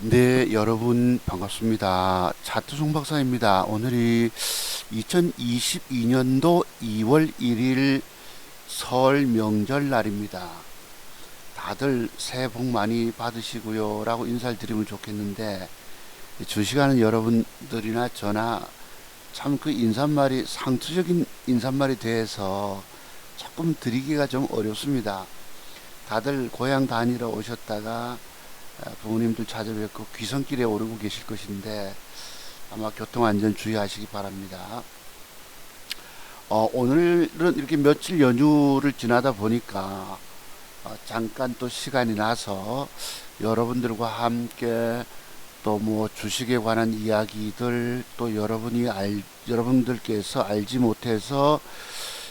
네, 여러분 반갑습니다. 차트송 박사입니다. 오늘이 2022년도 2월 1일 설 명절 날입니다. 다들 새해 복 많이 받으시고요 라고 인사를 드리면 좋겠는데, 주식하는 여러분들이나 저나 참 그 인사말이 상투적인 인사말이 돼서 조금 드리기가 좀 어렵습니다. 다들 고향 다니러 오셨다가 부모님들 찾아뵙고 귀성길에 오르고 계실 것인데 아마 교통안전 주의하시기 바랍니다. 오늘은 이렇게 며칠 연휴를 지나다 보니까 잠깐 또 시간이 나서 여러분들과 함께 또 뭐 주식에 관한 이야기들, 또 여러분들께서 알지 못해서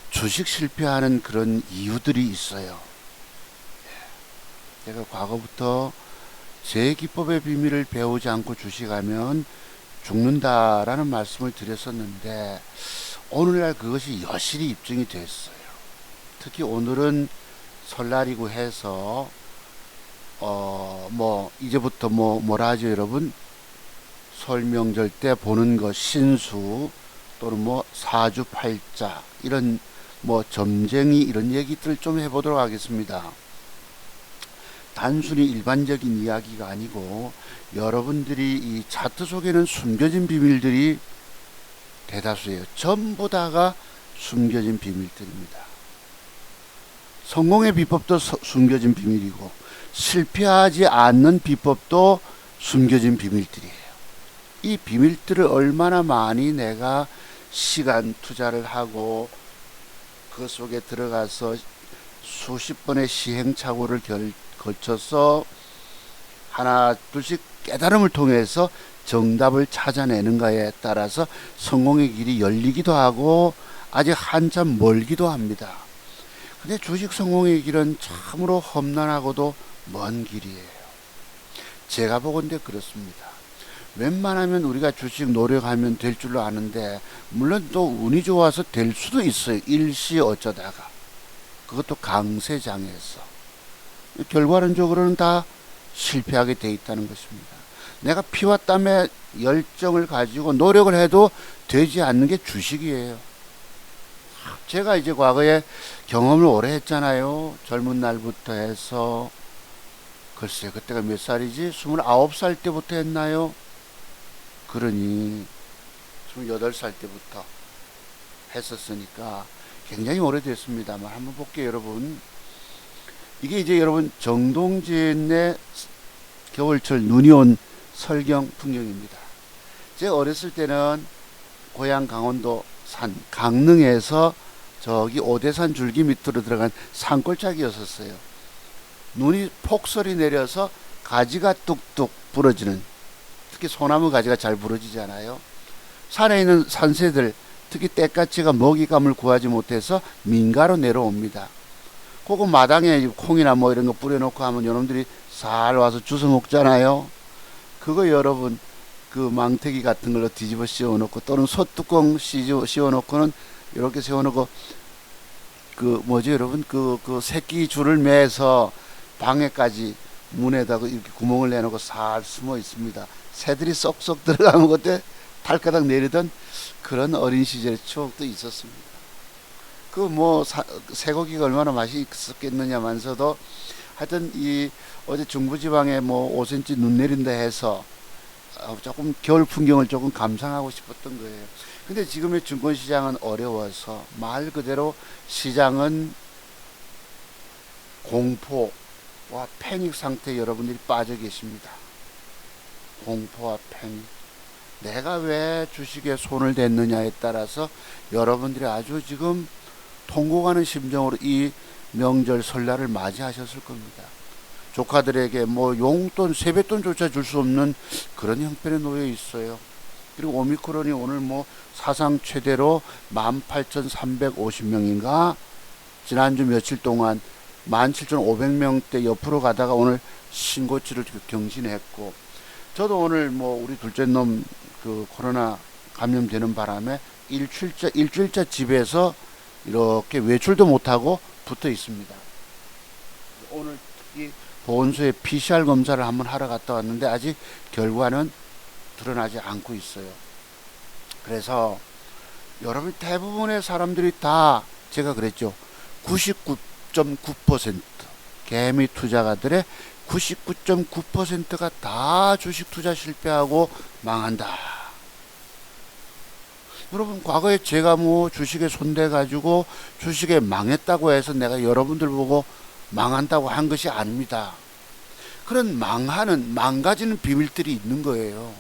주식 실패하는 그런 이유들이 있어요. 제가 과거부터 제 기법의 비밀을 배우지 않고 주식하면 죽는다라는 말씀을 드렸었는데, 오늘날 그것이 여실히 입증이 됐어요. 특히 오늘은 설날이고 해서 이제부터 뭐라 하죠 여러분? 설 명절 때 보는 거 신수, 또는 뭐 사주팔자, 이런 뭐 점쟁이, 이런 얘기들 좀 해보도록 하겠습니다. 단순히 일반적인 이야기가 아니고 여러분들이 이 차트 속에는 숨겨진 비밀들이 대다수예요. 전부 다가 숨겨진 비밀들입니다. 성공의 비법도 숨겨진 비밀이고, 실패하지 않는 비법도 숨겨진 비밀들이에요. 이 비밀들을 얼마나 많이 내가 시간 투자를 하고 그 속에 들어가서 수십 번의 시행착오를 거쳐서 하나 둘씩 깨달음을 통해서 정답을 찾아내는가에 따라서 성공의 길이 열리기도 하고 아직 한참 멀기도 합니다. 근데 주식 성공의 길은 참으로 험난하고도 먼 길이에요. 제가 보건대 그렇습니다. 웬만하면 우리가 주식 노력하면 될 줄로 아는데, 물론 또 운이 좋아서 될 수도 있어요. 일시 어쩌다가. 그것도 강세장에서. 결과론적으로는 다 실패하게 돼 있다는 것입니다. 내가 피와 땀의 열정을 가지고 노력을 해도 되지 않는 게 주식이에요. 제가 이제 과거에 경험을 오래 했잖아요. 젊은 날부터 해서, 글쎄 그때가 몇 살이지? 29살 때부터 했나요? 그러니 28살 때부터 했었으니까 굉장히 오래됐습니다만, 한번 볼게요 여러분. 이게 이제 여러분 정동진의 겨울철 눈이 온 설경 풍경입니다. 제가 어렸을 때는 고향 강원도 산 강릉에서 저기 오대산 줄기 밑으로 들어간 산골짜기였었어요. 눈이 폭설이 내려서 가지가 뚝뚝 부러지는, 특히 소나무 가지가 잘 부러지잖아요. 산에 있는 산새들, 특히 떼까치가 먹이감을 구하지 못해서 민가로 내려옵니다. 그거 마당에 콩이나 뭐 이런 거 뿌려놓고 하면 여러분들이 살 와서 주워 먹잖아요. 그거 여러분 그 망태기 같은 걸로 뒤집어 씌워놓고, 또는 소뚜껑 씌워놓고는 이렇게 세워놓고, 그 뭐지 여러분, 그 새끼 줄을 매서 방에까지 문에다가 이렇게 구멍을 내놓고 살 숨어 있습니다. 새들이 쏙쏙 들어가면 그때 발가락 내리던 그런 어린 시절의 추억도 있었습니다. 그 뭐 쇠고기가 얼마나 맛있었겠느냐면서도, 하여튼 이 어제 중부지방에 뭐 5cm 눈 내린다 해서 조금 겨울 풍경을 조금 감상하고 싶었던 거예요. 근데 지금의 증권시장은 어려워서 말 그대로 시장은 공포와 패닉 상태에 여러분들이 빠져 계십니다. 공포와 패닉. 내가 왜 주식에 손을 댔느냐에 따라서 여러분들이 아주 지금 통곡하는 심정으로 이 명절 설날을 맞이하셨을 겁니다. 조카들에게 뭐 용돈, 세뱃돈조차 줄 수 없는 그런 형편에 놓여 있어요. 그리고 오미크론이 오늘 뭐 사상 최대로 18,350명인가 지난주 며칠 동안 17,500명대 옆으로 가다가 오늘 신고치를 경신했고, 저도 오늘 뭐 우리 둘째 놈 그 코로나 감염되는 바람에 일주일째 집에서 이렇게 외출도 못하고 붙어 있습니다. 오늘 특히 보건소에 PCR 검사를 한번 하러 갔다 왔는데 아직 결과는 드러나지 않고 있어요. 그래서 여러분 대부분의 사람들이 다 제가 그랬죠. 99.9% 개미 투자가들의 99.9%가 다 주식 투자 실패하고 망한다. 여러분 과거에 제가 뭐 주식에 손대 가지고 주식에 망했다고 해서 내가 여러분들 보고 망한다고 한 것이 아닙니다. 그런 망가지는 비밀들이 있는 거예요.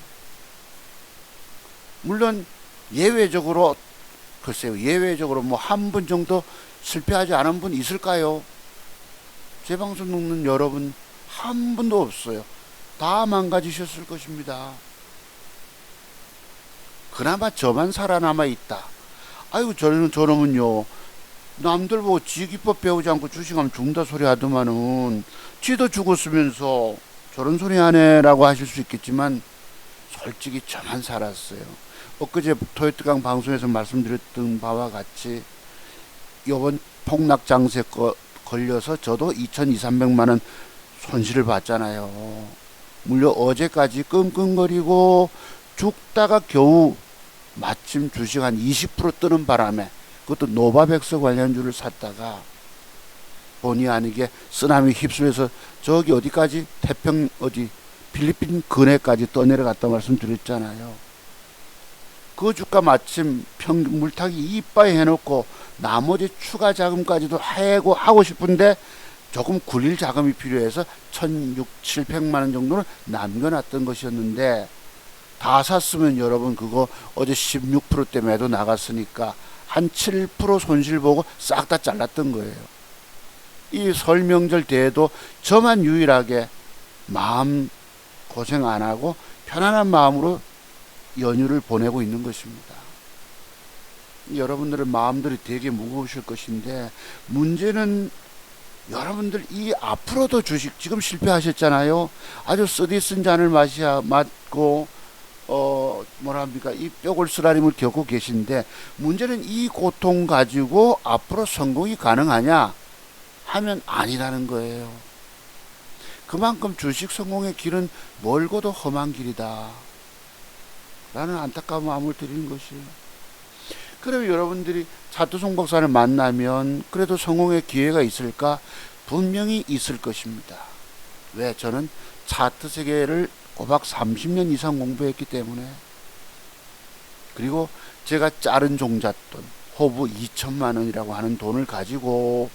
물론 예외적으로 글쎄요, 예외적으로 뭐 한 분 정도 실패하지 않은 분 있을까요? 제 방송 듣는 여러분 한 분도 없어요. 다 망가지셨을 것입니다. 그나마 저만 살아남아 있다. 아이고 저놈은요 남들 보고 지 기법 배우지 않고 주식하면 죽는다 소리 하더만은 지도 죽었으면서 저런 소리 하네라고 하실 수 있겠지만 솔직히 저만 살았어요. 엊그제 토요일강 방송에서 말씀드렸던 바와 같이 이번 폭락 장세 걸려서 저도 2,200~300만원 손실을 봤잖아요. 물론 어제까지 끙끙거리고 죽다가 겨우 마침 주식 한 20% 뜨는 바람에 그것도 노바백스 관련주를 샀다가 본의 아니게 쓰나미 휩쓸려서 저기 어디까지 태평 어디 필리핀 근해까지 떠내려갔다 말씀드렸잖아요. 그 주가 마침 물타기 이빠이 해놓고 나머지 추가 자금까지도 하고 싶은데 조금 굴릴 자금이 필요해서 1,600~1,700만원 정도는 남겨놨던 것이었는데 다 샀으면 여러분 그거 어제 16%대 매도 나갔으니까 한 7% 손실 보고 싹 다 잘랐던 거예요. 이 설 명절 때에도 저만 유일하게 마음 고생 안 하고 편안한 마음으로 연휴를 보내고 있는 것입니다. 여러분들의 마음들이 되게 무거우실 것인데 문제는 여러분들 이 앞으로도 주식 지금 실패하셨잖아요. 아주 쓰디쓴 잔을 맞고 뭐랍니까 이 뼈골 쓰라림을 겪고 계신데 문제는 이 고통 가지고 앞으로 성공이 가능하냐 하면 아니라는 거예요. 그만큼 주식 성공의 길은 멀고도 험한 길이다 라는 안타까운 마음을 드리는 것이에요. 그러면 여러분들이 차트송 박사를 만나면 그래도 성공의 기회가 있을까? 분명히 있을 것입니다. 왜? 저는 차트 세계를 꼬박 30년 이상 공부했기 때문에. 그리고 제가 자른 종잣돈 호부 2천만 원이라고 하는 돈을 가지고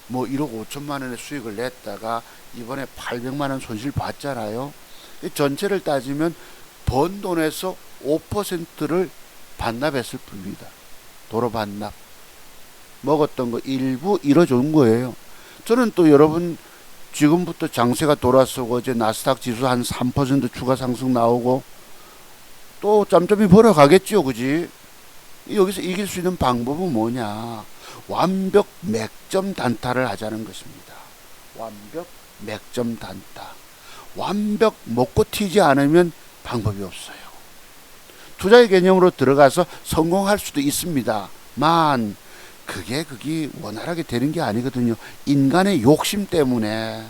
뭐 1억 5천만 원의 수익을 냈다가 이번에 800만 원 손실 봤잖아요. 전체를 따지면 번 돈에서 5%를 반납했을 뿐입니다. 도로 반납. 먹었던 거 일부 이뤄준 거예요. 저는 또 여러분 지금부터 장세가 돌아서고 어제 나스닥 지수 한 3% 추가 상승 나오고 또 짬짬이 벌어가겠죠. 그지? 여기서 이길 수 있는 방법은 뭐냐? 완벽 맥점 단타를 하자는 것입니다. 완벽 맥점 단타. 완벽 먹고 튀지 않으면 방법이 없어요. 투자의 개념으로 들어가서 성공할 수도 있습니다만 그게 원활하게 되는 게 아니거든요. 인간의 욕심 때문에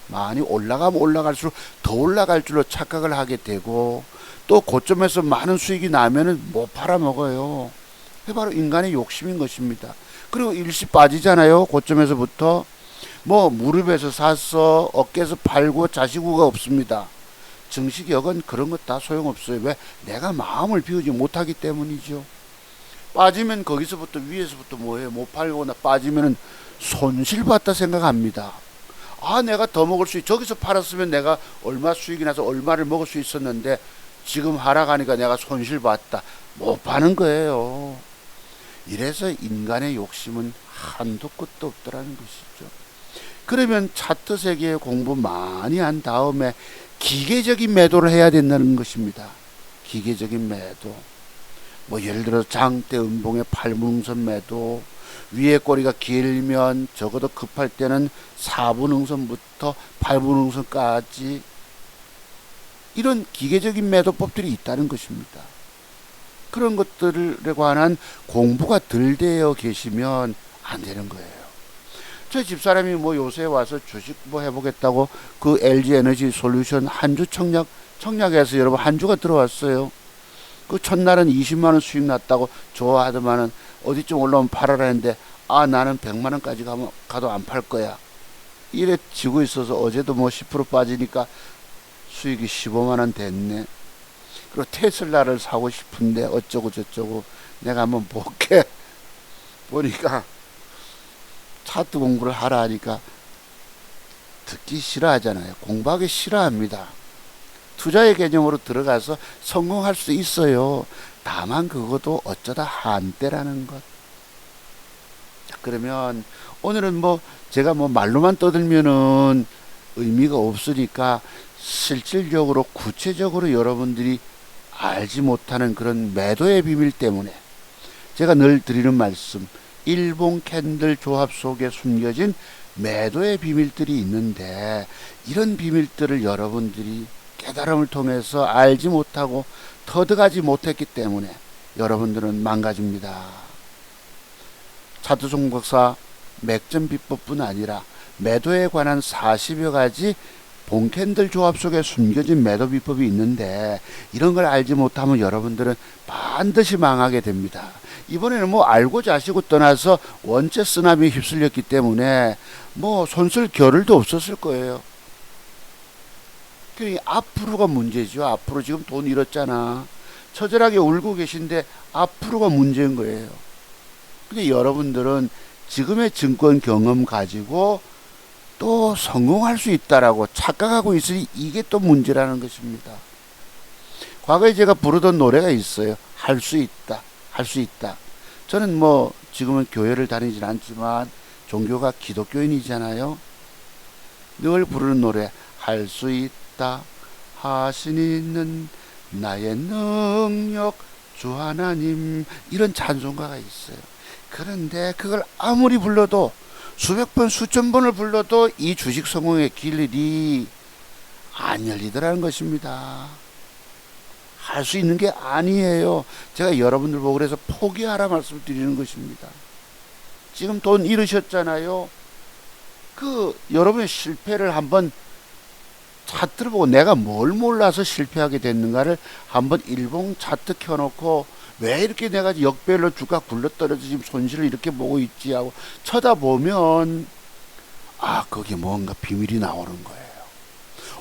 많이 올라가면 올라갈수록 더 올라갈 줄로 착각을 하게 되고 또 고점에서 많은 수익이 나면은 못 팔아먹어요. 그게 바로 인간의 욕심인 것입니다. 그리고 일시 빠지잖아요. 고점에서부터 뭐 무릎에서 샀어 어깨에서 팔고 자시구가 없습니다. 정식역은 그런 것 다 소용없어요. 왜? 내가 마음을 비우지 못하기 때문이죠. 빠지면 거기서부터 위에서부터 뭐예요? 못 팔거나 빠지면은 손실봤다 생각합니다. 아 내가 더 먹을 수 저기서 팔았으면 내가 얼마 수익이 나서 얼마를 먹을 수 있었는데 지금 하락하니까 내가 손실봤다. 못 파는 거예요. 이래서 인간의 욕심은 한도 끝도 없더라는 것이죠. 그러면 차트 세계의 공부 많이 한 다음에 기계적인 매도를 해야 된다는 것입니다. 기계적인 매도. 뭐 예를 들어 장대 음봉의 8분응선 매도, 위에 꼬리가 길면 적어도 급할 때는 4분응선부터 8분응선까지 이런 기계적인 매도법들이 있다는 것입니다. 그런 것들에 관한 공부가 덜 되어 계시면 안 되는 거예요. 저희 집사람이 뭐 요새 와서 주식 뭐 해보겠다고 그 LG 에너지 솔루션 한 주 청약해서 여러분 한 주가 들어왔어요. 그 첫날은 20만 원 수익 났다고 좋아하더만은 어디쯤 올라오면 팔아라 했는데 아 나는 100만 원까지 가도 안 팔 거야. 이래 지고 있어서 어제도 뭐 10% 빠지니까 수익이 15만 원 됐네. 그리고 테슬라를 사고 싶은데 어쩌고 저쩌고 내가 한번 볼게. 보니까 차트 공부를 하라 하니까 듣기 싫어하잖아요. 공부하기 싫어합니다. 투자의 개념으로 들어가서 성공할 수 있어요. 다만 그것도 어쩌다 한때라는 것. 자, 그러면 오늘은 뭐 제가 뭐 말로만 떠들면은 의미가 없으니까 실질적으로 구체적으로 여러분들이 알지 못하는 그런 매도의 비밀 때문에 제가 늘 드리는 말씀, 일본 캔들 조합 속에 숨겨진 매도의 비밀들이 있는데 이런 비밀들을 여러분들이 깨달음을 통해서 알지 못하고 터득하지 못했기 때문에 여러분들은 망가집니다. 차트송 박사 맥점 비법뿐 아니라 매도에 관한 40여 가지 본캔들 조합 속에 숨겨진 매도 비법이 있는데 이런 걸 알지 못하면 여러분들은 반드시 망하게 됩니다. 이번에는 뭐 알고자 하시고 떠나서 원체 쓰나미에 휩쓸렸기 때문에 뭐 손쓸 겨를도 없었을 거예요. 그러니까 앞으로가 문제죠. 앞으로 지금 돈 잃었잖아. 처절하게 울고 계신데 앞으로가 문제인 거예요. 근데 여러분들은 지금의 증권 경험 가지고 또 성공할 수 있다라고 착각하고 있으니 이게 또 문제라는 것입니다. 과거에 제가 부르던 노래가 있어요. 할 수 있다. 할 수 있다. 저는 뭐 지금은 교회를 다니진 않지만 종교가 기독교인이잖아요. 늘 부르는 노래 할 수 있다. 하신 있는 나의 능력 주 하나님 이런 찬송가가 있어요. 그런데 그걸 아무리 불러도 수백 번 수천 번을 불러도 이 주식 성공의 길이 안 열리더라는 것입니다. 할 수 있는 게 아니에요. 제가 여러분들 보고 그래서 포기하라 말씀드리는 것입니다. 지금 돈 잃으셨잖아요. 그 여러분의 실패를 한번 차트를 보고 내가 뭘 몰라서 실패하게 됐는가를 한번 일봉 차트 켜놓고 왜 이렇게 내가 역별로 주가 굴러떨어져 지금 손실을 이렇게 보고 있지 하고 쳐다보면 아 거기에 뭔가 비밀이 나오는 거예요.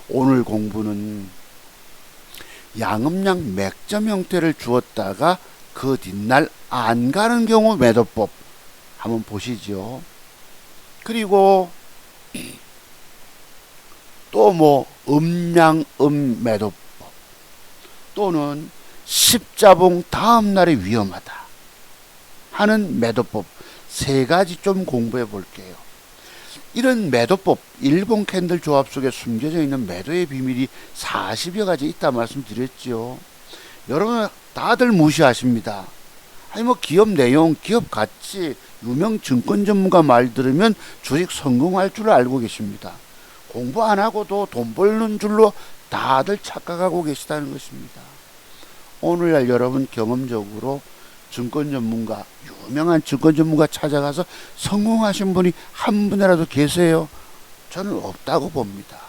오늘 공부는 양음양 맥점 형태를 주었다가 그 뒷날 안 가는 경우 매도법 한번 보시죠. 그리고 또 뭐 음양음 매도법 또는 십자봉 다음날이 위험하다 하는 매도법 세 가지 좀 공부해 볼게요. 이런 매도법, 일본 캔들 조합 속에 숨겨져 있는 매도의 비밀이 40여 가지 있다 말씀드렸죠. 여러분 다들 무시하십니다. 아니 뭐 기업 내용, 기업 가치, 유명 증권 전문가 말 들으면 주식 성공할 줄 알고 계십니다. 공부 안 하고도 돈 벌는 줄로 다들 착각하고 계시다는 것입니다. 오늘날 여러분 경험적으로 증권 전문가, 유명한 증권 전문가 찾아가서 성공하신 분이 한 분이라도 계세요? 저는 없다고 봅니다.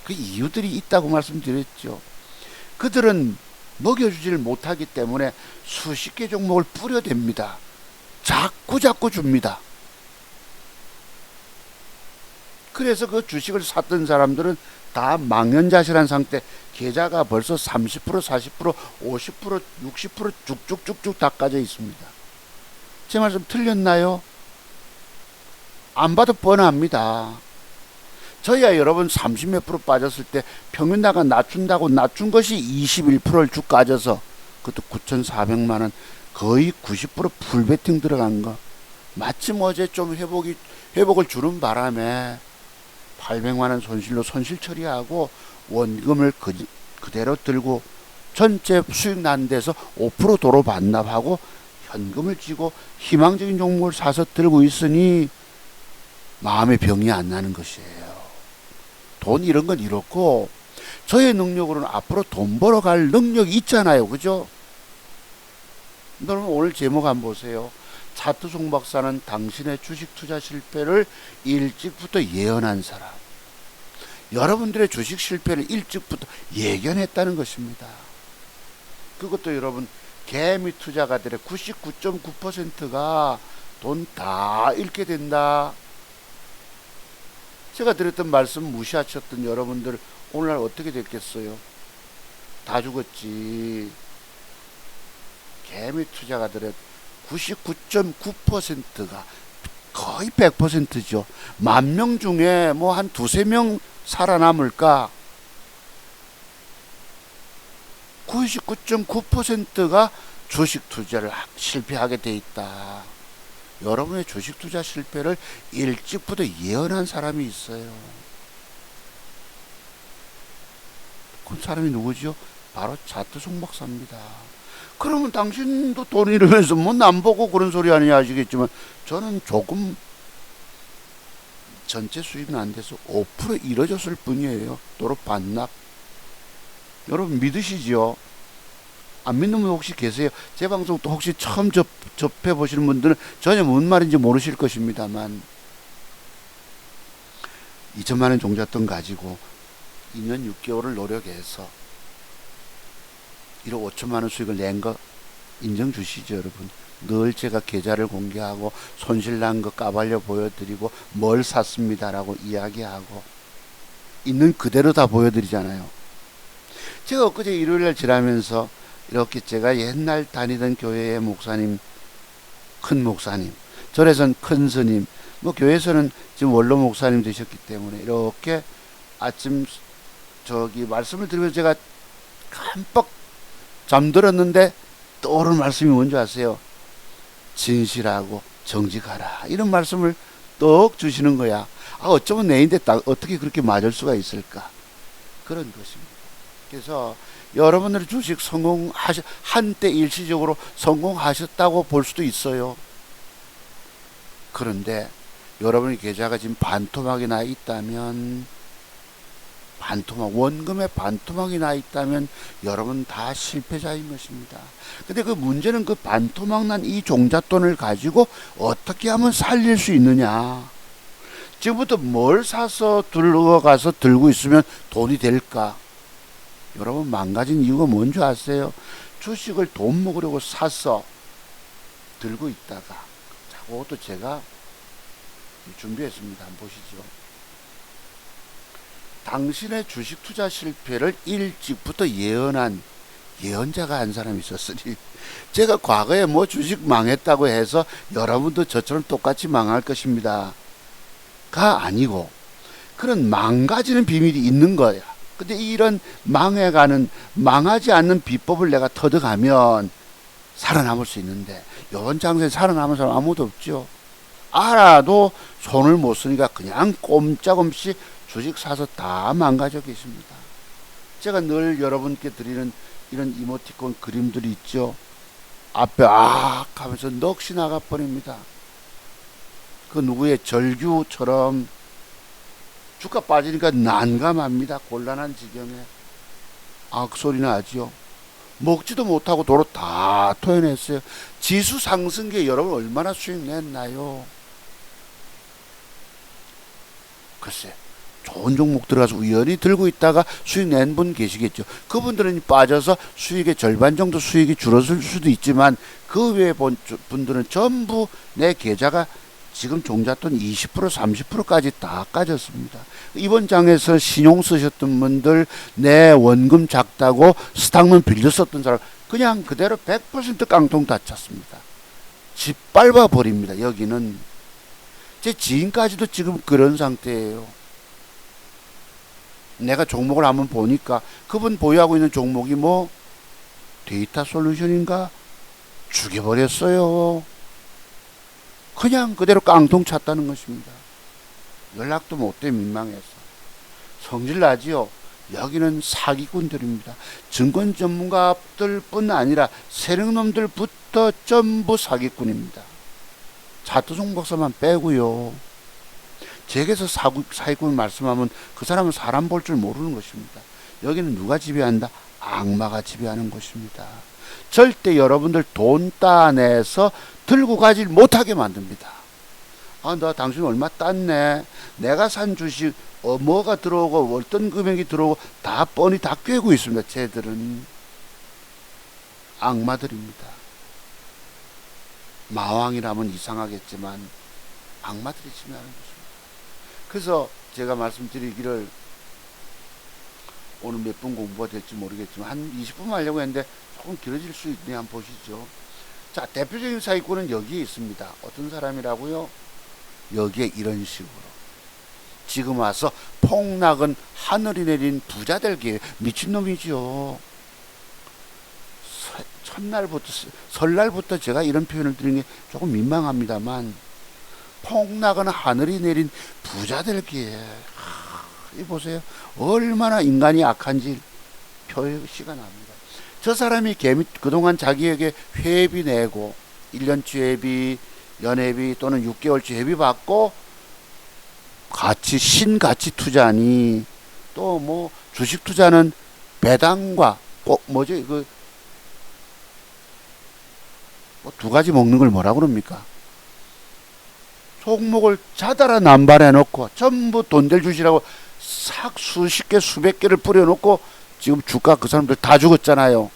그 이유들이 있다고 말씀드렸죠. 그들은 먹여주지를 못하기 때문에 수십 개 종목을 뿌려댑니다. 자꾸 줍니다. 그래서 그 주식을 샀던 사람들은 다 망연자실한 상태, 계좌가 벌써 30%, 40%, 50%, 60% 쭉쭉쭉쭉 다 까져 있습니다. 제 말씀 틀렸나요? 안 봐도 뻔합니다. 저희야 여러분 30몇 프로 빠졌을 때 평균나가 낮춘다고 낮춘 것이 21%를 쭉 까져서 그것도 9,400만 원 거의 90% 풀베팅 들어간 거. 마침 어제 좀 회복을 주는 바람에 800만 원 손실로 손실 처리하고 원금을 그대로 들고 전체 수익 난 데서 5% 도로 반납하고 현금을 쥐고 희망적인 종목을 사서 들고 있으니 마음의 병이 안 나는 것이에요. 돈 이런 건 이렇고 저의 능력으로는 앞으로 돈 벌어갈 능력이 있잖아요. 그죠? 여러분 오늘 제목 한번 보세요. 차트송 박사는 당신의 주식 투자 실패를 일찍부터 예언한 사람. 여러분들의 주식 실패를 일찍부터 예견했다는 것입니다. 그것도 여러분 개미 투자가들의 99.9%가 돈 다 잃게 된다. 제가 드렸던 말씀 무시하셨던 여러분들 오늘날 어떻게 됐겠어요? 다 죽었지. 개미 투자가들의 99.9%가 거의 100%죠. 10,000명 중에 뭐 한 두세 명 살아남을까? 99.9%가 주식 투자를 실패하게 돼 있다. 여러분의 주식 투자 실패를 일찍부터 예언한 사람이 있어요. 그 사람이 누구죠? 바로 차트송 박사입니다. 그러면 당신도 돈 잃으면서 뭐 남 보고 그런 소리 하느냐 하시겠지만, 저는 조금 전체 수입은 안 돼서 5% 잃어졌을 뿐이에요. 도로 반납. 여러분 믿으시죠? 안 믿는 분 혹시 계세요? 제 방송 또 혹시 처음 접해 보시는 분들은 전혀 뭔 말인지 모르실 것입니다만, 2천만 원 종잣돈 가지고 2년 6개월을 노력해서 1억 5천만 원 수익을 낸 거 인정 주시죠, 여러분? 늘 제가 계좌를 공개하고 손실난 거 까발려 보여드리고 뭘 샀습니다라고 이야기하고 있는 그대로 다 보여드리잖아요. 제가 엊그제 일요일날 지나면서 이렇게 제가 옛날 다니던 교회의 목사님, 큰 목사님, 절에선 큰 스님, 뭐 교회에서는 지금 원로 목사님 되셨기 때문에 이렇게 아침 말씀을 들으면서 제가 깜빡 잠들었는데 떠오르는 말씀이 뭔지 아세요? 진실하고 정직하라, 이런 말씀을 떡 주시는 거야. 어쩌면 내인데 딱 어떻게 그렇게 맞을 수가 있을까? 그런 것입니다. 그래서 여러분들의 주식 한때 일시적으로 성공하셨다고 볼 수도 있어요. 그런데 여러분의 계좌가 지금 반토막이 나 있다면, 원금의 반토막이 나 있다면 여러분 다 실패자인 것입니다. 근데 그 문제는 그 반토막 난 이 종잣돈을 가지고 어떻게 하면 살릴 수 있느냐. 지금부터 뭘 사서 들어가서 들고 있으면 돈이 될까? 여러분 망가진 이유가 뭔지 아세요? 주식을 돈 먹으려고 사서 들고 있다가, 자, 그것도 제가 준비했습니다. 한번 보시죠. 당신의 주식 투자 실패를 일찍부터 예언한 예언자가 한 사람이 있었으니, 제가 과거에 뭐 주식 망했다고 해서 여러분도 저처럼 똑같이 망할 것입니다 가 아니고, 그런 망가지는 비밀이 있는 거야. 근데 이런 망하지 않는 비법을 내가 터득하면 살아남을 수 있는데, 이번 장세에 살아남은 사람 아무도 없죠. 알아도 손을 못 쓰니까 그냥 꼼짝없이 주식 사서 다 망가져 계십니다. 제가 늘 여러분께 드리는 이런 이모티콘 그림들이 있죠. 앞에 하면서 넋이 나가 버립니다. 그 누구의 절규처럼 주가 빠지니까 난감합니다. 곤란한 지경에. 그 소리 나죠. 먹지도 못하고 도로 다 토해냈어요. 지수 상승기에 여러분 얼마나 수익 냈나요? 글쎄, 좋은 종목 들어가서 우연히 들고 있다가 수익 낸 분 계시겠죠. 그분들은 빠져서 수익의 절반 정도 수익이 줄었을 수도 있지만, 그 외의 분들은 전부 내 계좌가 지금 종잣돈 20% 30%까지 다 까졌습니다. 이번 장에서 신용 쓰셨던 분들, 내 원금 작다고 스탁만 빌려 썼던 사람 그냥 그대로 100% 깡통 다 찼습니다. 짓밟아 버립니다. 여기는 제 지인까지도 지금 그런 상태예요. 내가 종목을 한번 보니까 그분 보유하고 있는 종목이 뭐 데이터 솔루션인가 죽여버렸어요. 그냥 그대로 깡통 찼다는 것입니다. 연락도 못돼 민망해서. 성질나지요. 여기는 사기꾼들입니다. 증권 전문가들뿐 아니라 세력놈들부터 전부 사기꾼입니다. 차트송 박사만 빼고요. 제게서 사기꾼 말씀하면 그 사람은 사람 볼 줄 모르는 것입니다. 여기는 누가 지배한다? 악마가 지배하는 것입니다. 절대 여러분들 돈 따내서 들고 가질 못하게 만듭니다. 아, 나 당신 얼마 땄네. 내가 산 주식 뭐가 들어오고 어떤 금액이 들어오고 다 뻔히 다 꿰고 있습니다. 쟤들은 악마들입니다. 마왕이라면 이상하겠지만 악마들이 지나는 것입니다. 그래서 제가 말씀드리기를 오늘 몇 분 공부가 될지 모르겠지만 한 20분 하려고 했는데 조금 길어질 수 있네. 한번 보시죠. 자, 대표적인 사기꾼은 여기에 있습니다. 어떤 사람이라고요? 여기에 이런 식으로 지금 와서 폭락은 하늘이 내린 부자들 기회. 미친놈이죠. 첫날부터 설날부터 제가 이런 표현을 드리는 게 조금 민망합니다만 폭락은 하늘이 내린 부자들 기회. 이 보세요. 얼마나 인간이 악한지 표시가 납니다. 저 사람이 그동안 자기에게 회비 내고 1년치 회비, 연회비 또는 6개월치 회비 받고 가치 신가치 투자니 또 뭐 주식 투자는 배당과 꼭 뭐죠 그 뭐 두 가지 먹는 걸 뭐라 그럽니까? 종목을 자달아 남발해 놓고 전부 돈들 주시라고 싹 수십 개 수백 개를 뿌려 놓고 지금 주가 그 사람들 다 죽었잖아요.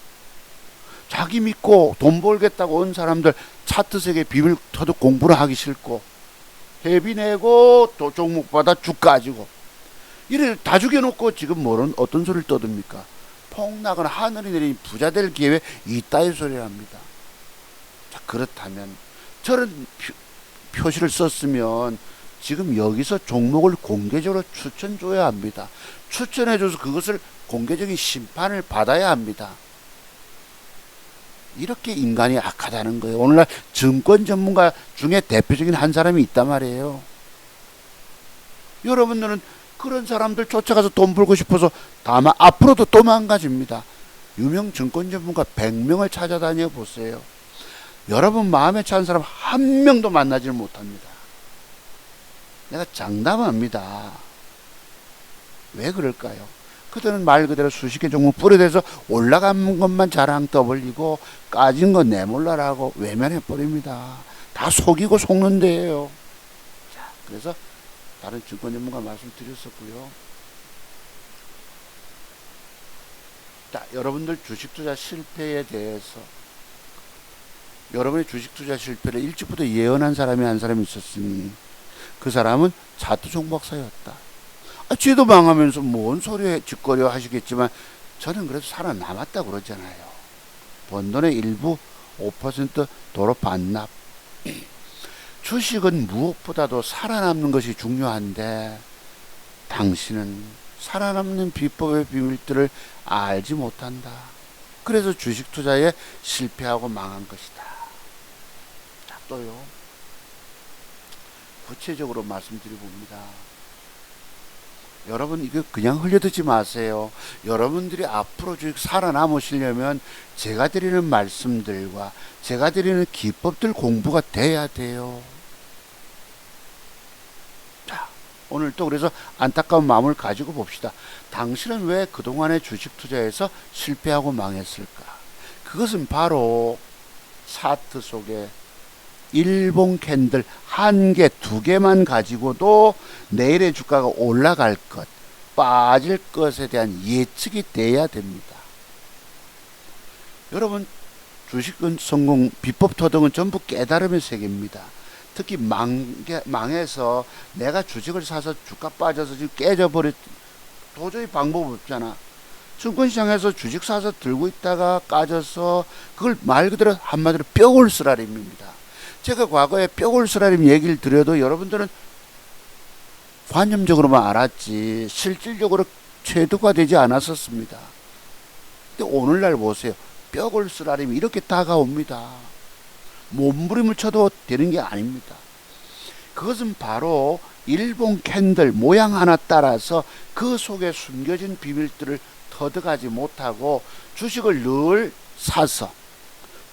자기 믿고 돈 벌겠다고 온 사람들 차트 세계 비밀 터득 공부를 하기 싫고 회비 내고 또 종목 받아 주가 가지고 이래 다 죽여놓고 지금 뭐는 어떤 소리를 떠듭니까? 폭락은 하늘이 내린 부자될 기회 이따위 소리를 합니다. 자, 그렇다면 저런 표시를 썼으면 지금 여기서 종목을 공개적으로 추천줘야 합니다. 추천해줘서 그것을 공개적인 심판을 받아야 합니다. 이렇게 인간이 악하다는 거예요. 오늘날 증권 전문가 중에 대표적인 한 사람이 있단 말이에요. 여러분들은 그런 사람들 쫓아가서 돈 벌고 싶어서 다만 앞으로도 또 망가집니다. 유명 증권 전문가 100명을 찾아다녀 보세요. 여러분 마음에 차는 사람 한 명도 만나지 못합니다. 내가 장담합니다. 왜 그럴까요? 그들은 말 그대로 수십 개 종목 뿌려대서 올라간 것만 자랑 떠벌리고 까진 건 내몰라라고 외면해 버립니다. 다 속이고 속는 데예요. 자, 그래서 다른 증권 전문가 말씀드렸었고요. 자, 여러분들 주식 투자 실패에 대해서 여러분의 주식 투자 실패를 일찍부터 예언한 사람이 한 사람이 있었으니 그 사람은 차트 종박사였다. 쟤도 망하면서 뭔 소리 짓거려 하시겠지만 저는 그래도 살아남았다 그러잖아요. 번 돈의 일부 5% 도로 반납. 주식은 무엇보다도 살아남는 것이 중요한데 당신은 살아남는 비법의 비밀들을 알지 못한다. 그래서 주식 투자에 실패하고 망한 것이다. 자, 또요. 구체적으로 말씀드려봅니다. 여러분 이거 그냥 흘려듣지 마세요. 여러분들이 앞으로 쭉 살아남으시려면 제가 드리는 말씀들과 제가 드리는 기법들 공부가 돼야 돼요. 자, 오늘 또 그래서 안타까운 마음을 가지고 봅시다. 당신은 왜 그동안의 주식 투자에서 실패하고 망했을까? 그것은 바로 차트 속에 일본 캔들 한 개, 두 개만 가지고도 내일의 주가가 올라갈 것, 빠질 것에 대한 예측이 돼야 됩니다. 여러분, 주식은 성공, 비법 터득은 전부 깨달음의 세계입니다. 특히 망해서 내가 주식을 사서 주가 빠져서 지금 깨져버렸, 도저히 방법 없잖아. 증권시장에서 주식 사서 들고 있다가 까져서 그걸 말 그대로 한마디로 뼈골 쓰라림입니다. 제가 과거에 뼈골 쓰라림 얘기를 드려도 여러분들은 관념적으로만 알았지 실질적으로 체득화 되지 않았었습니다. 근데 오늘날 보세요. 뼈골 쓰라림이 이렇게 다가옵니다. 몸부림을 쳐도 되는 게 아닙니다. 그것은 바로 일본 캔들 모양 하나 따라서 그 속에 숨겨진 비밀들을 터득하지 못하고 주식을 늘 사서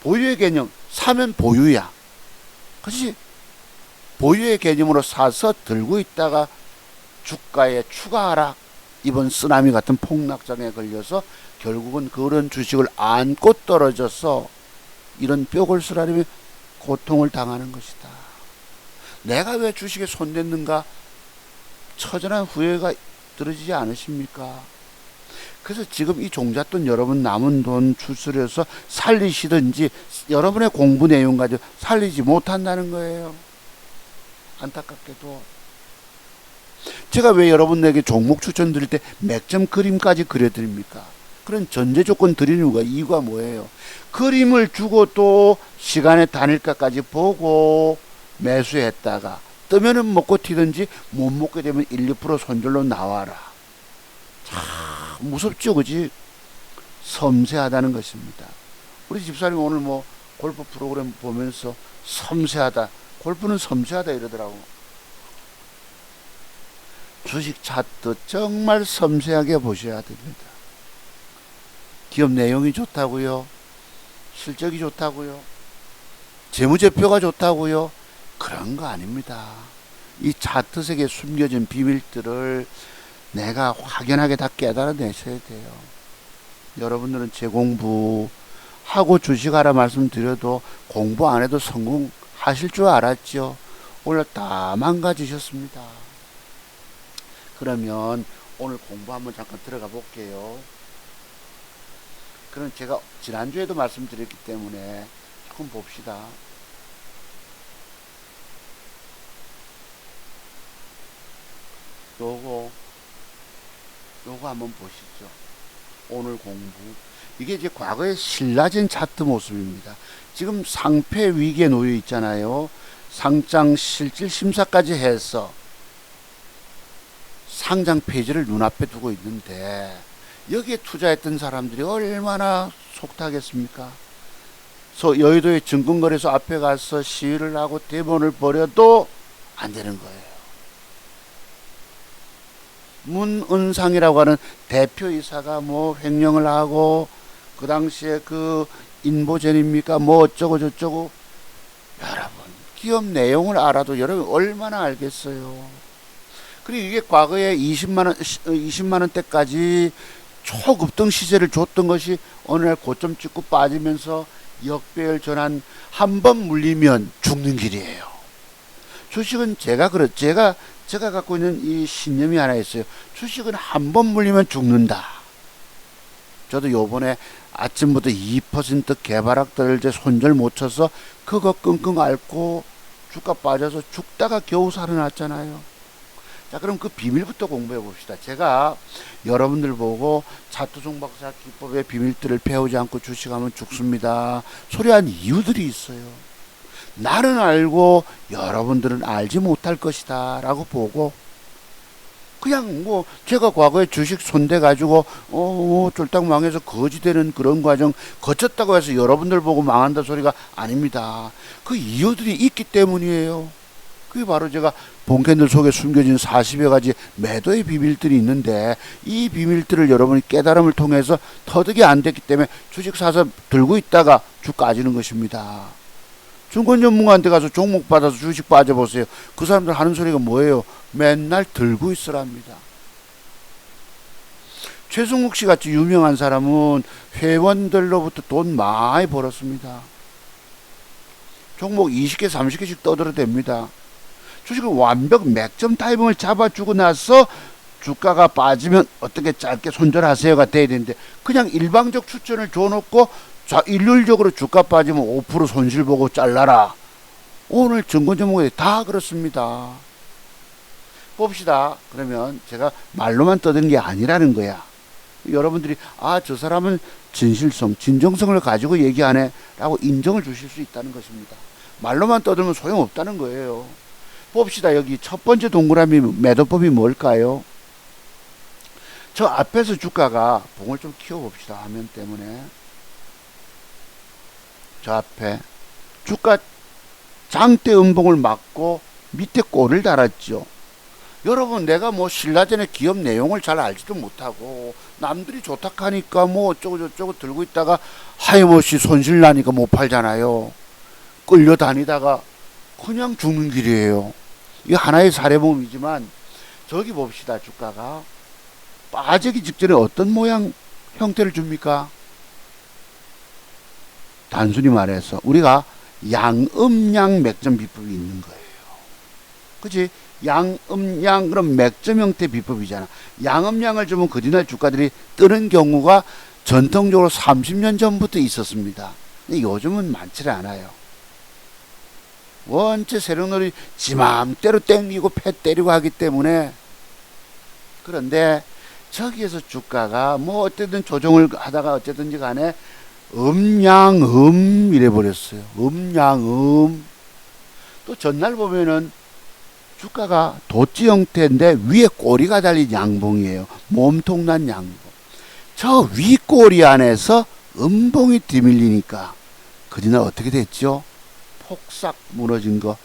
보유의 개념, 사면 보유야. 그렇지? 보유의 개념으로 사서 들고 있다가 주가의 추가 하락, 이번 쓰나미 같은 폭락장에 걸려서 결국은 그런 주식을 안고 떨어져서 이런 뼈골 쓰라림의 고통을 당하는 것이다. 내가 왜 주식에 손댔는가 처절한 후회가 들어지지 않으십니까? 그래서 지금 이 종잣돈 여러분 남은 돈 추스려서 살리시든지 여러분의 공부 내용 가지고 살리지 못한다는 거예요. 안타깝게도. 제가 왜 여러분에게 종목 추천드릴 때 맥점 그림까지 그려드립니까? 그런 전제 조건 드리는 이유가 뭐예요? 그림을 주고 또 시간의 단일가까지 보고 매수했다가 뜨면은 먹고 튀든지 못 먹게 되면 1, 2% 손절로 나와라. 참 무섭죠, 그지? 섬세하다는 것입니다. 우리 집사님 오늘 뭐 골프 프로그램 보면서 섬세하다, 골프는 섬세하다 이러더라고. 주식 차트 정말 섬세하게 보셔야 됩니다. 기업 내용이 좋다고요? 실적이 좋다고요? 재무제표가 좋다고요? 그런 거 아닙니다. 이 차트 속에 숨겨진 비밀들을 내가 확연하게 다 깨달아내셔야 돼요. 여러분들은 재공부하고 주식하라 말씀드려도 공부 안 해도 성공하실 줄 알았죠. 오늘 다 망가지셨습니다. 그러면 오늘 공부 한번 잠깐 들어가 볼게요. 그럼 제가 지난주에도 말씀드렸기 때문에 조금 봅시다. 요거 한번 보시죠. 오늘 공부. 이게 이제 과거의 신라젠 차트 모습입니다. 지금 상패 위기에 놓여 있잖아요. 상장 실질 심사까지 해서 상장 폐지를 눈앞에 두고 있는데 여기에 투자했던 사람들이 얼마나 속타겠습니까? 여의도의 증권거래소 앞에 가서 시위를 하고 대본을 벌여도 안 되는 거예요. 문은상이라고 하는 대표이사가 뭐 횡령을 하고 그 당시에 그 인보전입니까 뭐 어쩌고 저쩌고. 여러분 기업 내용을 알아도 여러분 얼마나 알겠어요. 그리고 이게 과거에 20만원 대까지 초급등 시세를 줬던 것이 어느 날 고점 찍고 빠지면서 역배열 전환 한 번 물리면 죽는 길이에요. 주식은 제가 갖고 있는 이 신념이 하나 있어요. 주식은 한 번 물리면 죽는다. 저도 요번에 아침부터 2% 개발학들 이제 손절 못 쳐서 그거 끙끙 앓고 주가 빠져서 죽다가 겨우 살아났잖아요. 자, 그럼 그 비밀부터 공부해 봅시다. 제가 여러분들 보고 차트 종박사 기법의 비밀들을 배우지 않고 주식하면 죽습니다 소리한 이유들이 있어요. 나는 알고 여러분들은 알지 못할 것이다 라고 보고 그냥 뭐 제가 과거에 주식 손대 가지고 쫄딱 망해서 거지되는 그런 과정 거쳤다고 해서 여러분들 보고 망한다 소리가 아닙니다. 그 이유들이 있기 때문이에요. 그게 바로 제가 본캔들 속에 숨겨진 40여 가지 매도의 비밀들이 있는데 이 비밀들을 여러분이 깨달음을 통해서 터득이 안 됐기 때문에 주식 사서 들고 있다가 쭉 까지는 것입니다. 증권 전문가한테 가서 종목 받아서 주식 빠져보세요. 그 사람들 하는 소리가 뭐예요? 맨날 들고 있으랍니다. 최승욱 씨 같이 유명한 사람은 회원들로부터 돈 많이 벌었습니다. 종목 20개 30개씩 떠들어댑니다. 주식을 완벽 맥점 타이밍을 잡아주고 나서 주가가 빠지면 어떻게 짧게 손절하세요가 돼야 되는데 그냥 일방적 추천을 줘놓고 일률적으로 주가 빠지면 5% 손실 보고 잘라라. 오늘 증권 전문가들이 다 그렇습니다. 봅시다. 그러면 제가 말로만 떠드는 게 아니라는 거야. 여러분들이 저 사람은 진실성, 진정성을 가지고 얘기하네 라고 인정을 주실 수 있다는 것입니다. 말로만 떠들면 소용없다는 거예요. 봅시다. 여기 첫 번째 동그라미 매도법이 뭘까요? 저 앞에서 주가가 봉을 좀 키워봅시다. 화면 때문에. 저 앞에 주가 장대 음봉을 막고 밑에 꼴을 달았죠. 여러분 내가 뭐 신라젠의 기업 내용을 잘 알지도 못하고 남들이 좋다 하니까 뭐 어쩌고 저쩌고 들고 있다가 하염없이 손실 나니까 못 팔잖아요. 끌려다니다가 그냥 죽는 길이에요. 이게 하나의 사례범이지만 저기 봅시다. 주가가 빠지기 직전에 어떤 모양 형태를 줍니까? 단순히 말해서 우리가 양음양 맥점 비법이 있는 거예요. 그치? 양음양 그럼 맥점 형태 비법이잖아. 양음양을 주면 그 뒤날 주가들이 뜨는 경우가 전통적으로 30년 전부터 있었습니다. 근데 요즘은 많지 않아요. 원체 세력놀이 지 맘대로 땡기고 패 때리고 하기 때문에. 그런데 저기에서 주가가 뭐 어쨌든 조정을 하다가 어쨌든지 간에 음양음 이래 버렸어요. 음양음. 또 전날 보면은 주가가 도치 형태인데 위에 꼬리가 달린 양봉이에요. 몸통난 양봉. 저 윗꼬리 안에서 음봉이 뒤밀리니까 그디나 어떻게 됐죠? 폭삭 무너진 거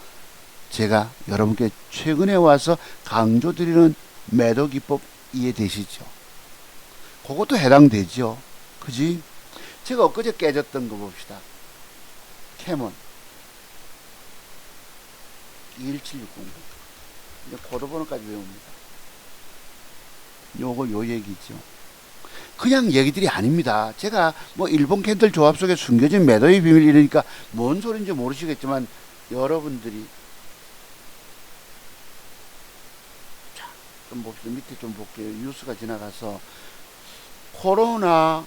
제가 여러분께 최근에 와서 강조드리는 매도 기법 이해되시죠? 그것도 해당되죠. 그지? 제가 엊그제 깨졌던 거 봅시다. 캐몬 21760 이제 코드번호까지 외웁니다. 요거 요 얘기죠. 그냥 얘기들이 아닙니다. 제가 뭐 일본 캔들 조합 속에 숨겨진 매도의 비밀 이러니까 뭔 소린지 모르시겠지만 여러분들이 자, 좀 봅시다. 밑에 좀 볼게요. 뉴스가 지나가서 코로나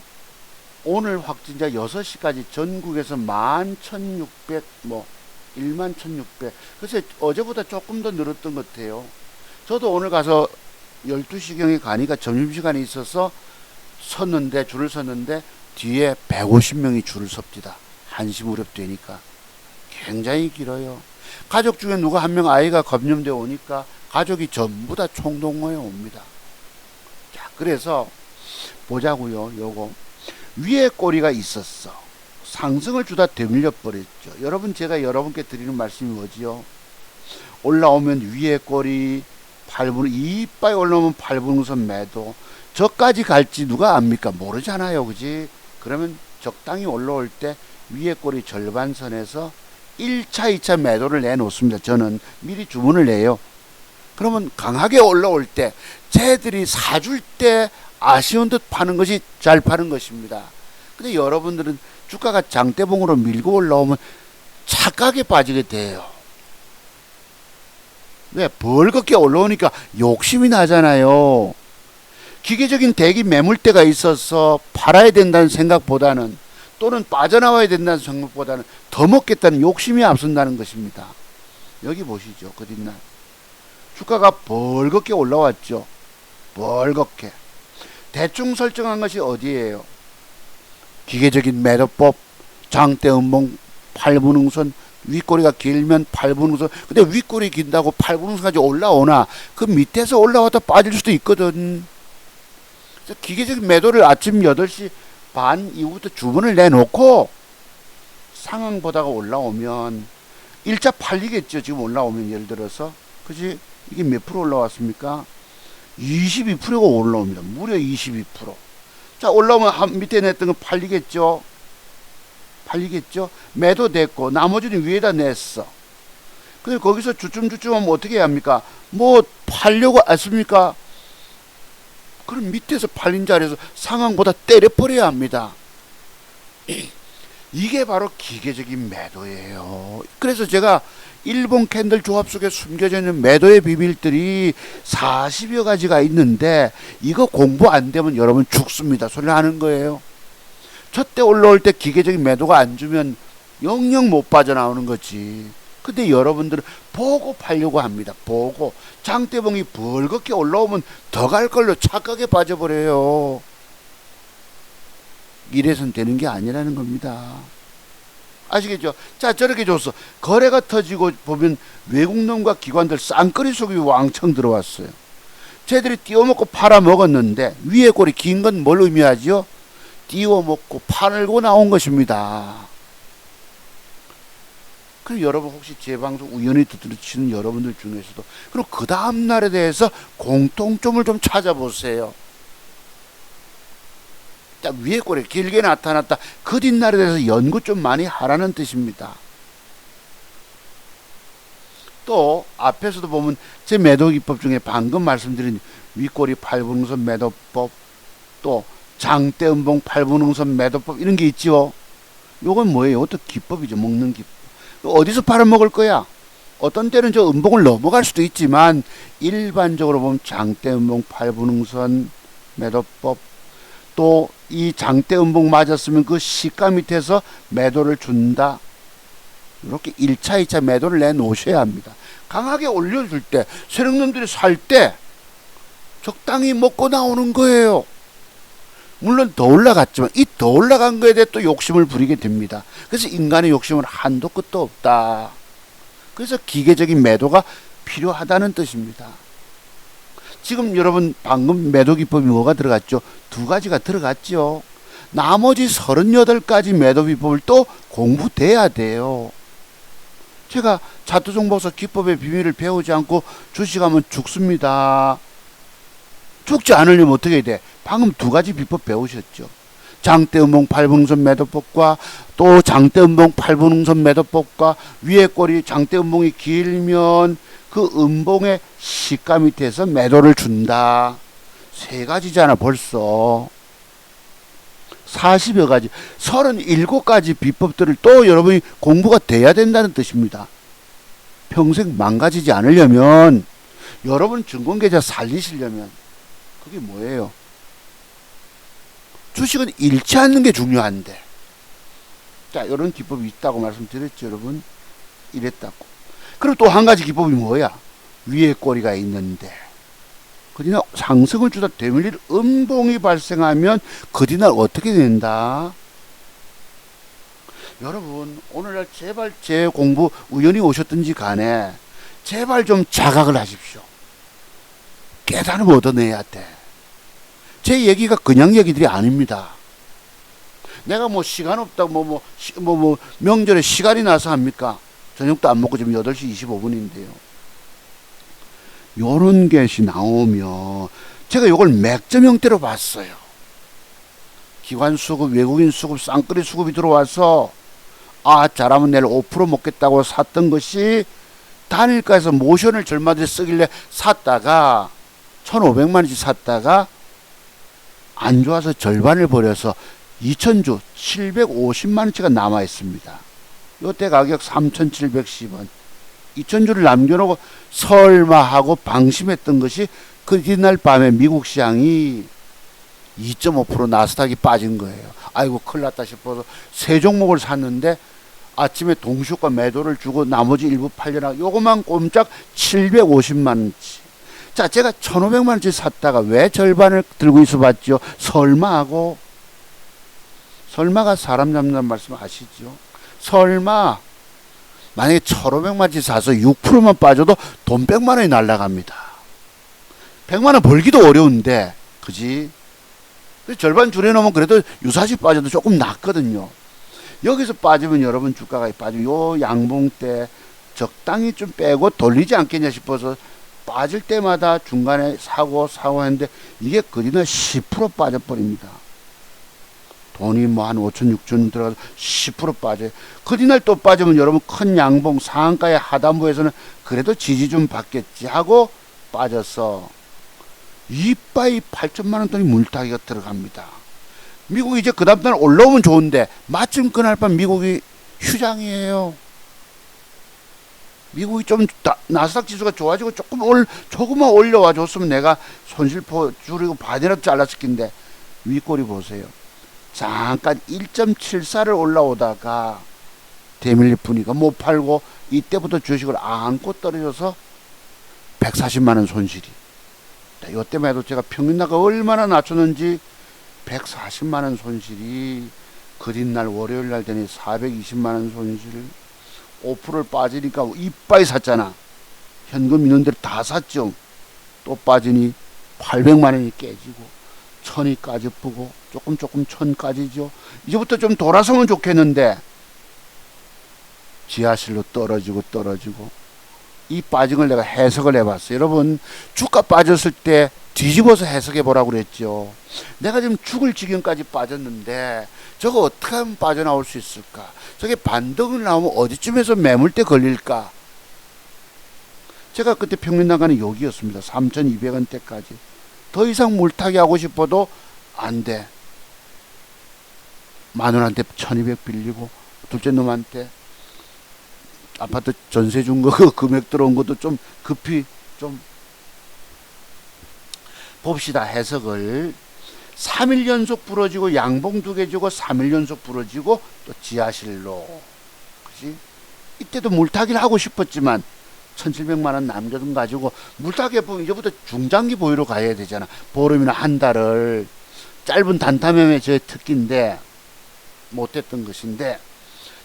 오늘 확진자 6시까지 전국에서 11,600 뭐 11,600 그래서 어제보다 조금 더 늘었던 것 같아요. 저도 오늘 가서 12시경에 가니까 점심시간이 있어서 섰는데 줄을 섰는데 뒤에 150명이 줄을 섭니다. 1시 무렵 되니까 굉장히 길어요. 가족 중에 누가 한 명 아이가 감염돼 오니까 가족이 전부 다 총동원해 옵니다. 자, 그래서 보자고요. 요거 위에 꼬리가 있었어. 상승을 주다 되밀려 버렸죠. 여러분 제가 여러분께 드리는 말씀이 뭐지요? 올라오면 위에 꼬리 8분 이빨 올라오면 8분선 매도. 저까지 갈지 누가 압니까? 모르잖아요. 그지? 그러면 적당히 올라올 때 위에 꼬리 절반선에서 1차 2차 매도를 내놓습니다. 저는 미리 주문을 내요. 그러면 강하게 올라올 때 쟤들이 사줄 때 아쉬운 듯 파는 것이 잘 파는 것입니다. 근데 여러분들은 주가가 장대봉으로 밀고 올라오면 착각에 빠지게 돼요. 왜? 벌겋게 올라오니까 욕심이 나잖아요. 기계적인 대기 매물대가 있어서 팔아야 된다는 생각보다는 또는 빠져나와야 된다는 생각보다는 더 먹겠다는 욕심이 앞선다는 것입니다. 여기 보시죠. 그 뒷날 주가가 벌겋게 올라왔죠. 벌겋게 대충 설정한 것이 어디예요? 기계적인 매도법 장대 음봉 8분응선 윗꼬리가 길면 8분응선. 근데 윗꼬리 긴다고 8분응선까지 올라오나? 그 밑에서 올라왔다 빠질 수도 있거든. 그래서 기계적인 매도를 아침 8시 반 이후부터 주문을 내놓고 상황 보다가 올라오면 일자 팔리겠죠. 지금 올라오면 예를 들어서 그지? 이게 몇 프로 올라왔습니까? 22%가 올라옵니다. 무려 22%. 자, 올라오면 한 밑에 냈던 건 팔리겠죠. 팔리겠죠. 매도됐고 나머지는 위에다 냈어. 근데 거기서 주춤주춤 하면 어떻게 해야 합니까? 뭐 팔려고 했습니까? 그럼 밑에서 팔린 자리에서 상황보다 때려버려야 합니다. 이게 바로 기계적인 매도예요. 그래서 제가 일본 캔들 조합 속에 숨겨져 있는 매도의 비밀들이 40여 가지가 있는데 이거 공부 안 되면 여러분 죽습니다. 소리를 하는 거예요. 저때 올라올 때 기계적인 매도가 안 주면 영영 못 빠져나오는 거지. 근데 여러분들은 보고 팔려고 합니다. 보고 장대봉이 벌겋게 올라오면 더 갈 걸로 착각에 빠져버려요. 이래선 되는 게 아니라는 겁니다. 아시겠죠? 자, 저렇게 줬어. 거래가 터지고 보면 외국놈과 기관들 쌍끌이 속이 왕창 들어왔어요. 쟤들이 띄워먹고 팔아먹었는데 위에 꼬리 긴 건 뭘 의미하지요? 띄워먹고 팔고 나온 것입니다. 그럼 여러분 혹시 제 방송 우연히 들으시는 여러분들 중에서도 그럼 그 다음 날에 대해서 공통점을 좀 찾아보세요. 딱 위에 꼬리 길게 나타났다. 그 뒷날에 대해서 연구 좀 많이 하라는 뜻입니다. 또 앞에서도 보면 제 매도 기법 중에 방금 말씀드린 윗꼬리 8분응선 매도법, 또 장대음봉 8분응선 매도법 이런 게 있죠. 요건 뭐예요? 이것도 기법이죠. 먹는 기법. 어디서 팔아먹을 거야? 어떤 때는 저 음봉을 넘어갈 수도 있지만 일반적으로 보면 장대음봉 8분응선 매도법, 또 이 장대음봉 맞았으면 그 시가 밑에서 매도를 준다. 이렇게 1차, 2차 매도를 내놓으셔야 합니다. 강하게 올려줄 때, 세력놈들이 살 때 적당히 먹고 나오는 거예요. 물론 더 올라갔지만 이 더 올라간 거에 대해 또 욕심을 부리게 됩니다. 그래서 인간의 욕심은 한도 끝도 없다. 그래서 기계적인 매도가 필요하다는 뜻입니다. 지금 여러분 방금 매도 기법이 뭐가 들어갔죠? 두 가지가 들어갔죠. 나머지 38가지 매도 비법을 또 공부돼야 돼요. 제가 자투정보서 기법의 비밀을 배우지 않고 주식하면 죽습니다. 죽지 않으려면 어떻게 해야 돼? 방금 두 가지 비법 배우셨죠. 장대음봉 8분응선 매도법과 또 장대음봉 8분응선 매도법과 위에 꼬리 장대음봉이 길면 그 음봉의 시가 밑에서 매도를 준다. 세 가지잖아 벌써. 40여 가지, 37가지 비법들을 또 여러분이 공부가 돼야 된다는 뜻입니다. 평생 망가지지 않으려면, 여러분 증권계좌 살리시려면 그게 뭐예요? 주식은 잃지 않는 게 중요한데, 자, 이런 기법이 있다고 말씀드렸죠, 여러분. 이랬다고. 그리고 또 한 가지 기법이 뭐야? 위에 꼬리가 있는데 그 뒤날 상승을 주다 되밀릴 음봉이 발생하면 그 뒤날 어떻게 된다? 여러분 오늘날 제발 제 공부 우연히 오셨든지 간에 제발 좀 자각을 하십시오. 깨달음을 얻어내야 돼. 제 얘기가 그냥 얘기들이 아닙니다. 내가 뭐 시간 없다고 명절에 시간이 나서 합니까? 저녁도 안 먹고 지금 8시 25분인데요. 요런 것이 나오면 제가 요걸 맥점 형태로 봤어요. 기관 수급, 외국인 수급, 쌍끌이 수급이 들어와서 잘하면 내일 5% 먹겠다고 샀던 것이 단일가에서 모션을 절마다 쓰길래 샀다가 1,500만원씩 샀다가 안 좋아서 절반을 버려서 2,000주 750만원치가 남아있습니다. 요때 가격 3,710원. 2,000주를 남겨놓고 설마 하고 방심했던 것이 그 뒤날 밤에 미국 시장이 2.5% 나스닥이 빠진 거예요. 아이고 큰일 났다 싶어서 세 종목을 샀는데 아침에 동시효과 매도를 주고 나머지 일부 팔려나 요것만 꼼짝 750만원치. 자, 제가 1,500만원치 샀다가 왜 절반을 들고 있어 봤죠? 설마하고. 설마가 사람 잡는다는 말씀 아시죠? 설마 만약에 1,500만원치 사서 6%만 빠져도 돈 100만원이 날라갑니다. 100만원 벌기도 어려운데 그지? 절반 줄여놓으면 그래도 유사시 빠져도 조금 낫거든요. 여기서 빠지면 여러분 주가가 빠지면 요 양봉 때 적당히 좀 빼고 돌리지 않겠냐 싶어서 빠질 때마다 중간에 사고 했는데 이게 그디나 10% 빠져버립니다. 돈이 뭐 한 5천 6천 들어가서 10% 빠져요. 그 뒤날 또 빠지면 여러분 큰 양봉 상한가의 하단부에서는 그래도 지지 좀 받겠지 하고 빠져서 이빠이 8천만원 돈이 물타기가 들어갑니다. 미국이 이제 그 다음날 올라오면 좋은데 마침 그날 밤 미국이 휴장이에요. 미국이 좀 나스닥 지수가 좋아지고 조금만 올려와 줬으면 내가 손실포 줄이고 반이라도 잘랐을 텐데 윗꼬리 보세요. 잠깐 1.74를 올라오다가 대밀리 분위기가 못 팔고 이때부터 주식을 안고 떨어져서 140만원 손실이. 이때만 해도 제가 평균나가 얼마나 낮췄는지 140만원 손실이 그 뒷날 월요일날 되니 420만원 손실. 5%를 빠지니까 이빠이 샀잖아. 현금 있는 데를 다 샀죠. 또 빠지니 800만원이 깨지고 1,000이 까져보고 조금 1,000까지죠. 이제부터 좀 돌아서면 좋겠는데 지하실로 떨어지고 이 빠진 걸 내가 해석을 해봤어요. 여러분 주가 빠졌을 때 뒤집어서 해석해 보라고 그랬죠. 내가 지금 죽을 지경까지 빠졌는데 저거 어떻게 하면 빠져나올 수 있을까? 저게 반등을 나오면 어디쯤에서 매물대 걸릴까? 제가 그때 평균 나가는 여기였습니다. 3,200원대까지. 더 이상 물타기 하고 싶어도 안 돼. 마누라한테 1200 빌리고 둘째 놈한테 아파트 전세 준 거 금액 들어온 것도 좀 급히 좀 봅시다. 해석을 3일 연속 부러지고 양봉 2개 주고 3일 연속 부러지고 또 지하실로, 그지? 이때도 물타기를 하고 싶었지만 1700만 원 남겨둔 가지고 물타기 보면 이제부터 중장기 보유로 가야 되잖아. 보름이나 한 달을. 짧은 단타매매 저의 특기인데 못했던 것인데,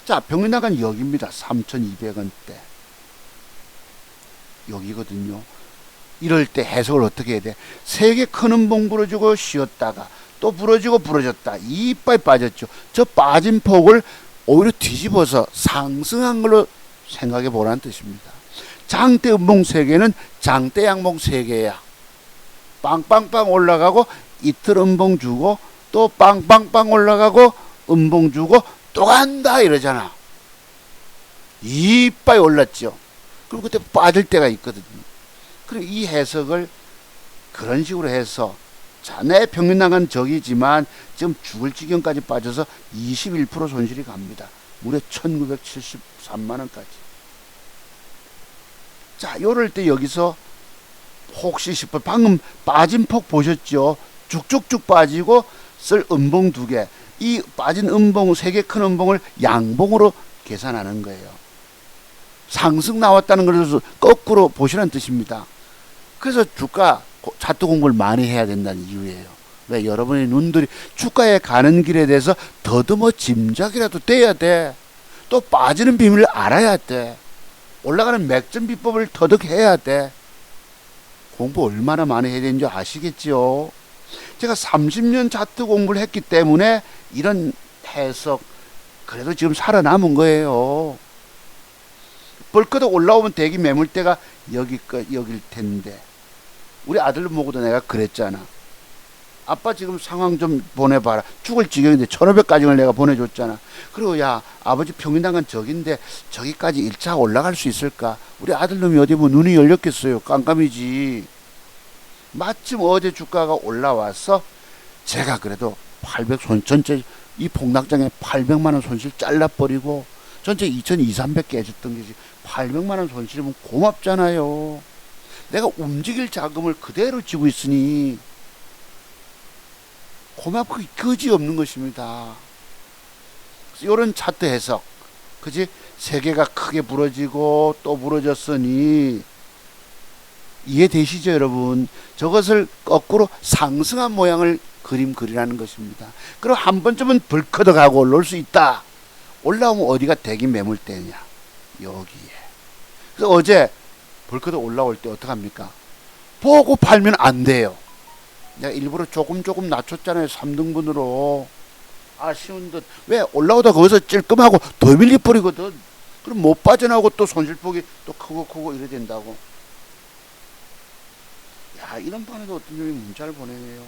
자, 평균나간 여기입니다. 3200원대 여기거든요. 이럴 때 해석을 어떻게 해야 돼? 세 개 큰 음봉 부러지고 쉬었다가 또 부러지고 부러졌다. 이빨 빠졌죠. 저 빠진 폭을 오히려 뒤집어서 상승한 걸로 생각해 보라는 뜻입니다. 장대 음봉 3개는 장대 양봉 3개야. 빵빵빵 올라가고 이틀 음봉 주고 또 빵빵빵 올라가고 음봉 주고 또 간다 이러잖아. 이빨 올랐죠. 그리고 그때 빠질 때가 있거든요. 그리고 이 해석을 그런 식으로 해서, 자, 내 평균 나간 적이지만 지금 죽을 지경까지 빠져서 21% 손실이 갑니다. 무려 1973만 원까지. 자, 요럴 때 여기서 혹시 싶어, 방금 빠진 폭 보셨죠? 쭉쭉쭉 빠지고 쓸 음봉 2개, 이 빠진 음봉 3개 큰 음봉을 양봉으로 계산하는 거예요. 상승 나왔다는 것을 거꾸로 보시라는 뜻입니다. 그래서 주가 차트 공부를 많이 해야 된다는 이유예요. 왜? 여러분의 눈들이 주가에 가는 길에 대해서 더듬어 짐작이라도 돼야 돼. 또 빠지는 비밀을 알아야 돼. 올라가는 맥점 비법을 터득해야 돼. 공부 얼마나 많이 해야 되는지 아시겠지요? 제가 30년 차트 공부를 했기 때문에 이런 해석 그래도 지금 살아남은 거예요. 벌크도 올라오면 대기 매물대가 여길 텐데, 우리 아들 보고도 내가 그랬잖아. 아빠 지금 상황 좀 보내봐라. 죽을 지경인데 1500까지를 내가 보내줬잖아. 그리고 야, 아버지 평균당은 저긴데 저기까지 1차 올라갈 수 있을까? 우리 아들놈이 어디 뭐 눈이 열렸겠어요. 깜깜이지. 마침 어제 주가가 올라와서 제가 그래도 800 전체 이 폭락장에 800만 원 손실 잘라버리고 전체 2200, 300 깨졌던 게 800만 원 손실이면 고맙잖아요. 내가 움직일 자금을 그대로 쥐고 있으니 고맙고 거지없는 것입니다. 이런 차트 해석, 그지? 세 개가 크게 부러지고 또 부러졌으니 이해되시죠, 여러분? 저것을 거꾸로 상승한 모양을 그림 그리라는 것입니다. 그럼 한 번쯤은 벌커덕하고 올라올 수 있다. 올라오면 어디가 대기 매물대냐? 여기에. 그래서 어제 벌커덕 올라올 때 어떡합니까? 보고 팔면 안 돼요. 내가 일부러 조금 낮췄잖아요. 3등분으로. 아쉬운 듯. 왜? 올라오다 거기서 찔끔하고 더 밀려버리거든. 그럼 못 빠져나오고 또 손실폭이 또 크고 이래 된다고. 야, 이런 판에도 어떤 놈이 문자를 보내네요.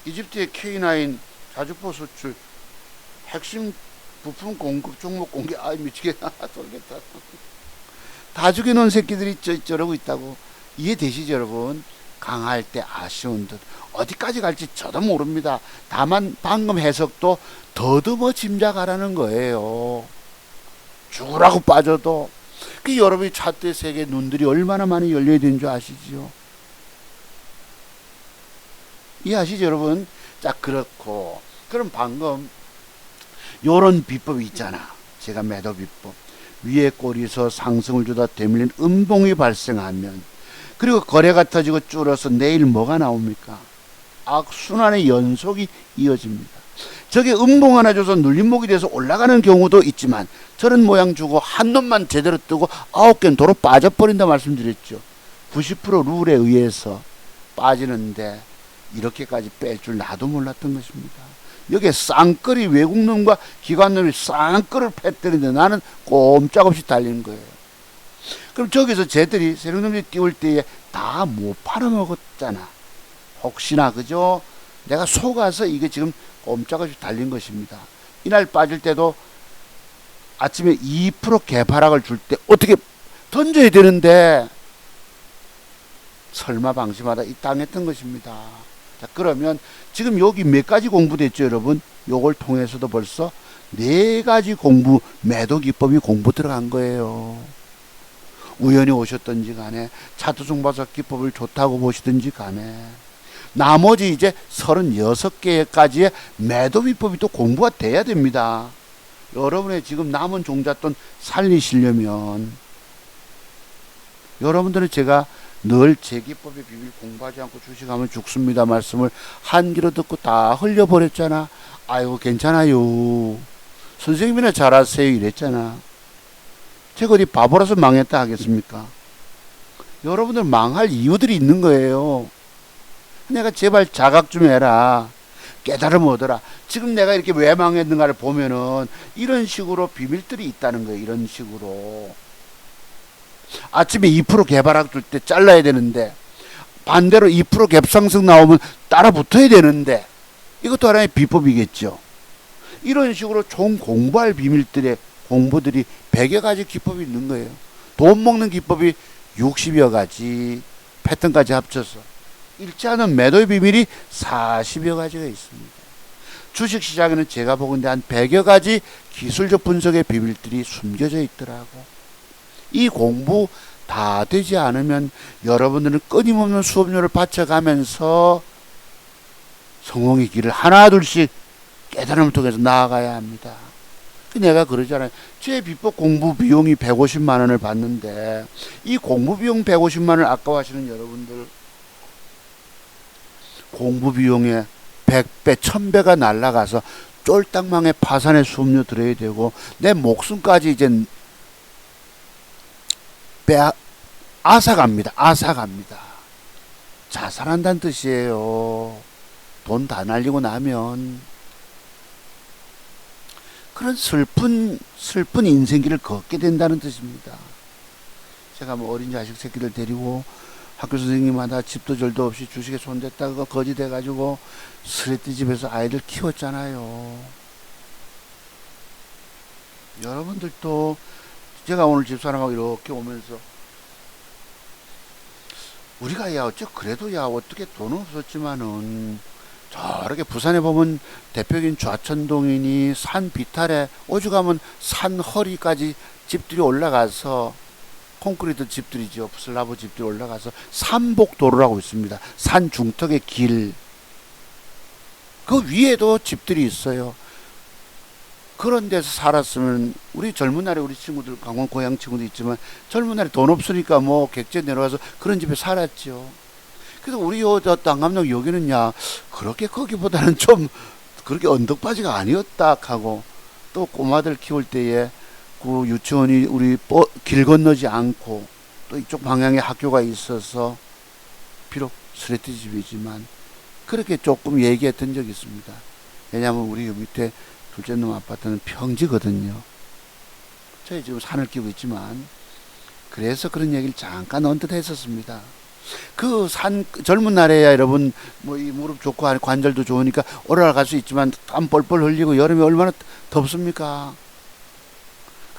이집트의 K9 자주포 수출 핵심 부품 공급 종목 공개. 아, 미치겠다. 돌겠다. 다 죽여놓은 새끼들이 저러고 있다고. 이해되시죠, 여러분? 강할 때 아쉬운 듯. 어디까지 갈지 저도 모릅니다. 다만 방금 해석도 더듬어 짐작하라는 거예요. 죽으라고 빠져도. 그 여러분이 차트의 세계 눈들이 얼마나 많이 열려야 되는 줄 아시죠? 이해하시죠, 여러분? 자, 그렇고. 그럼 방금 요런 비법이 있잖아. 제가 매도 비법. 위에 꼬리서 상승을 주다 되밀린 음봉이 발생하면, 그리고 거래가 터지고 줄어서 내일 뭐가 나옵니까? 악순환의 연속이 이어집니다. 저게 음봉 하나 줘서 눌림목이 돼서 올라가는 경우도 있지만, 저런 모양 주고 한 놈만 제대로 뜨고 9개는 도로 빠져버린다 말씀드렸죠. 90% 룰에 의해서 빠지는데 이렇게까지 뺄 줄 나도 몰랐던 것입니다. 여기에 쌍끌이 외국놈과 기관놈이 쌍끌을 패뜨리는데 나는 꼼짝없이 달리는 거예요. 그럼 저기서 쟤들이 세력놈들이 띄울 때에 다 못 팔아먹었잖아. 혹시나, 그죠? 내가 속아서 이게 지금 꼼짝없이 달린 것입니다. 이날 빠질 때도 아침에 2% 개파락을 줄 때 어떻게 던져야 되는데 설마 방심하다 이 당했던 것입니다. 자, 그러면 지금 여기 몇 가지 공부됐죠, 여러분? 요걸 통해서도 벌써 4가지 공부, 매도 기법이 공부 들어간 거예요. 우연히 오셨든지 간에 차트중바석 기법을 좋다고 보시든지 간에 나머지 이제 36개까지의 매도 비법이 또 공부가 돼야 됩니다. 여러분의 지금 남은 종잣돈 살리시려면 여러분들은 제가 늘 제 기법의 비밀 공부하지 않고 주식하면 죽습니다 말씀을 한 귀로 듣고 다 흘려버렸잖아. 아이고 괜찮아요. 선생님이나 잘하세요 이랬잖아. 제가 어디 바보라서 망했다 하겠습니까? 여러분들 망할 이유들이 있는 거예요. 내가 제발 자각 좀 해라. 깨달음 얻어라. 지금 내가 이렇게 왜 망했는가를 보면은 이런 식으로 비밀들이 있다는 거예요. 이런 식으로. 아침에 2% 개발학 줄 때 잘라야 되는데 반대로 2% 갭상승 나오면 따라 붙어야 되는데 이것도 하나의 비법이겠죠. 이런 식으로 총 공부할 비밀들의 공부들이 100여 가지 기법이 있는 거예요. 돈 먹는 기법이 60여 가지 패턴까지 합쳐서 잃지 않은 매도의 비밀이 40여 가지가 있습니다. 주식시장에는 제가 보건대 한 100여 가지 기술적 분석의 비밀들이 숨겨져 있더라고. 이 공부 다 되지 않으면 여러분들은 끊임없는 수업료를 바쳐가면서 성공의 길을 하나 둘씩 깨달음을 통해서 나아가야 합니다. 내가 그러잖아요. 제 비법 공부 비용이 150만 원을 받는데 이 공부 비용 150만 원을 아까워하시는 여러분들 공부 비용에 100배, 1000배가 날아가서 쫄딱망에 파산의 수업료 들어야 되고 내 목숨까지 이제 앗아갑니다. 앗아갑니다. 자살한다는 뜻이에요. 돈 다 날리고 나면 그런 슬픈 인생길을 걷게 된다는 뜻입니다. 제가 뭐 어린 자식 새끼들 데리고 학교 선생님마다 집도 절도 없이 주식에 손댔다가 거지 돼가지고 스레띠 집에서 아이들 키웠잖아요. 여러분들도 제가 오늘 집사람하고 이렇게 오면서 우리가 야 어째 그래도 야 어떻게 돈은 없었지만은 저렇게 부산에 보면 대표적인 좌천동이니 산 비탈에 오죽하면 산 허리까지 집들이 올라가서 콘크리트 집들이죠. 슬라브 집들이 올라가서 산복도로라고 있습니다. 산 중턱의 길. 그 위에도 집들이 있어요. 그런 데서 살았으면 우리 젊은 날에 우리 친구들 강원 고향 친구도 있지만 젊은 날에 돈 없으니까 뭐 객지 내려와서 그런 집에 살았죠. 그래서 우리 땅감독 여기는야 그렇게 거기보다는 좀 그렇게 언덕바지가 아니었다 하고 또 꼬마들 키울 때에 그 유치원이 우리 길 건너지 않고 또 이쪽 방향에 학교가 있어서 비록 스레트 집이지만 그렇게 조금 얘기했던 적이 있습니다. 왜냐하면 우리 밑에 둘째 놈 아파트는 평지거든요. 저희 지금 산을 끼고 있지만 그래서 그런 얘기를 잠깐 언뜻 했었습니다. 그 산 젊은 날에야 여러분 뭐 이 무릎 좋고 관절도 좋으니까 올라갈 수 있지만 땀 뻘뻘 흘리고 여름에 얼마나 덥습니까?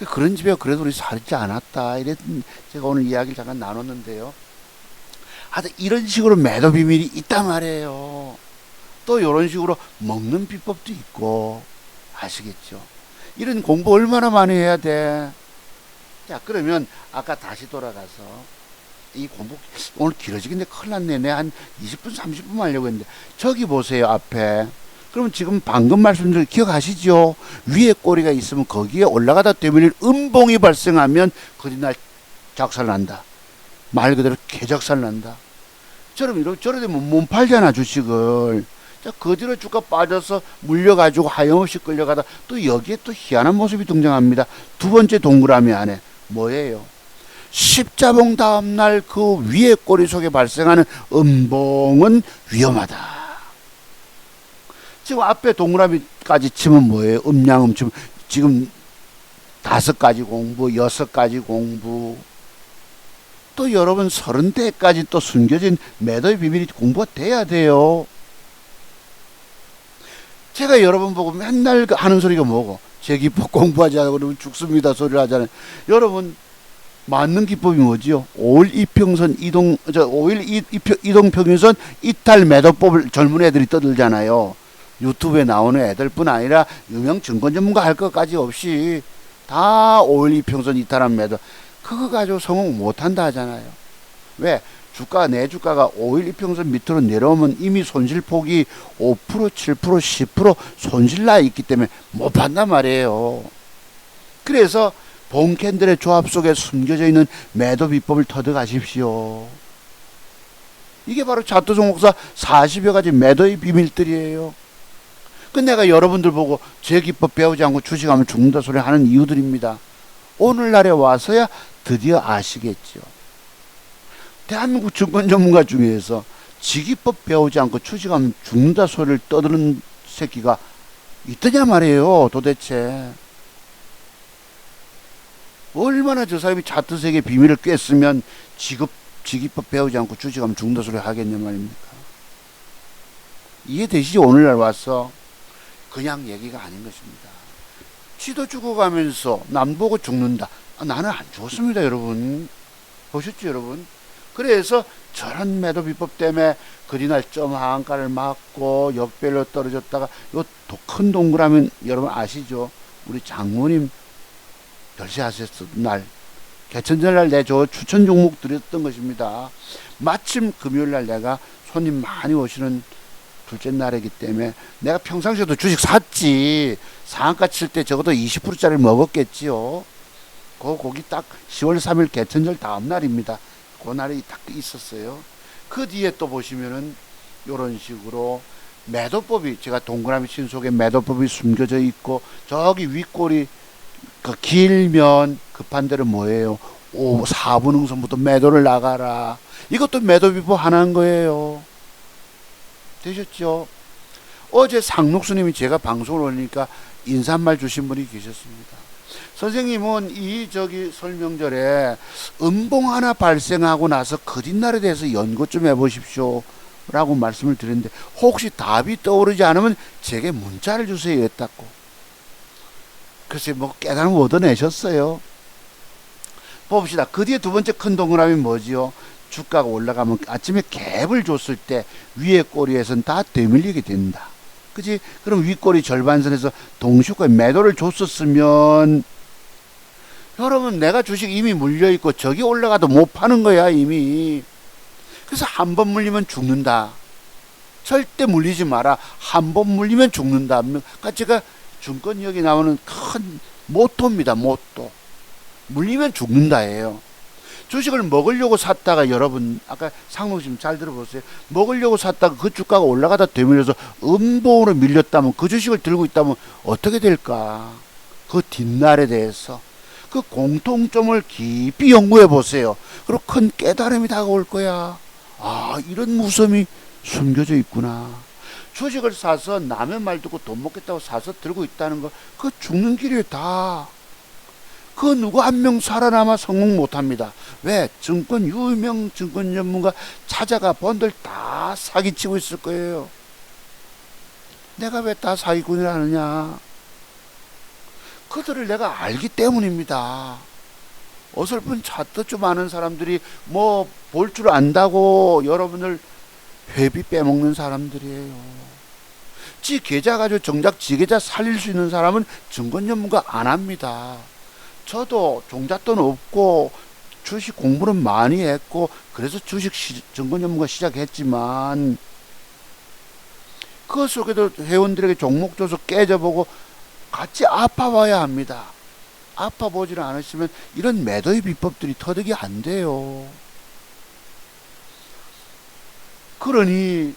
그런 집에 그래도 우리 살지 않았다. 이랬 제가 오늘 이야기를 잠깐 나눴는데요. 하여튼 이런 식으로 매도 비밀이 있단 말이에요. 또 이런 식으로 먹는 비법도 있고 아시겠죠? 이런 공부 얼마나 많이 해야 돼? 자, 그러면 아까 다시 돌아가서 이 공부 오늘 길어지겠네. 큰일 났네. 내가 한 20분 30분 하려고 했는데 저기 보세요 앞에. 그러면 지금 방금 말씀드린 기억하시죠? 위에 꼬리가 있으면 거기에 올라가다 때문에 음봉이 발생하면 그날 작살난다. 말 그대로 개작살난다. 저래 되면 못 팔잖아 주식을. 자, 그대로 주가 빠져서 물려가지고 하염없이 끌려가다 또 여기에 또 희한한 모습이 등장합니다. 두 번째 동그라미 안에 뭐예요? 십자봉 다음날 그 위에 꼬리 속에 발생하는 음봉은 위험하다. 지금 앞에 동그라미까지 치면 뭐예요? 음양 치면 지금 5가지 공부, 6가지 공부. 또 여러분 30대까지 또 숨겨진 매도의 비밀이 공부가 돼야 돼요. 제가 여러분 보고 맨날 하는 소리가 뭐고? 제 기법 공부하지 않고 그러면 죽습니다 소리를 하잖아요. 여러분 맞는 기법이 뭐지요? 5일 이평선 이동, 5일 이동 평균선 이탈 매도법을 젊은 애들이 떠들잖아요. 유튜브에 나오는 애들뿐 아니라 유명 증권 전문가 할 것까지 없이 다 5일 이평선 이탈한 매도. 그거 가지고 성공 못한다 하잖아요. 왜? 내 주가가 5일 이평선 밑으로 내려오면 이미 손실폭이 5%, 7%, 10% 손실 나 있기 때문에 못 판단 말이에요. 그래서 본 캔들의 조합 속에 숨겨져 있는 매도 비법을 터득하십시오. 이게 바로 차트 종목사 40여 가지 매도의 비밀들이에요. 그 내가 여러분들 보고 제 기법 배우지 않고 주식하면 죽는다 소리 하는 이유들입니다. 오늘날에 와서야 드디어 아시겠죠. 대한민국 증권 전문가 중에서 지 기법 배우지 않고 주식하면 죽는다 소리를 떠드는 새끼가 있더냐 말이에요. 도대체 얼마나 저 사람이 차트 세계 비밀을 꿰으면 지기법 배우지 않고 주식하면 죽는다 소리 하겠냐 말입니까. 이해되시죠? 오늘날 와서 그냥 얘기가 아닌 것입니다. 지도 죽어가면서 남 보고 죽는다. 나는 안 죽었습니다, 여러분. 보셨죠, 여러분? 그래서 저런 매도 비법 때문에 그리날 점 하한가를 맞고 역별로 떨어졌다가 요 큰 동그라미 여러분 아시죠? 우리 장모님 별세하셨던 날 개천절날 내 저 추천 종목 드렸던 것입니다. 마침 금요일날 내가 손님 많이 오시는 둘째 날이기 때문에 내가 평상시에도 주식 샀지. 상한가 칠 때 적어도 20%짜리를 먹었겠지요. 거기 딱 10월 3일 개천절 다음 날입니다. 그 날이 딱 있었어요. 그 뒤에 또 보시면은 요런 식으로 매도법이 제가 동그라미 친 속에 매도법이 숨겨져 있고 저기 윗꼬리 그 길면 급한 대로 뭐예요? 4분 응선부터 매도를 나가라. 이것도 매도 비법 하나인 거예요. 되셨죠? 어제 상록수님이 제가 방송을 올리니까 인사말 주신 분이 계셨습니다. 선생님은 이 설명절에 음봉 하나 발생하고 나서 그 뒷날에 대해서 연구 좀 해보십시오 라고 말씀을 드렸는데 혹시 답이 떠오르지 않으면 제게 문자를 주세요 했다고. 글쎄 뭐 깨달음을 얻어내셨어요. 봅시다. 그 뒤에 두 번째 큰 동그라미 뭐지요? 주가가 올라가면 아침에 갭을 줬을 때 위에 꼬리에선 다 되밀리게 된다. 그치? 그럼 윗꼬리 절반선에서 동시효과에 매도를 줬었으면 여러분 내가 주식 이미 물려있고 저기 올라가도 못 파는 거야 이미. 그래서 한 번 물리면 죽는다. 절대 물리지 마라. 한 번 물리면 죽는다. 그러니까 제가 증권력이 나오는 큰 모토입니다. 모토. 물리면 죽는다예요. 주식을 먹으려고 샀다가 여러분 아까 상록님 잘 들어보세요. 먹으려고 샀다가 그 주가가 올라가다 되밀려서 음봉으로 밀렸다면 그 주식을 들고 있다면 어떻게 될까? 그 뒷날에 대해서 그 공통점을 깊이 연구해 보세요. 그리고 큰 깨달음이 다가올 거야. 아, 이런 무섬이 숨겨져 있구나. 주식을 사서 남의 말 듣고 돈 먹겠다고 사서 들고 있다는 거 그거 죽는 길이에요. 다. 그 누구 한 명 살아남아 성공 못합니다. 왜? 유명 증권 전문가 찾아가 본들 다 사기치고 있을 거예요. 내가 왜 다 사기꾼이라 하느냐? 그들을 내가 알기 때문입니다. 어설픈 차트 좀 아는 사람들이 뭐 볼 줄 안다고 여러분을 회비 빼먹는 사람들이에요. 지 계좌 가지고 정작 지 계좌 살릴 수 있는 사람은 증권 전문가 안 합니다. 저도 종잣돈 없고 주식 공부는 많이 했고 그래서 주식 증권 전문가 시작했지만 그 속에도 회원들에게 종목 줘서 깨져보고 같이 아파봐야 합니다. 아파보지를 않으시면 이런 매도의 비법들이 터득이 안 돼요. 그러니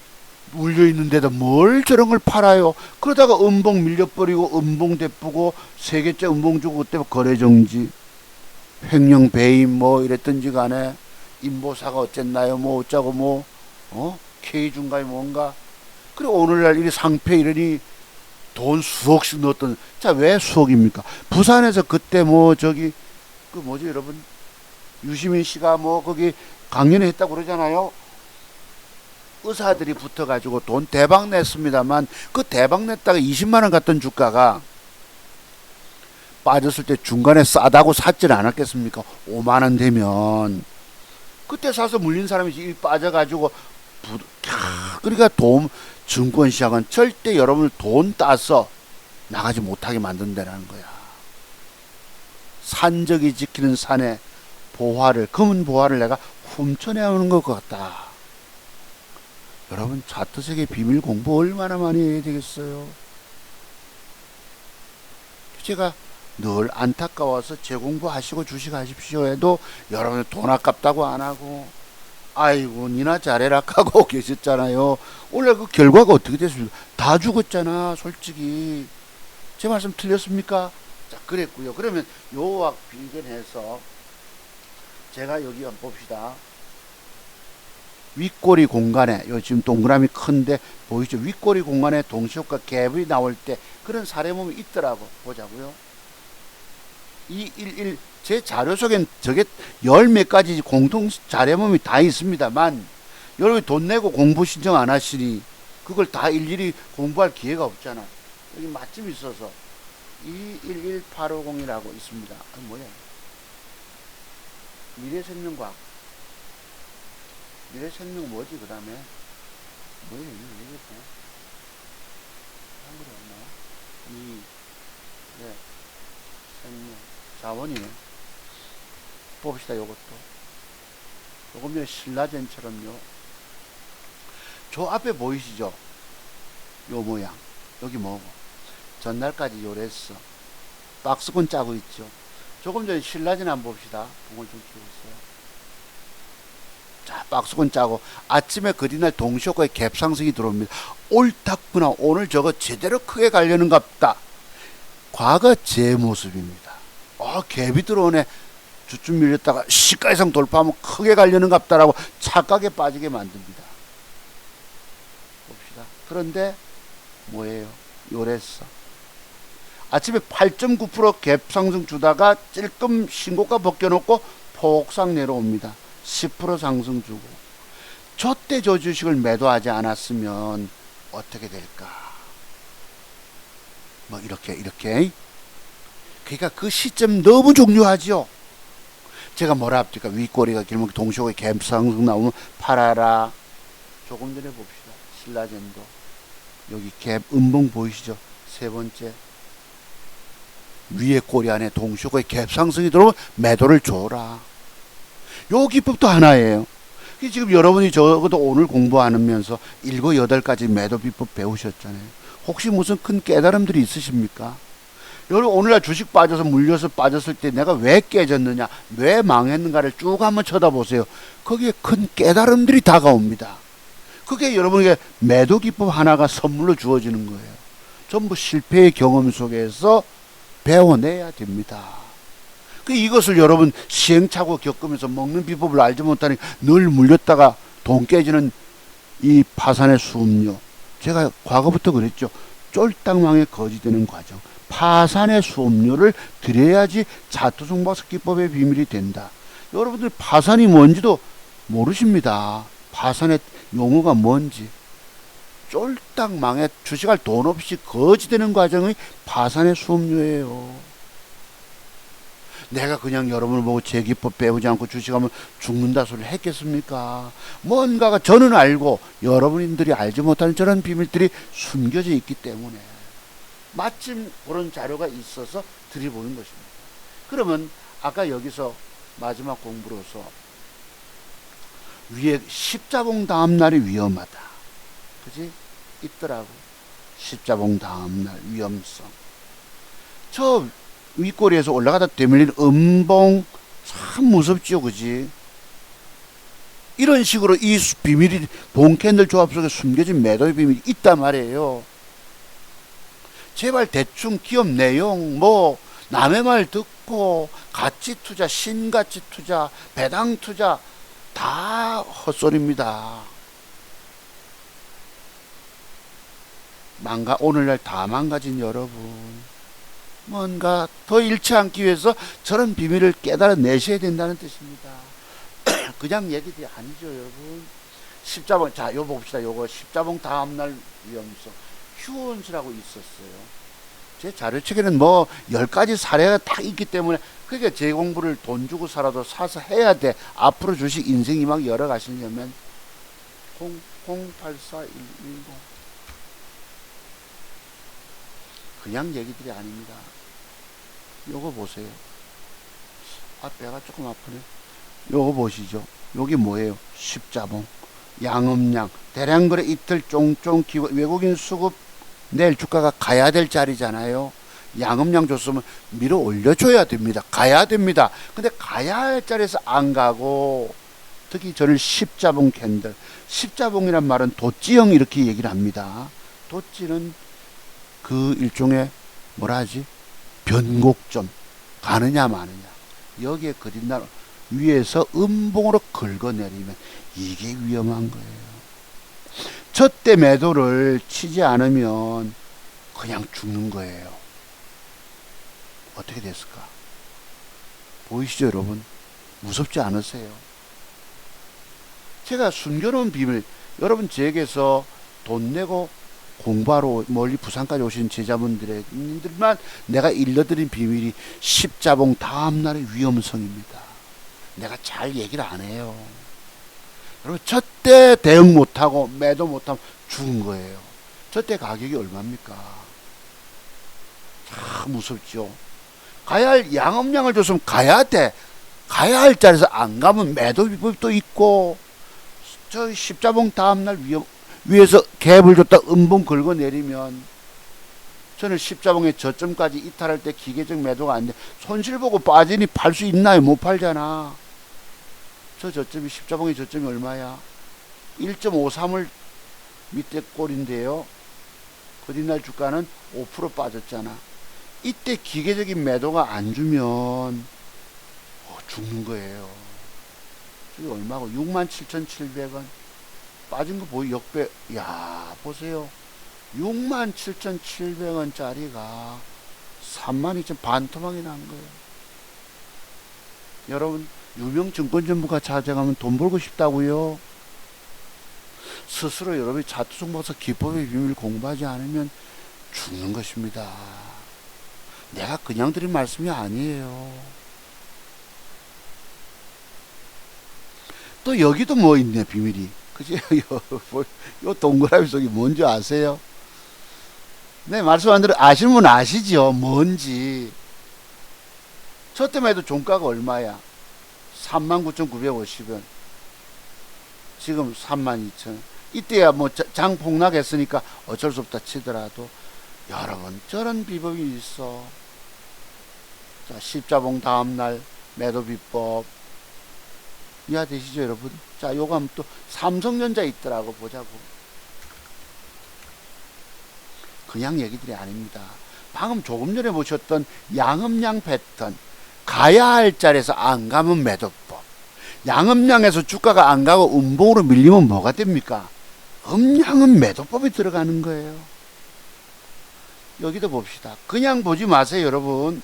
물려있는데도 뭘 저런 걸 팔아요. 그러다가 음봉 밀려버리고 음봉 대쁘고 세계째 음봉 주고 그때 거래정지 횡령 배임 뭐 이랬던지 간에 인보사가 어쨌나요 뭐 어쩌고 K중가에 뭔가 그리고 오늘날 이 상패 이러니 돈 수억씩 넣었던 자 왜 수억입니까? 부산에서 그때 여러분 유시민 씨가 거기 강연회 했다고 그러잖아요. 의사들이 붙어가지고 돈 대박 냈습니다만 그 대박 냈다가 20만원 갔던 주가가 빠졌을 때 중간에 싸다고 샀지는 않았겠습니까? 5만 원 되면 그때 사서 물린 사람이 일 빠져가지고 그러니까 증권시장은 절대 여러분을 돈 따서 나가지 못하게 만든다는 거야. 산적이 지키는 산의 보화를, 검은 보화를 내가 훔쳐내오는 것 같다. 여러분, 차트세계 비밀 공부 얼마나 많이 해야 되겠어요? 제가 늘 안타까워서 재공부하시고 주식하십시오 해도 여러분 돈 아깝다고 안 하고, 아이고 니나 잘해라 하고 계셨잖아요. 오늘 그 결과가 어떻게 됐습니까? 다 죽었잖아. 솔직히 제 말씀 틀렸습니까? 자, 그랬고요. 그러면 요와 비견해서 제가 여기 한번 봅시다. 윗꼬리 공간에, 요 지금 동그라미 큰데 보이죠? 윗꼬리 공간에 동시효과 갭이 나올 때 그런 사례몸이 있더라고. 보자고요. 211, 제 자료 속엔 저게 열 몇 가지 공통 사례몸이 다 있습니다만, 여러분이 돈 내고 공부 신청 안 하시니 그걸 다 일일이 공부할 기회가 없잖아. 여기 마침 있어서 211850이라고 있습니다. 아, 뭐야? 미래생명과학. 미래생명 뭐지? 그 다음에 뭐야? 이게 뭐겠어? 한글이 없나? 네, 생명 자원이네. 봅시다. 요것도 조금 전에 신라젠처럼요. 저 앞에 보이시죠? 요 모양. 여기 뭐고? 전날까지 요랬어. 박스권 짜고 있죠. 조금 전에 신라젠 한번 봅시다. 봉을 좀 키웠어요. 자, 박스권 짜고 아침에 그리날 동시효과에 갭 상승이 들어옵니다. 옳다구나. 오늘 저거 제대로 크게 가려는 갑다. 과거 제 모습입니다. 갭이 들어오네. 주춤 밀렸다가 시가 이상 돌파하면 크게 가려는 갑다라고 착각에 빠지게 만듭니다. 봅시다. 그런데 뭐예요? 요랬어. 아침에 8.9% 갭 상승 주다가 찔끔 신고가 벗겨놓고 폭삭 내려옵니다. 10% 상승 주고. 저때 저 주식을 매도하지 않았으면 어떻게 될까? 뭐 이렇게 그러니까 그 시점 너무 중요하죠. 제가 뭐라 합니까? 윗꼬리가 길면 동시호에 갭 상승 나오면 팔아라. 조금 전에 봅시다. 신라젠도 여기 갭 음봉 보이시죠? 세 번째 위에 꼬리 안에 동시호에 갭 상승이 들어오면 매도를 줘라. 요 기법도 하나예요. 지금 여러분이 적어도 오늘 공부하면서 7, 8가지 매도 비법 배우셨잖아요. 혹시 무슨 큰 깨달음들이 있으십니까? 여러분 오늘날 주식 빠져서 물려서 빠졌을 때 내가 왜 깨졌느냐, 왜 망했는가를 쭉 한번 쳐다보세요. 거기에 큰 깨달음들이 다가옵니다. 그게 여러분에게 매도 기법 하나가 선물로 주어지는 거예요. 전부 실패의 경험 속에서 배워내야 됩니다. 이것을 여러분 시행착오 겪으면서 먹는 비법을 알지 못하니 늘 물렸다가 돈 깨지는 이 파산의 수음료. 제가 과거부터 그랬죠. 쫄딱망에 거지되는 과정. 파산의 수음료를 드려야지 차트송박사 기법의 비밀이 된다. 여러분들 파산이 뭔지도 모르십니다. 파산의 용어가 뭔지. 쫄딱망에 주식할 돈 없이 거지되는 과정이 파산의 수음료예요. 내가 그냥 여러분을 보고 제 기법 배우지 않고 주식하면 죽는다 소리를 했겠습니까? 뭔가가 저는 알고 여러분들이 알지 못하는 저런 비밀들이 숨겨져 있기 때문에 마침 그런 자료가 있어서 드려보는 것입니다. 그러면 아까 여기서 마지막 공부로서 위에 십자봉 다음날이 위험하다. 그지? 있더라고. 십자봉 다음날 위험성. 저 윗꼬리에서 올라가다 되밀린 음봉 참 무섭죠. 그지? 이런 식으로 이 비밀이 봉캔들 조합 속에 숨겨진 매도의 비밀이 있단 말이에요. 제발 대충 기업 내용 뭐 남의 말 듣고 가치 투자, 신가치 투자, 배당 투자 다 헛소리입니다. 오늘날 다 망가진 여러분, 뭔가 더 잃지 않기 위해서 저런 비밀을 깨달아내셔야 된다는 뜻입니다. 그냥 얘기들이 아니죠, 여러분. 십자봉, 자, 요거 봅시다. 요거 십자봉 다음날 위험성. 휴원수라고 있었어요. 제 자료책에는 뭐 10가지 사례가 딱 있기 때문에 그러니까 제 공부를 돈 주고 살아도 사서 해야 돼. 앞으로 주식 인생이 막 열어가시려면 0084110 그냥 얘기들이 아닙니다. 요거 보세요. 아, 배가 조금 아프네. 요거 보시죠. 요게 뭐예요? 십자봉, 양음양, 대량거래 이틀 쫑쫑 외국인 수급 내일 주가가 가야 될 자리잖아요. 양음양 줬으면 밀어 올려줘야 됩니다. 가야 됩니다. 근데 가야 할 자리에서 안 가고, 특히 저는 십자봉 캔들, 십자봉이란 말은 도찌형 이렇게 얘기를 합니다. 도찌는 그 일종의 뭐라 하지? 변곡점, 가느냐 마느냐. 여기에 그린 날 위에서 음봉으로 긁어내리면 이게 위험한 거예요. 저때 매도를 치지 않으면 그냥 죽는 거예요. 어떻게 됐을까? 보이시죠, 여러분? 무섭지 않으세요? 제가 숨겨놓은 비밀, 여러분 제게서 돈 내고 공부하러 멀리 부산까지 오신 제자분들만 내가 일러드린 비밀이 십자봉 다음날의 위험성입니다. 내가 잘 얘기를 안 해요. 여러분 저때 대응 못하고 매도 못하면 죽은 거예요. 저때 가격이 얼마입니까? 참 무섭죠. 가야 할 양음량을 줬으면 가야 돼. 가야 할 자리에서 안 가면 매도 비법도 있고, 저 십자봉 다음날 위에서 갭을 줬다 음봉 긁어내리면, 저는 십자봉의 저점까지 이탈할 때 기계적 매도가 안 돼. 손실 보고 빠지니 팔 수 있나요? 못 팔잖아. 저 저점이, 십자봉의 저점이 얼마야? 1.53을 밑에 꼴인데요. 그뒷날 주가는 5% 빠졌잖아. 이때 기계적인 매도가 안 주면 죽는 거예요. 저기 얼마고? 67,700원. 빠진 거 보이? 역배. 야, 보세요. 67,700원짜리가 32,000 반토막이 난 거예요. 여러분, 유명 증권전문가 찾아가면 돈 벌고 싶다고요? 스스로 여러분이 차트송 봐서 기법의 비밀 공부하지 않으면 죽는 것입니다. 내가 그냥 드린 말씀이 아니에요. 또 여기도 뭐 있네, 비밀이. 그지? 요 동그라미 속이 뭔지 아세요? 네, 말씀한 대로 아시는 분 아시죠? 뭔지. 저 때만 해도 종가가 얼마야? 39,950원. 지금 32,000원. 이때야 뭐 장 폭락했으니까 어쩔 수 없다 치더라도, 여러분, 저런 비법이 있어. 자, 십자봉 다음날 매도 비법. 이해되시죠, 여러분? 자, 요거 하면 또 삼성전자 있더라고, 보자고. 그냥 얘기들이 아닙니다. 방금 조금 전에 보셨던 양음양 패턴. 가야 할 자리에서 안 가면 매도법. 양음양에서 주가가 안 가고 음봉으로 밀리면 뭐가 됩니까? 음양은 매도법이 들어가는 거예요. 여기도 봅시다. 그냥 보지 마세요, 여러분.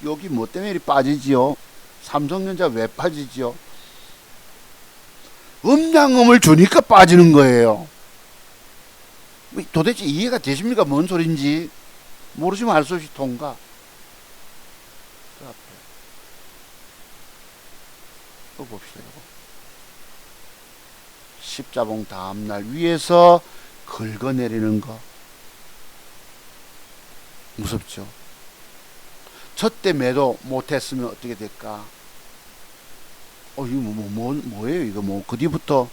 여기 뭐 때문에 빠지지요? 삼성전자 왜 빠지지요? 음양음을 주니까 빠지는 거예요. 도대체 이해가 되십니까? 뭔 소린지. 모르시면 알 수 없이 통과. 그 앞에 또 봅시다. 이거. 십자봉 다음날 위에서 긁어내리는 거. 무섭죠? 저때 매도 못했으면 어떻게 될까? 이거 뭐예요? 이거 뭐, 그 뒤부터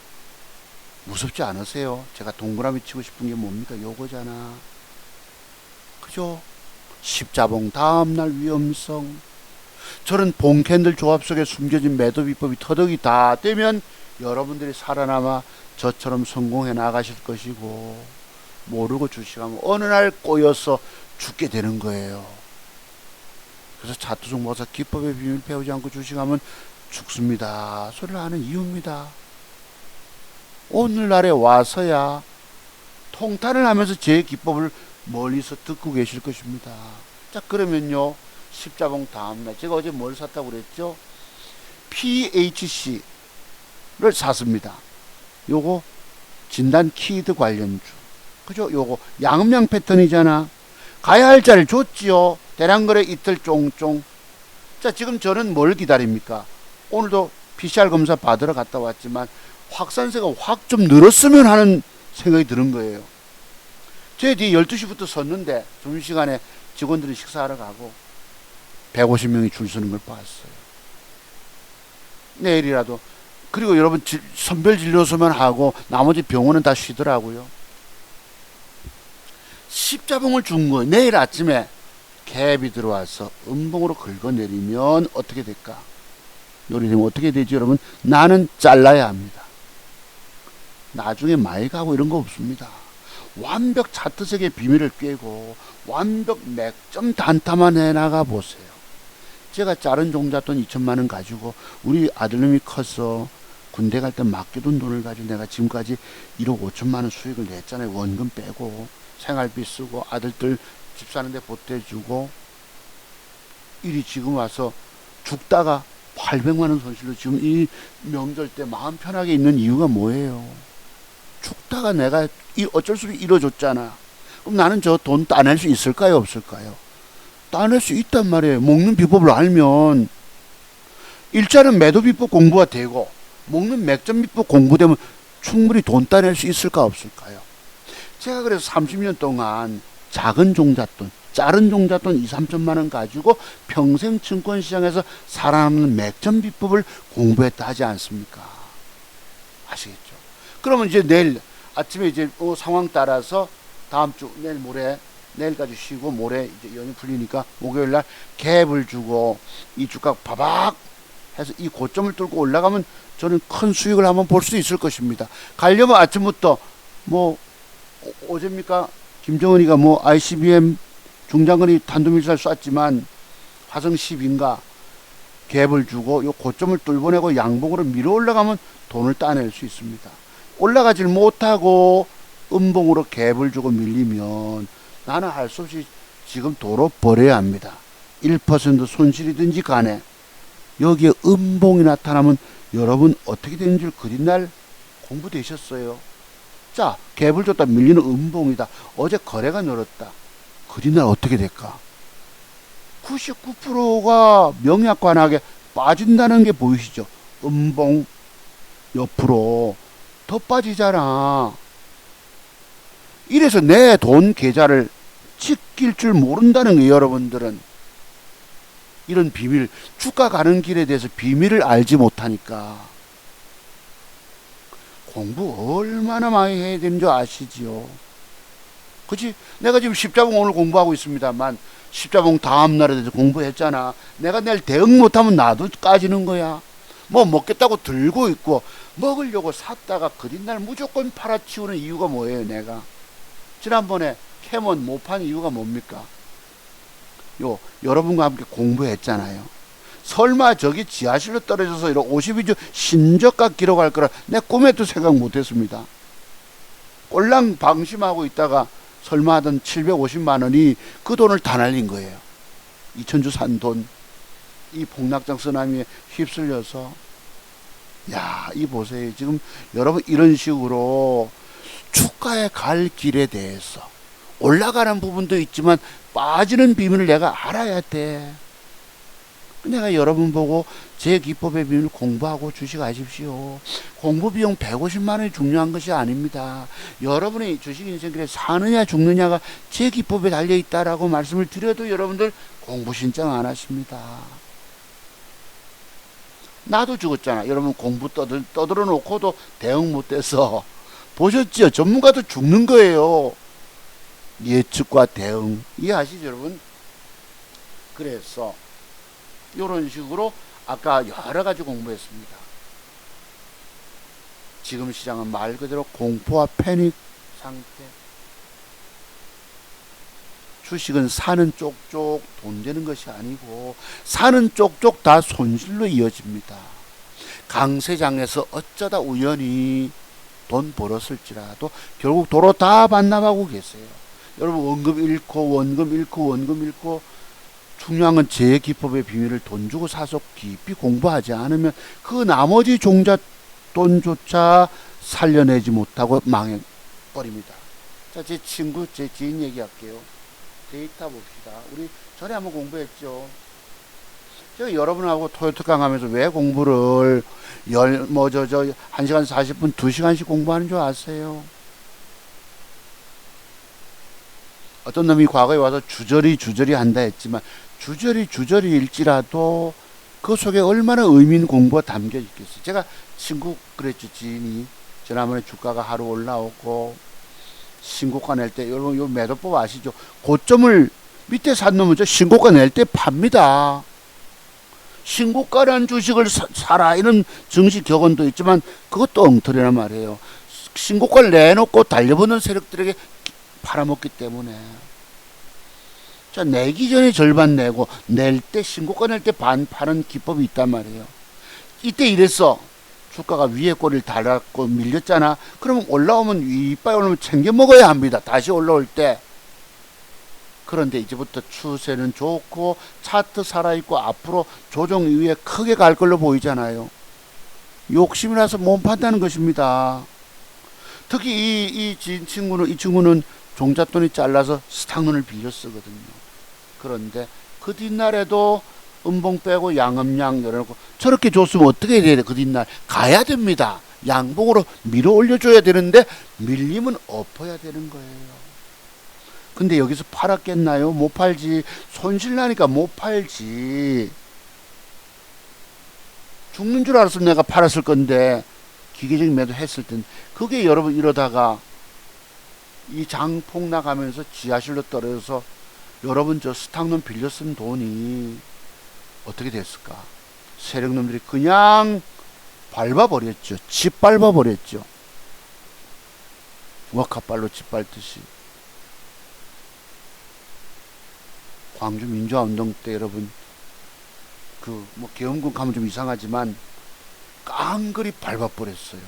무섭지 않으세요? 제가 동그라미 치고 싶은 게 뭡니까? 요거잖아. 그죠? 십자봉 다음날 위험성. 저런 봉캔들 조합 속에 숨겨진 매도 비법이 터득이 다 되면 여러분들이 살아남아 저처럼 성공해 나가실 것이고, 모르고 주식하면 어느 날 꼬여서 죽게 되는 거예요. 그래서 차트송 모사 기법의 비밀 배우지 않고 주식하면 죽습니다 소리를 하는 이유입니다. 오늘날에 와서야 통탄을 하면서 제 기법을 멀리서 듣고 계실 것입니다. 자, 그러면요, 십자봉 다음날 제가 어제 뭘 샀다고 그랬죠? PHC를 샀습니다. 요거 진단 키드 관련주, 그죠? 요거 양음양 패턴이잖아. 가야 할 자를 줬지요. 대량거래 이틀 쫑쫑. 자, 지금 저는 뭘 기다립니까? 오늘도 PCR 검사 받으러 갔다 왔지만 확산세가 확 좀 늘었으면 하는 생각이 드는 거예요. 저희 뒤에 12시부터 섰는데 점심시간에 직원들이 식사하러 가고 150명이 줄 서는 걸 봤어요. 내일이라도. 그리고 여러분 선별진료소만 하고 나머지 병원은 다 쉬더라고요. 십자봉을 준 거예요. 내일 아침에 캡이 들어와서 음봉으로 긁어내리면 어떻게 될까? 요리되면 어떻게 되지 여러분? 나는 잘라야 합니다. 나중에 많이 가고 이런 거 없습니다. 완벽 차트색의 비밀을 꿰고 완벽 맥점 단타만 해나가 보세요. 제가 자른 종잣돈 2천만 원 가지고 우리 아들놈이 커서 군대 갈 때 맡겨둔 돈을 가지고 내가 지금까지 1억 5천만 원 수익을 냈잖아요. 원금 빼고 생활비 쓰고 아들들 집 사는데 보태주고 일이 지금 와서 죽다가 800만 원 손실로 지금 이 명절 때 마음 편하게 있는 이유가 뭐예요? 죽다가 내가 어쩔 수 없이 이뤄줬잖아. 그럼 나는 저 돈 따낼 수 있을까요? 없을까요? 따낼 수 있단 말이에요. 먹는 비법을 알면. 일자는 매도 비법 공부가 되고 먹는 맥점 비법 공부되면 충분히 돈 따낼 수 있을까 없을까요? 제가 그래서 30년 동안 작은 종잣돈, 작은 종잣돈 2, 3천만 원 가지고 평생 증권시장에서 살아남는 맥점 비법을 공부했다 하지 않습니까? 아시겠죠? 그러면 이제 내일 아침에 이제 상황 따라서 다음 주 내일 모레 내일까지 쉬고 모레 이제 연휴 풀리니까 목요일 날 갭을 주고 이 주가 바박 해서 이 고점을 뚫고 올라가면 저는 큰 수익을 한번 볼 수 있을 것입니다. 가려면 아침부터 뭐 어제입니까? 김정은이가 뭐 ICBM 중장거리 탄도미사일 쐈지만 화성 10인가 갭을 주고 요 고점을 뚫어내고 양봉으로 밀어 올라가면 돈을 따낼 수 있습니다. 올라가질 못하고 음봉으로 갭을 주고 밀리면 나는 할 수 없이 지금 도로 버려야 합니다. 1% 손실이든지 간에 여기에 음봉이 나타나면 여러분 어떻게 되는 줄 그린날 공부되셨어요? 자, 갭을 줬다 밀리는 음봉이다. 어제 거래가 늘었다. 그린날 어떻게 될까? 99%가 명약관하게 빠진다는 게 보이시죠? 음봉 옆으로 더 빠지잖아. 이래서 내 돈 계좌를 지킬 줄 모른다는 거예요. 여러분들은 이런 비밀, 주가 가는 길에 대해서 비밀을 알지 못하니까 공부 얼마나 많이 해야 되는 줄 아시지요? 그치? 내가 지금 십자봉 오늘 공부하고 있습니다만 십자봉 다음날에 대해서 공부했잖아. 내가 내일 대응 못하면 나도 까지는 거야. 뭐 먹겠다고 들고 있고 먹으려고 샀다가 그린날 무조건 팔아치우는 이유가 뭐예요? 내가 지난번에 캐먼 못 판 이유가 뭡니까? 여러분과 함께 공부했잖아요. 설마 저기 지하실로 떨어져서 이런 52주 신저가 기록할 거라 내 꿈에도 생각 못했습니다. 꼴랑 방심하고 있다가 설마 하던 750만 원이 그 돈을 다 날린 거예요. 2000주 산 돈. 이 폭락장 쓰나미에 휩쓸려서. 야, 이 보세요. 지금 여러분 이런 식으로 주가에 갈 길에 대해서 올라가는 부분도 있지만 빠지는 비밀을 내가 알아야 돼. 내가 여러분 보고 제 기법의 비밀을 공부하고 주식하십시오. 공부 비용 150만 원이 중요한 것이 아닙니다. 여러분의 주식 인생길에 사느냐 죽느냐가 제 기법에 달려있다라고 말씀을 드려도 여러분들 공부 신청 안 하십니다. 나도 죽었잖아. 여러분 공부 떠들어 놓고도 대응 못해서 보셨죠? 전문가도 죽는 거예요. 예측과 대응. 이해하시죠 여러분? 그래서 이런 식으로 아까 여러 가지 공부했습니다. 지금 시장은 말 그대로 공포와 패닉 상태. 주식은 사는 쪽쪽 돈 되는 것이 아니고 사는 쪽쪽 다 손실로 이어집니다. 강세장에서 어쩌다 우연히 돈 벌었을지라도 결국 도로 다 반납하고 계세요. 여러분 원금 잃고 원금 잃고 원금 잃고 중요한 건 제 기법의 비밀을 돈 주고 사서 깊이 공부하지 않으면 그 나머지 종잣돈조차 살려내지 못하고 망해버립니다. 자, 제 친구, 제 지인 얘기할게요. 데이터 봅시다. 우리 전에 한번 공부했죠. 제가 여러분하고 토요특강 하면서 왜 공부를 1시간 40분, 2시간씩 공부하는 줄 아세요? 어떤 놈이 과거에 와서 주저리 한다 했지만 주저리일지라도 그 속에 얼마나 의미 있는 공부가 담겨 있겠어요. 제가 친구 그랬죠. 지인이 지난번에 주가가 하루 올라오고 신고가 낼 때, 여러분 요 매도법 아시죠? 고점을 밑에 산 놈은 신고가 낼 때 팝니다. 신고가라는 주식을 사라 이런 증시 격언도 있지만 그것도 엉터리란 말이에요. 신고가를 내놓고 달려보는 세력들에게 팔아먹기 때문에. 자, 내기 전에 절반 내고 낼 때 신고가 낼 때 반 파는 기법이 있단 말이에요. 이때 이랬어. 주가가 위에 꼬리를 달았고 밀렸잖아. 그러면 올라오면 이빨 올라오면 챙겨 먹어야 합니다. 다시 올라올 때. 그런데 이제부터 추세는 좋고 차트 살아있고 앞으로 조정 이후에 크게 갈 걸로 보이잖아요. 욕심이 나서 못 판다는 것입니다. 특히 이 친구는 종잣돈이 잘라서 스탁론을 빌려 쓰거든요. 그런데 그 뒷날에도 음봉 빼고 양음양 열어놓고 저렇게 줬으면 어떻게 해야 돼? 그 뒷날 가야 됩니다. 양봉으로 밀어 올려줘야 되는데 밀리면 엎어야 되는 거예요. 근데 여기서 팔았겠나요? 못 팔지. 손실 나니까 못 팔지. 죽는 줄 알았으면 내가 팔았을 건데 기계적인 매도 했을 텐데 그게 여러분 이러다가 이 장폭 나가면서 지하실로 떨어져서 여러분 저 스탁론 빌려 쓴 돈이 어떻게 됐을까? 세력놈들이 그냥 밟아버렸죠. 짓밟아버렸죠. 워카발로 짓밟듯이. 광주 민주화운동 때 여러분 계엄군 가면 좀 이상하지만 깡그리 밟아버렸어요.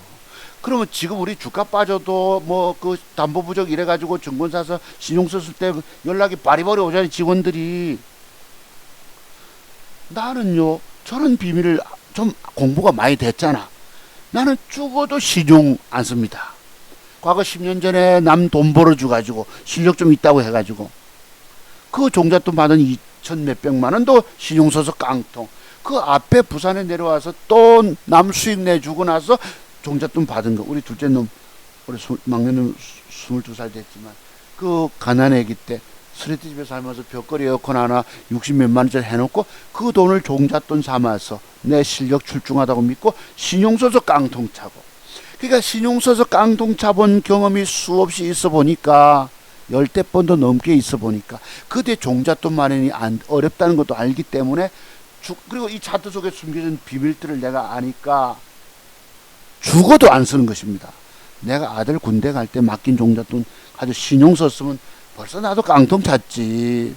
그러면 지금 우리 주가 빠져도 그 담보 부족 이래가지고 증권 사서 신용 썼을 때 연락이 바리바리 오잖아요. 직원들이. 나는요 저런 비밀을 좀 공부가 많이 됐잖아. 나는 죽어도 신용 안 씁니다. 과거 10년 전에 남 돈 벌어줘가지고 실력 좀 있다고 해가지고 그 종잣돈 받은 2천 몇백만 원도 신용 써서 깡통. 그 앞에 부산에 내려와서 또 남 수익 내주고 나서 종잣돈 받은 거. 우리 둘째 놈, 우리 막내놈 22살 됐지만 그 가난한 애기 때 스레트집에 살면서 벽걸이 에어컨 하나 60 몇만 원짜리 해놓고 그 돈을 종잣돈 삼아서 내 실력 출중하다고 믿고 신용 써서 깡통 차고. 그러니까 신용 써서 깡통 차본 경험이 수없이 있어 보니까 10대 번도 넘게 있어 보니까 그때 종잣돈 마련이 어렵다는 것도 알기 때문에 그리고 이 차트 속에 숨겨진 비밀들을 내가 아니까 죽어도 안 쓰는 것입니다. 내가 아들 군대 갈 때 맡긴 종잣돈 가지고 신용 썼으면 벌써 나도 깡통 찼지.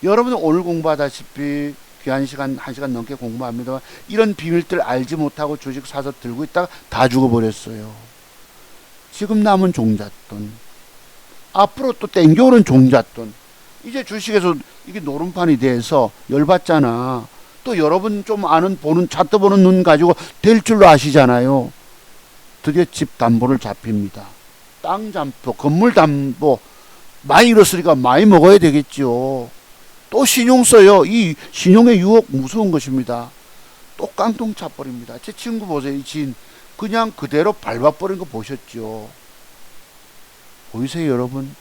여러분은 오늘 공부하다시피 귀한 시간 1시간 넘게 공부합니다만 이런 비밀들 알지 못하고 주식 사서 들고 있다가 다 죽어버렸어요. 지금 남은 종잣돈, 앞으로 또 땡겨오는 종잣돈. 이제 주식에서 이게 노름판이 돼서 열받잖아. 또 여러분 좀 아는 차트 보는 눈 가지고 될 줄로 아시잖아요. 드디어 집 담보를 잡힙니다. 땅 담보, 건물 담보 많이 잃었으니까 많이 먹어야 되겠죠. 또 신용 써요. 이 신용의 유혹 무서운 것입니다. 또 깡통 차버립니다. 제 친구 보세요. 이 지인 그냥 그대로 밟아버린 거 보셨죠. 보이세요 여러분?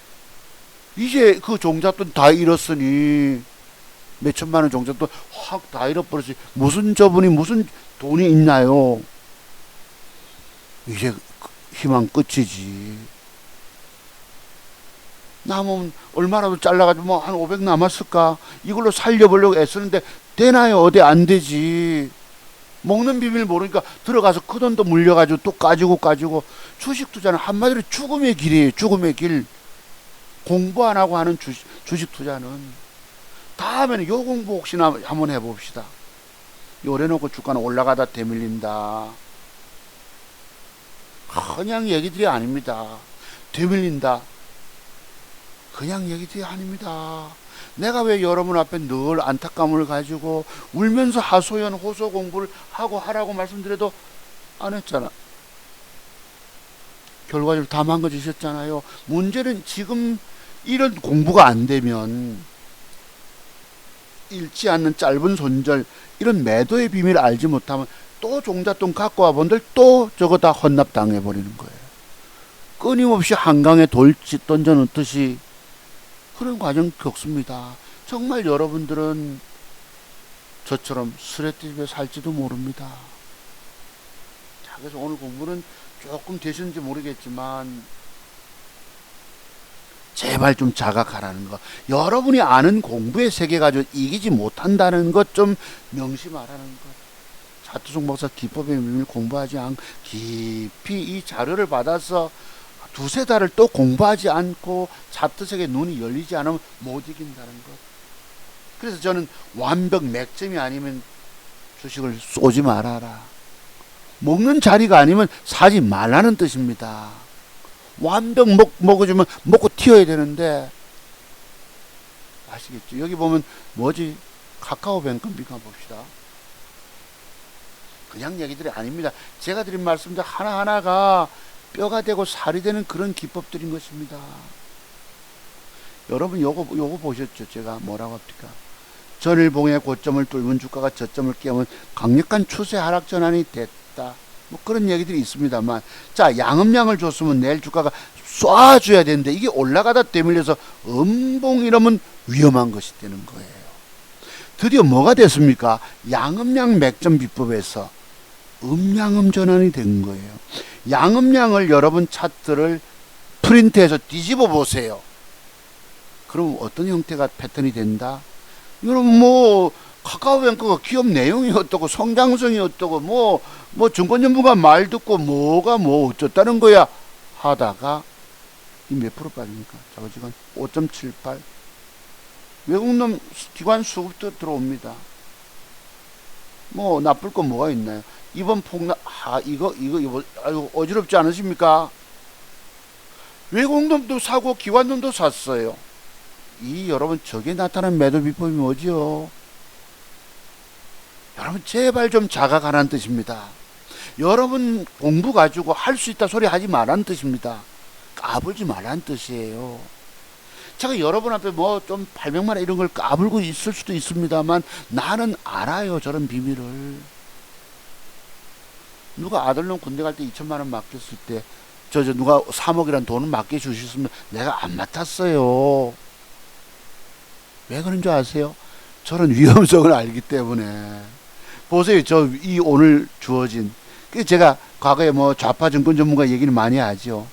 이제 그 종잣돈 다 잃었으니 몇천만 원 종잣돈 확 다 잃어버렸지. 무슨 저분이 무슨 돈이 있나요? 이제 희망 끝이지. 남으면 얼마라도 잘라가지고 한 500 남았을까? 이걸로 살려보려고 애쓰는데 되나요? 어디 안 되지. 먹는 비밀 모르니까 들어가서 그 돈도 물려가지고 또 까지고 주식 투자는 한마디로 죽음의 길이에요. 죽음의 길. 공부 안 하고 하는 주식 투자는. 다음에는 요 공부 혹시나 한번 해봅시다. 요래놓고 주가는 올라가다 되밀린다. 그냥 얘기들이 아닙니다. 되밀린다. 그냥 얘기들이 아닙니다. 내가 왜 여러분 앞에 늘 안타까움을 가지고 울면서 하소연 호소 공부를 하고 하라고 말씀드려도 안 했잖아. 결과적으로 다 망가지셨잖아요. 문제는 지금 이런 공부가 안 되면 잃지 않는 짧은 손절, 이런 매도의 비밀을 알지 못하면 또 종잣돈 갖고 와본들 또 저거 다 헌납당해버리는 거예요. 끊임없이 한강에 돌 던져놓듯이 그런 과정 겪습니다. 정말 여러분들은 저처럼 쓰레기집에 살지도 모릅니다. 자, 그래서 오늘 공부는 조금 되시는지 모르겠지만 제발 좀 자각하라는 거. 여러분이 아는 공부의 세계 가지고 이기지 못한다는 것 좀 명심하라는 것. 차트송 박사 기법의 비밀 공부하지 않고 깊이 이 자료를 받아서 두세 달을 또 공부하지 않고 차트색에 눈이 열리지 않으면 못 이긴다는 것. 그래서 저는 완벽 맥점이 아니면 주식을 쏘지 말아라. 먹는 자리가 아니면 사지 말라는 뜻입니다. 완벽 먹어주면 먹고 튀어야 되는데, 아시겠죠? 여기 보면 뭐지? 카카오뱅크입니까? 봅시다. 그냥 얘기들이 아닙니다. 제가 드린 말씀들 하나하나가 뼈가 되고 살이 되는 그런 기법들인 것입니다. 여러분 요거 보셨죠? 제가 뭐라고 합니까? 전일봉의 고점을 뚫은 주가가 저점을 깨면 강력한 추세 하락 전환이 됐다. 뭐 그런 얘기들이 있습니다만, 자, 양음량을 줬으면 내일 주가가 쏴줘야 되는데 이게 올라가다 되밀려서 음봉 이러면 위험한 것이 되는 거예요. 드디어 뭐가 됐습니까? 양음량 맥점 비법에서 음양음 전환이 된 거예요. 양음량을 여러분 차트를 프린트해서 뒤집어 보세요. 그럼 어떤 형태가 패턴이 된다? 여러분 뭐 카카오뱅크가 기업 내용이 어떻고 성장성이 어떻고 뭐 증권 전문가 말 듣고 뭐가 뭐 어쩌다는 거야 하다가 이 몇 프로 빠집니까? 자거지간 5.78. 외국놈 기관 수급도 들어옵니다. 뭐 나쁠 건 뭐가 있나요? 이번 폭락 이거 아유 어지럽지 않으십니까? 외국놈도 사고 기관놈도 샀어요. 이 여러분 저게 나타난 매도 비법이 뭐지요? 여러분 제발 좀 자각하라는 뜻입니다. 여러분 공부 가지고 할 수 있다 소리 하지 말라는 뜻입니다. 까불지 말라는 뜻이에요. 제가 여러분 앞에 뭐 좀 800만 원 이런 걸 까불고 있을 수도 있습니다만 나는 알아요. 저런 비밀을. 누가 아들놈 군대 갈 때 2천만 원 맡겼을 때 누가 3억이란 돈을 맡겨주셨으면 내가 안 맡았어요. 왜 그런 줄 아세요? 저런 위험성을 알기 때문에. 보세요. 이 오늘 주어진. 제가 과거에 뭐 좌파 증권 전문가 얘기를 많이 하죠.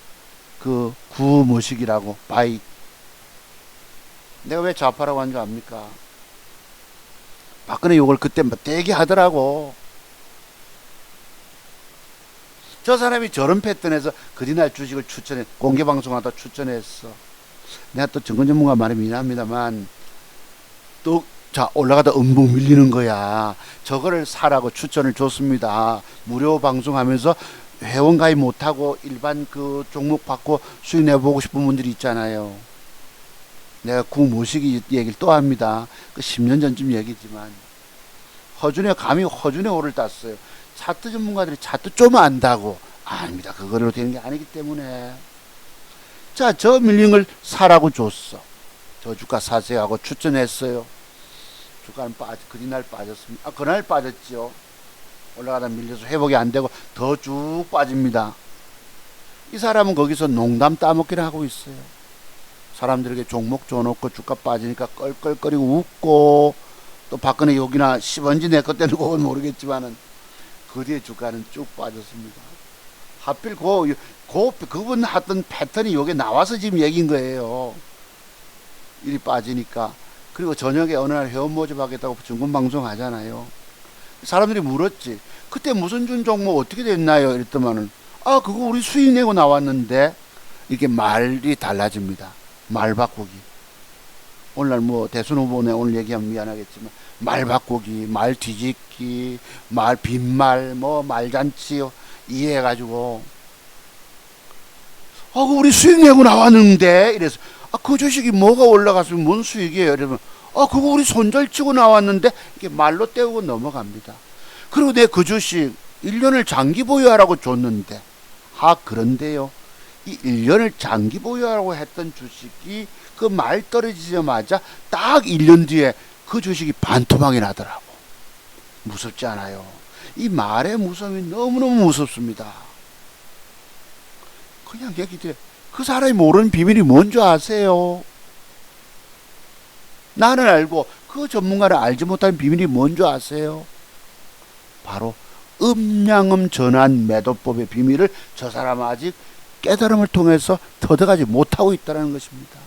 그 구모식이라고, 바이. 내가 왜 좌파라고 한 줄 압니까? 박근혜 욕을 그때 뭐 되게 하더라고. 저 사람이 저런 패턴에서 그리날 주식을 공개방송하다 추천했어. 내가 또 증권 전문가 말이 미안합니다만, 또, 자, 올라가다 음봉 밀리는 거야. 저거를 사라고 추천을 줬습니다. 무료 방송하면서 회원 가입 못하고 일반 그 종목 받고 수익 내보고 싶은 분들이 있잖아요. 내가 구모시기 얘기를 또 합니다. 그 10년 전쯤 얘기지만. 감히 허준의 호를 땄어요. 차트 전문가들이 차트 좀 안다고. 아닙니다. 그거로 되는 게 아니기 때문에. 자, 저 밀린 걸 사라고 줬어. 저 주가 사세요 하고 추천했어요. 주가는 그날 빠졌습니다. 그날 빠졌죠. 올라가다 밀려서 회복이 안 되고 더 쭉 빠집니다. 이 사람은 거기서 농담 따먹기를 하고 있어요. 사람들에게 종목 줘놓고 주가 빠지니까 껄껄거리고 웃고, 또 박근혜 욕이나 씹은지 내 것 때는 그건 모르겠지만은 그 뒤에 주가는 쭉 빠졌습니다. 하필 그분 하던 패턴이 여기 나와서 지금 얘기인 거예요. 일이 빠지니까. 그리고 저녁에 어느 날 회원 모집하겠다고 증권방송 하잖아요. 사람들이 물었지. 그때 무슨 준 종목 어떻게 됐나요? 이랬더만은, 그거 우리 수익 내고 나왔는데. 이렇게 말이 달라집니다. 말 바꾸기. 오늘날 뭐 대선 후보네 오늘 얘기하면 미안하겠지만, 말 바꾸기, 말 뒤집기, 말 빈말, 뭐 말잔치 이해해가지고, 그거 우리 수익 내고 나왔는데. 이래서, 그 주식이 뭐가 올라갔으면 뭔 수익이에요? 이러면, 그거 우리 손절치고 나왔는데. 이렇게 말로 때우고 넘어갑니다. 그리고 내 그 주식 1년을 장기 보유하라고 줬는데. 그런데요. 이 1년을 장기 보유하라고 했던 주식이 그 말 떨어지자마자 딱 1년 뒤에 그 주식이 반토막이 나더라고. 무섭지 않아요? 이 말의 무서움이 너무너무 무섭습니다. 그냥 얘기 드려. 그 사람이 모르는 비밀이 뭔지 아세요? 나는 알고 그 전문가는 알지 못하는 비밀이 뭔지 아세요? 바로 음양음 전환 매도법의 비밀을 저 사람은 아직 깨달음을 통해서 터득하지 못하고 있다는 것입니다.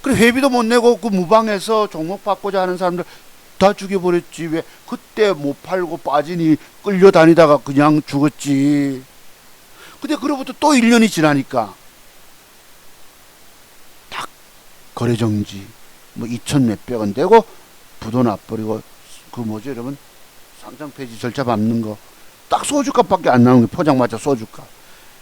그래 회비도 못 내고 그 무방에서 종목 받고자 하는 사람들 다 죽여버렸지. 왜 그때 못 팔고 빠지니 끌려다니다가 그냥 죽었지. 근데 그로부터 또 1년이 지나니까 딱 거래정지 뭐 2천 몇백 원 되고 부도 나버리고 그 뭐죠 여러분 상장 폐지 절차 밟는 거 딱 소주값밖에 안 나오는 게 포장마차 소주값.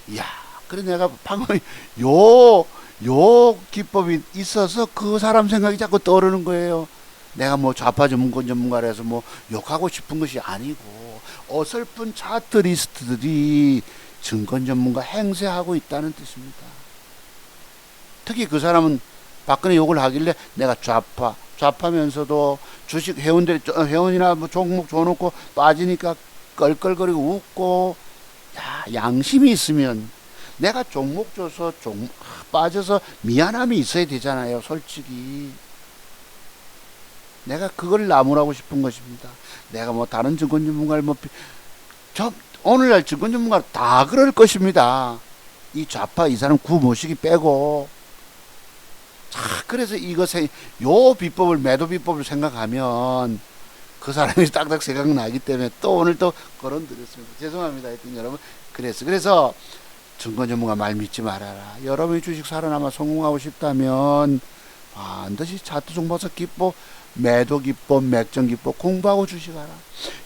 이야 그래 내가 방금 요 기법이 있어서 그 사람 생각이 자꾸 떠오르는 거예요. 내가 뭐 좌파 전문가라서 뭐 욕하고 싶은 것이 아니고 어설픈 차트 리스트들이 증권 전문가 행세하고 있다는 뜻입니다. 특히 그 사람은 박근혜 욕을 하길래 내가 좌파면서도 주식 회원이나 뭐 종목 줘놓고 빠지니까 껄껄거리고 웃고. 야, 양심이 있으면 내가 종목 줘서 빠져서 미안함이 있어야 되잖아요. 솔직히 내가 그걸 나무라고 싶은 것입니다. 내가 뭐 다른 증권 전문가를 오늘날 증권 전문가 다 그럴 것입니다. 이 좌파 이 사람 구 모시기 빼고. 자, 그래서 요 비법을 매도 비법을 생각하면 그 사람이 딱딱 생각나기 때문에 또 오늘 또 거론드렸습니다. 죄송합니다. 하여튼 여러분 그래서 증권 전문가 말 믿지 말아라. 여러분이 주식 살아남아 성공하고 싶다면 반드시 차트 종목서 기법, 매도 기법, 맥정 기법 공부하고 주식하라.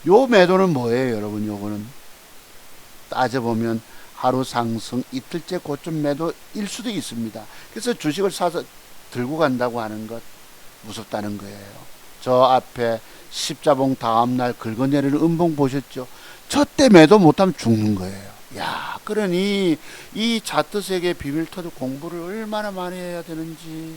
요 매도는 뭐예요, 여러분? 요거는 따져보면 하루 상승, 이틀째 고점 매도일 수도 있습니다. 그래서 주식을 사서 들고 간다고 하는 것 무섭다는 거예요. 저 앞에 십자봉 다음날 긁어내리는 음봉 보셨죠? 저 때 매도 못하면 죽는 거예요. 야, 그러니 이 차트 세계 비밀 터득 공부를 얼마나 많이 해야 되는지.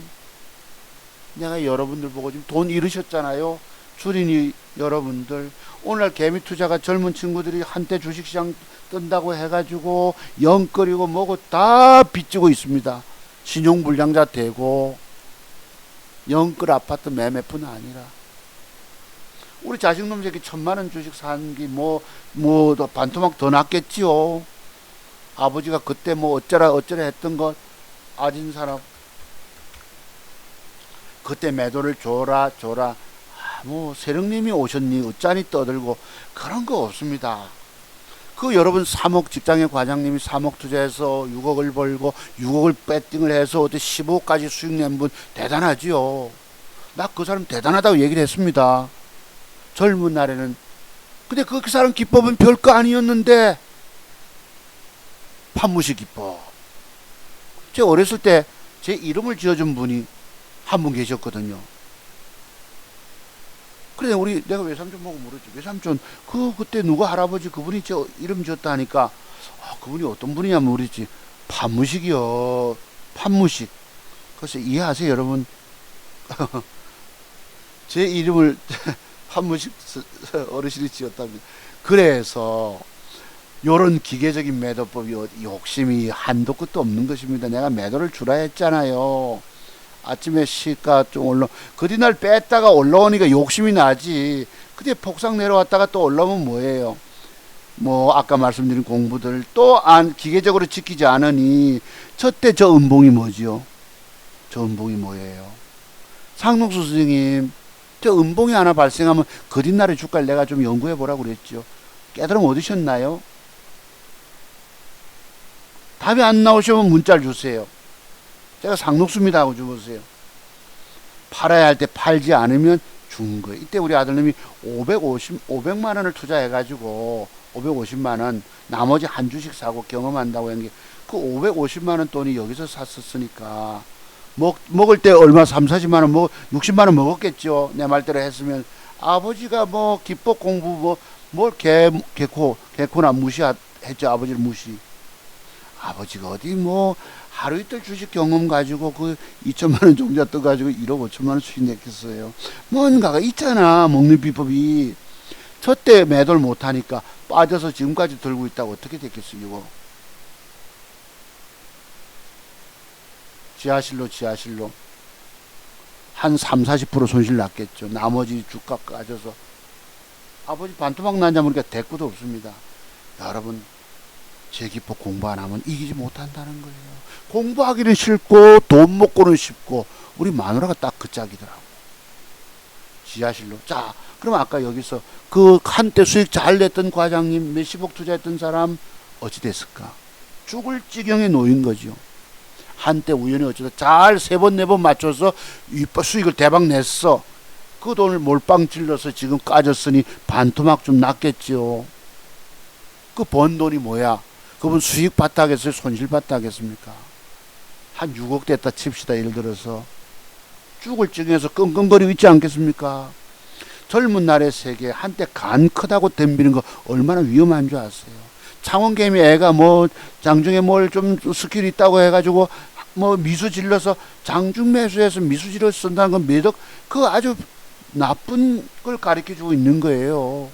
내가 여러분들 보고 지금 돈 잃으셨잖아요. 주린이 여러분들. 오늘 개미 투자가 젊은 친구들이 한때 주식시장 뜬다고 해가지고 영끌이고 뭐고 다 빚지고 있습니다. 신용불량자 되고 영끌 아파트 매매뿐 아니라 우리 자식놈 새끼 1,000만원 주식 산기 더 반토막 더 났겠지요. 아버지가 그때 뭐 어쩌라 했던 것 아진 사람 그때 매도를 줘라 뭐 세령님이 오셨니 어쩌니 떠들고 그런 거 없습니다. 그 여러분 3억 직장의 과장님이 3억 투자해서 6억을 벌고 6억을 배팅을 해서 어디 15억까지 수익 낸 분 대단하지요. 나 그 사람 대단하다고 얘기를 했습니다. 젊은 날에는. 근데 그 사람 기법은 별거 아니었는데 판무식 기법. 제가 어렸을 때 제 이름을 지어준 분이 한 분 계셨거든요. 그래 내가 외삼촌 보고 물었지. 외삼촌 그때 누가 할아버지 그분이 저 이름 지었다 하니까 그분이 어떤 분이냐 물었지. 판무식이요. 판무식. 그래서 이해하세요 여러분. 제 이름을 판무식 어르신이 지었답니다. 그래서 요런 기계적인 매도법이 욕심이 한도 끝도 없는 것입니다. 내가 매도를 주라 했잖아요. 아침에 시가 좀 그 뒤날 뺐다가 올라오니까 욕심이 나지. 그때 폭삭 내려왔다가 또 올라오면 뭐예요? 뭐 아까 말씀드린 공부들 또 기계적으로 지키지 않으니 저때 저 음봉이 뭐지요? 저 음봉이 뭐예요? 상록수 선생님 저 음봉이 하나 발생하면 그 뒷날의 주가를 내가 좀 연구해 보라고 그랬죠. 깨달음 얻으셨나요? 답이 안 나오시면 문자를 주세요. 제가 상록수입니다 하고 주무세요. 팔아야 할 때 팔지 않으면 죽은 거예요. 이때 우리 아들님이 500만 원을 투자해가지고 550만 원 나머지 한 주식 사고 경험한다고 한 게 그 550만 원 돈이 여기서 샀었으니까 먹을 때 얼마 30-40만 원 60만 원 먹었겠죠. 내 말대로 했으면 아버지가 뭐 기법 공부 뭘 개코나 무시했죠. 아버지를 무시. 아버지가 어디 뭐 하루 이틀 주식 경험 가지고 그 2천만 원 종자 떠가지고 1억 5천만 원 수익 냈겠어요. 뭔가가 있잖아. 먹는 비법이. 저때 매도를 못하니까 빠져서 지금까지 들고 있다고 어떻게 됐겠어요. 이거. 지하실로 한 30-40% 손실 났겠죠. 나머지 주가 까져서 아버지 반토막 난자 보니까 대꾸도 없습니다. 여러분, 제 기법 공부 안 하면 이기지 못한다는 거예요. 공부하기는 싫고 돈 먹고는 쉽고 우리 마누라가 딱 그 짝이더라고. 지하실로. 자, 그럼 아까 여기서 그 한때 수익 잘 냈던 과장님, 몇십억 투자했던 사람 어찌 됐을까? 죽을 지경에 놓인 거죠. 한때 우연히 어쩌다 잘 3번 4번 맞춰서 수익을 대박 냈어. 그 돈을 몰빵 찔러서 지금 까졌으니 반토막 좀 났겠죠. 그 번 돈이 뭐야? 그분 수익 봤다 하겠어요? 손실 봤다 하겠습니까? 한 6억 됐다 칩시다. 예를 들어서 죽을 지경에서 끙끙거리고 있지 않겠습니까? 젊은 날의 세계, 한때 간 크다고 덤비는 거 얼마나 위험한 줄 아세요? 창원개미 애가 뭐 장중에 뭘 좀 스킬이 있다고 해가지고 뭐 미수 질러서 장중 매수해서 미수 질러 쓴다는 건 매덕, 그거 아주 나쁜 걸 가르쳐 주고 있는 거예요.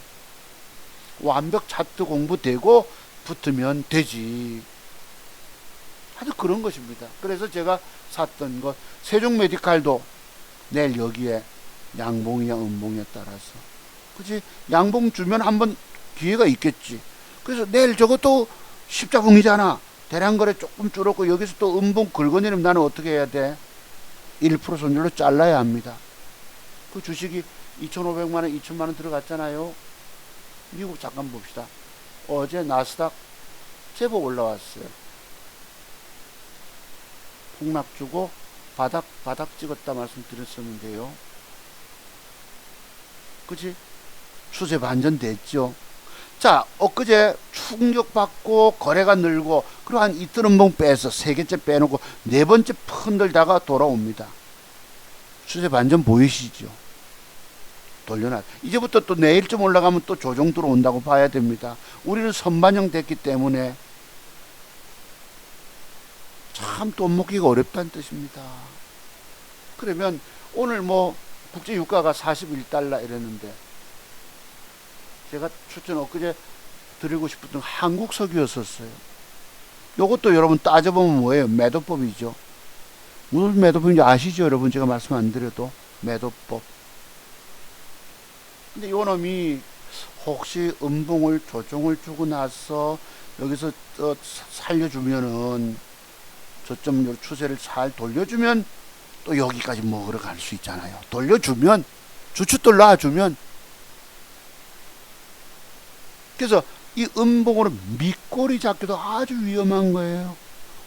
완벽 차트 공부되고 붙으면 되지. 아주 그런 것입니다. 그래서 제가 샀던 것, 세종메디칼도 내일 여기에 양봉이야 음봉에 따라서, 그치? 양봉 주면 한번 기회가 있겠지. 그래서 내일 저것도 십자봉이잖아. 대량거래 조금 줄었고 여기서 또 음봉 긁어내리면 나는 어떻게 해야 돼? 1% 손절로 잘라야 합니다. 그 주식이 2,500만 원, 2천만 원 들어갔잖아요. 미국 잠깐 봅시다. 어제 나스닥 제법 올라왔어요. 폭락 주고 바닥 찍었다 말씀드렸었는데요. 그치? 추세 반전 됐죠. 자, 엊그제 충격받고 거래가 늘고 그리고 한 이틀 음봉 빼서 3개째 빼놓고 4번째 흔들다가 돌아옵니다. 추세 반전 보이시죠? 돌려놔. 이제부터 또 내일쯤 올라가면 또 조정 들어온다고 봐야 됩니다. 우리는 선반영 됐기 때문에 참 돈 먹기가 어렵다는 뜻입니다. 그러면 오늘 뭐 국제유가가 41달러 이랬는데 제가 추천 엊그제 드리고 싶었던 한국 석유였었어요. 요것도 여러분 따져보면 뭐예요? 매도법이죠. 무슨 매도법인지 아시죠? 여러분 제가 말씀 안 드려도 매도법. 근데 요 놈이 혹시 음봉을 조정을 주고 나서 여기서 살려주면은 저점 추세를 잘 돌려주면 또 여기까지 먹으러 갈 수 있잖아요. 돌려주면 주춧돌 놔주면. 그래서 이 음봉으로 밑꼬리 잡기도 아주 위험한 거예요.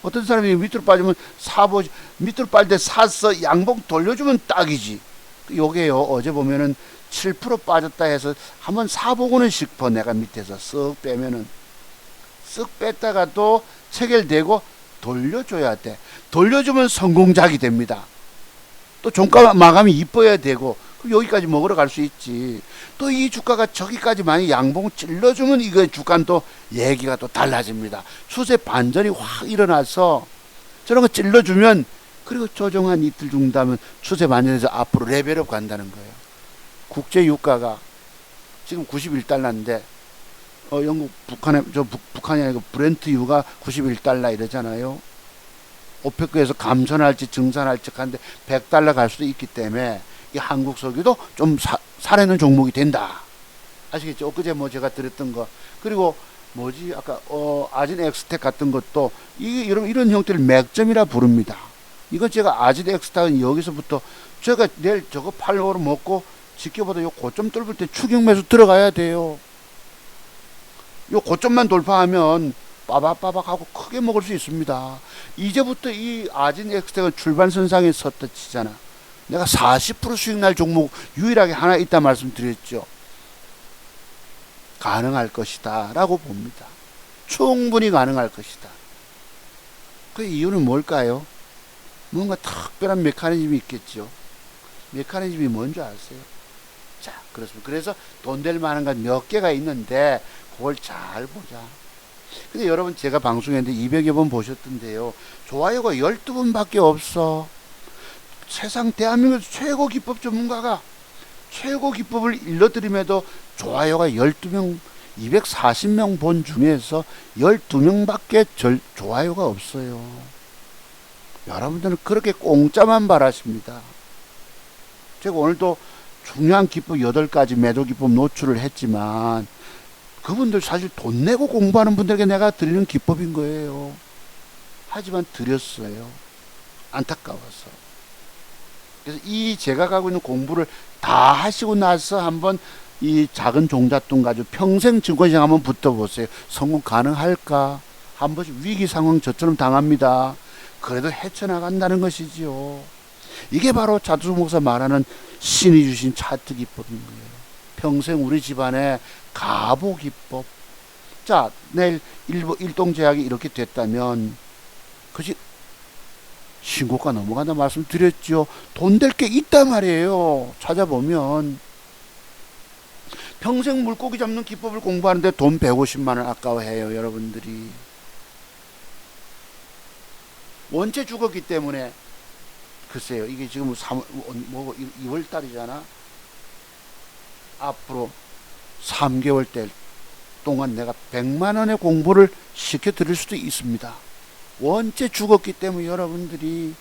어떤 사람이 밑으로 빠지면 사보지, 밑으로 빠질 때 사서 양봉 돌려주면 딱이지. 요게요, 어제 보면은 7% 빠졌다 해서 한번 사보고는 싶어. 내가 밑에서 쓱 빼면은 쓱 뺐다가도 체결되고 돌려줘야 돼. 돌려주면 성공작이 됩니다. 또 종가 마감이 이뻐야 되고 여기까지 먹으러 갈 수 있지. 또 이 주가가 저기까지 많이 양봉 찔러주면 이거 주가는 또 얘기가 또 달라집니다. 추세 반전이 확 일어나서 저런 거 찔러주면 그리고 조정한 이틀 중다면 추세 반전에서 앞으로 레벨업 간다는 거예요. 국제 유가가 지금 91달러인데 영국 북한이 아니고 브렌트 유가 91달러 이러잖아요. 오페크에서 감산할지 증산할지 하는데 100달러 갈 수도 있기 때문에 이 한국 석유도 좀 살아있는 종목이 된다. 아시겠죠? 엊그제 뭐 제가 드렸던 거. 그리고 뭐지? 아까 아진 엑스텍 같은 것도 여러분 이런 형태를 맥점이라 부릅니다. 이건 제가 아진 엑스텍은 여기서부터 제가 내일 저거 팔로우로 먹고 지켜보다 요 고점 뚫을 때 추격 매수 들어가야 돼요. 요 고점만 돌파하면 빠박빠박 하고 크게 먹을 수 있습니다. 이제부터 이 아진 엑스텍은 출발선상에 섰다 치잖아. 내가 40% 수익 날 종목 유일하게 하나 있다 말씀드렸죠. 가능할 것이다 라고 봅니다. 충분히 가능할 것이다. 그 이유는 뭘까요? 뭔가 특별한 메커니즘이 있겠죠. 메커니즘이 뭔지 아세요? 자, 그렇습니다. 그래서 돈 될 만한 건 몇 개가 있는데 그걸 잘 보자. 근데 여러분 제가 방송했는데 200여 번 보셨던데요. 좋아요가 12번밖에 없어. 세상 대한민국 최고 기법 전문가가 최고 기법을 일러드림에도 좋아요가 12명, 240명 본 중에서 12명밖에 좋아요가 없어요. 여러분들은 그렇게 공짜만 바라십니다. 제가 오늘도 중요한 기법 8가지 매도 기법 노출을 했지만 그분들 사실 돈 내고 공부하는 분들에게 내가 드리는 기법인 거예요. 하지만 드렸어요. 안타까워서. 그래서 이 제가 가고 있는 공부를 다 하시고 나서 한번 이 작은 종잣돈 가지고 평생 증권시장 한번 붙어보세요. 성공 가능할까? 한 번씩 위기 상황 저처럼 당합니다. 그래도 헤쳐나간다는 것이지요. 이게 바로 자두수 목사 말하는 신이 주신 차트 기법인 거예요. 평생 우리 집안의 가보 기법. 자, 내일 일동제약이 이렇게 됐다면 그지 신고가 넘어간다 말씀드렸죠. 돈 될 게 있단 말이에요. 찾아보면 평생 물고기 잡는 기법을 공부하는데 돈 150만 원 아까워해요. 여러분들이 원체 죽었기 때문에 글쎄요. 이게 지금 2월 달이잖아. 앞으로 3개월 동안 내가 100만 원의 공부를 시켜드릴 수도 있습니다. 원체 죽었기 때문에 여러분들이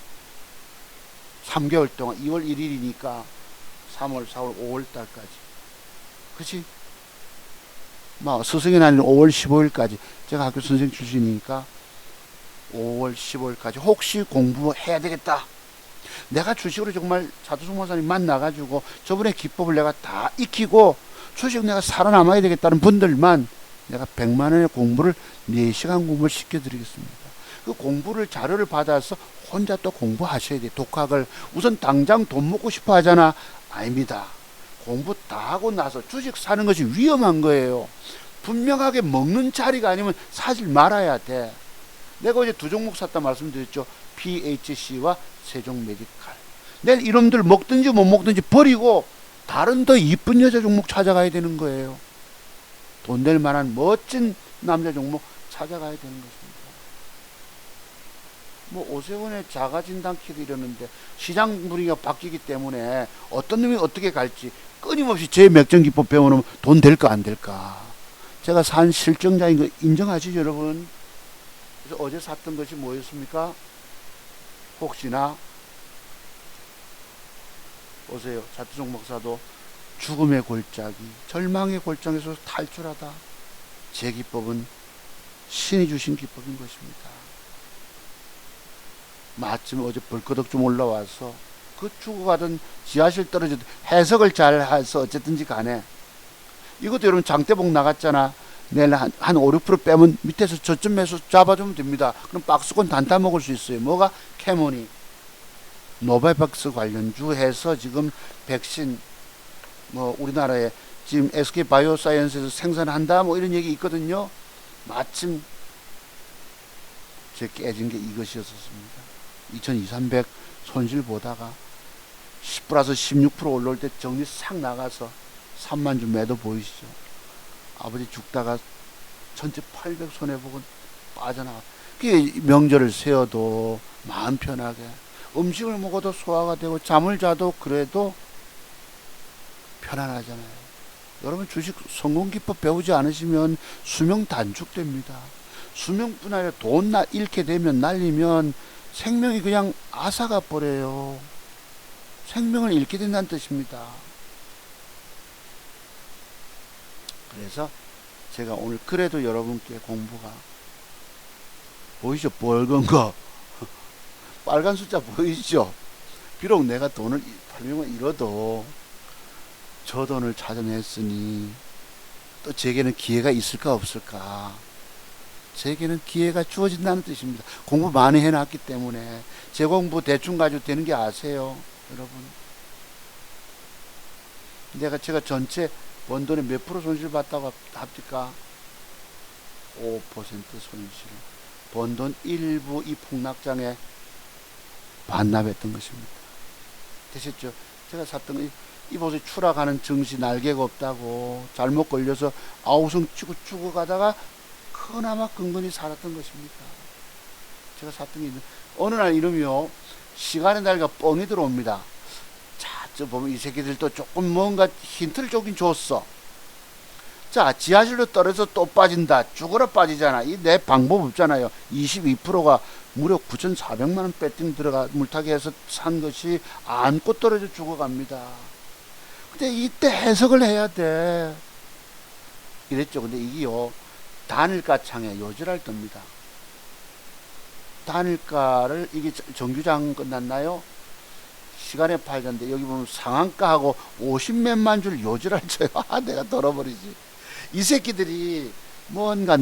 3개월 동안 2월 1일이니까 3월, 4월, 5월 달까지 그치? 스승의 날인 5월 15일까지 제가 학교 선생 출신이니까 5월 15일까지 혹시 공부해야 되겠다. 내가 주식으로 정말 자두수 목사님 만나가지고 저분의 기법을 내가 다 익히고 주식 내가 살아남아야 되겠다는 분들만 내가 100만 원의 공부를 4시간 공부를 시켜드리겠습니다. 그 공부를 자료를 받아서 혼자 또 공부하셔야 돼. 독학을 우선 당장 돈 먹고 싶어 하잖아. 아닙니다. 공부 다 하고 나서 주식 사는 것이 위험한 거예요. 분명하게 먹는 자리가 아니면 사질 말아야 돼. 내가 어제 두 종목 샀다 말씀드렸죠. PHC와 세종 메디칼. 내일 이놈들 먹든지 못 먹든지 버리고 다른 더 이쁜 여자 종목 찾아가야 되는 거예요. 돈 될 만한 멋진 남자 종목 찾아가야 되는 것입니다. 오세훈의 자가진단키도 이러는데 시장 분위기가 바뀌기 때문에 어떤 놈이 어떻게 갈지 끊임없이 제 맥정기법 배워놓으면 돈 될까 안 될까. 제가 산 실정자인 거 인정하시죠 여러분? 그래서 어제 샀던 것이 뭐였습니까? 혹시나 보세요. 자투종 목사도 죽음의 골짜기, 절망의 골짜기에서 탈출하다. 제 기법은 신이 주신 기법인 것입니다. 마침 어제 벌거덕 좀 올라와서 그 죽어가던 지하실 떨어져도 해석을 잘 해서 어쨌든지 간에 이것도 여러분 장대복 나갔잖아. 내일 한 5, 6% 빼면 밑에서 저점 매수 잡아주면 됩니다. 그럼 박스권 단타 먹을 수 있어요. 뭐가? 캐모니 노바백스 관련주 해서 지금 백신 우리나라에 지금 SK 바이오사이언스에서 생산한다 이런 얘기 있거든요. 마침 제 깨진 게 이것이었습니다. 2200 손실 보다가 10 플러스 16% 올라올 때 정리 싹 나가서 3만 주 매도 보이시죠? 아버지 죽다가 전체 800 손해보고 빠져나가. 그게 명절을 세워도 마음 편하게 음식을 먹어도 소화가 되고 잠을 자도 그래도 편안하잖아요. 여러분 주식 성공기법 배우지 않으시면 수명 단축됩니다. 수명뿐 아니라 돈 잃게 되면 날리면 생명이 그냥 앗아가 버려요. 생명을 잃게 된다는 뜻입니다. 그래서 제가 오늘 그래도 여러분께 공부가 보이죠? 붉은 거 빨간 숫자 보이죠? 비록 내가 돈을 800원 잃어도 저 돈을 찾아냈으니 또 제게는 기회가 있을까 없을까? 제게는 기회가 주어진다는 뜻입니다. 공부 많이 해놨기 때문에 제 공부 대충 가지고 되는 게 아세요 여러분? 제가 전체 번 돈에 몇 프로 손실 봤다고 합니까? 5% 손실. 번 돈 일부 이 폭락장에 반납했던 것입니다. 되셨죠? 제가 샀던 이 보세요. 추락하는 증시 날개가 없다고 잘못 걸려서 아우성 치고 죽어가다가 그나마 근근히 살았던 것입니다. 제가 샀던 게 있는 어느 날 이놈이요 시간의 날과 뻥이 들어옵니다. 자, 저 보면 이 새끼들도 조금 뭔가 힌트를 조금 줬어. 자, 지하실로 떨어져 또 빠진다. 죽어라 빠지잖아. 이 내 방법 없잖아요. 22%가 무려 9,400만원 배팅 들어가 물타기 해서 산 것이 안고 떨어져 죽어갑니다. 근데 이때 해석을 해야 돼. 이랬죠. 근데 이게요 단일가 창에 요지랄 뜹니다. 단일가를 이게 정규장 끝났나요? 시간에 팔던데 여기 보면 상한가하고 50몇만 줄 요지랄 쳐요. 아, 내가 덜어버리지. 이 새끼들이 뭔가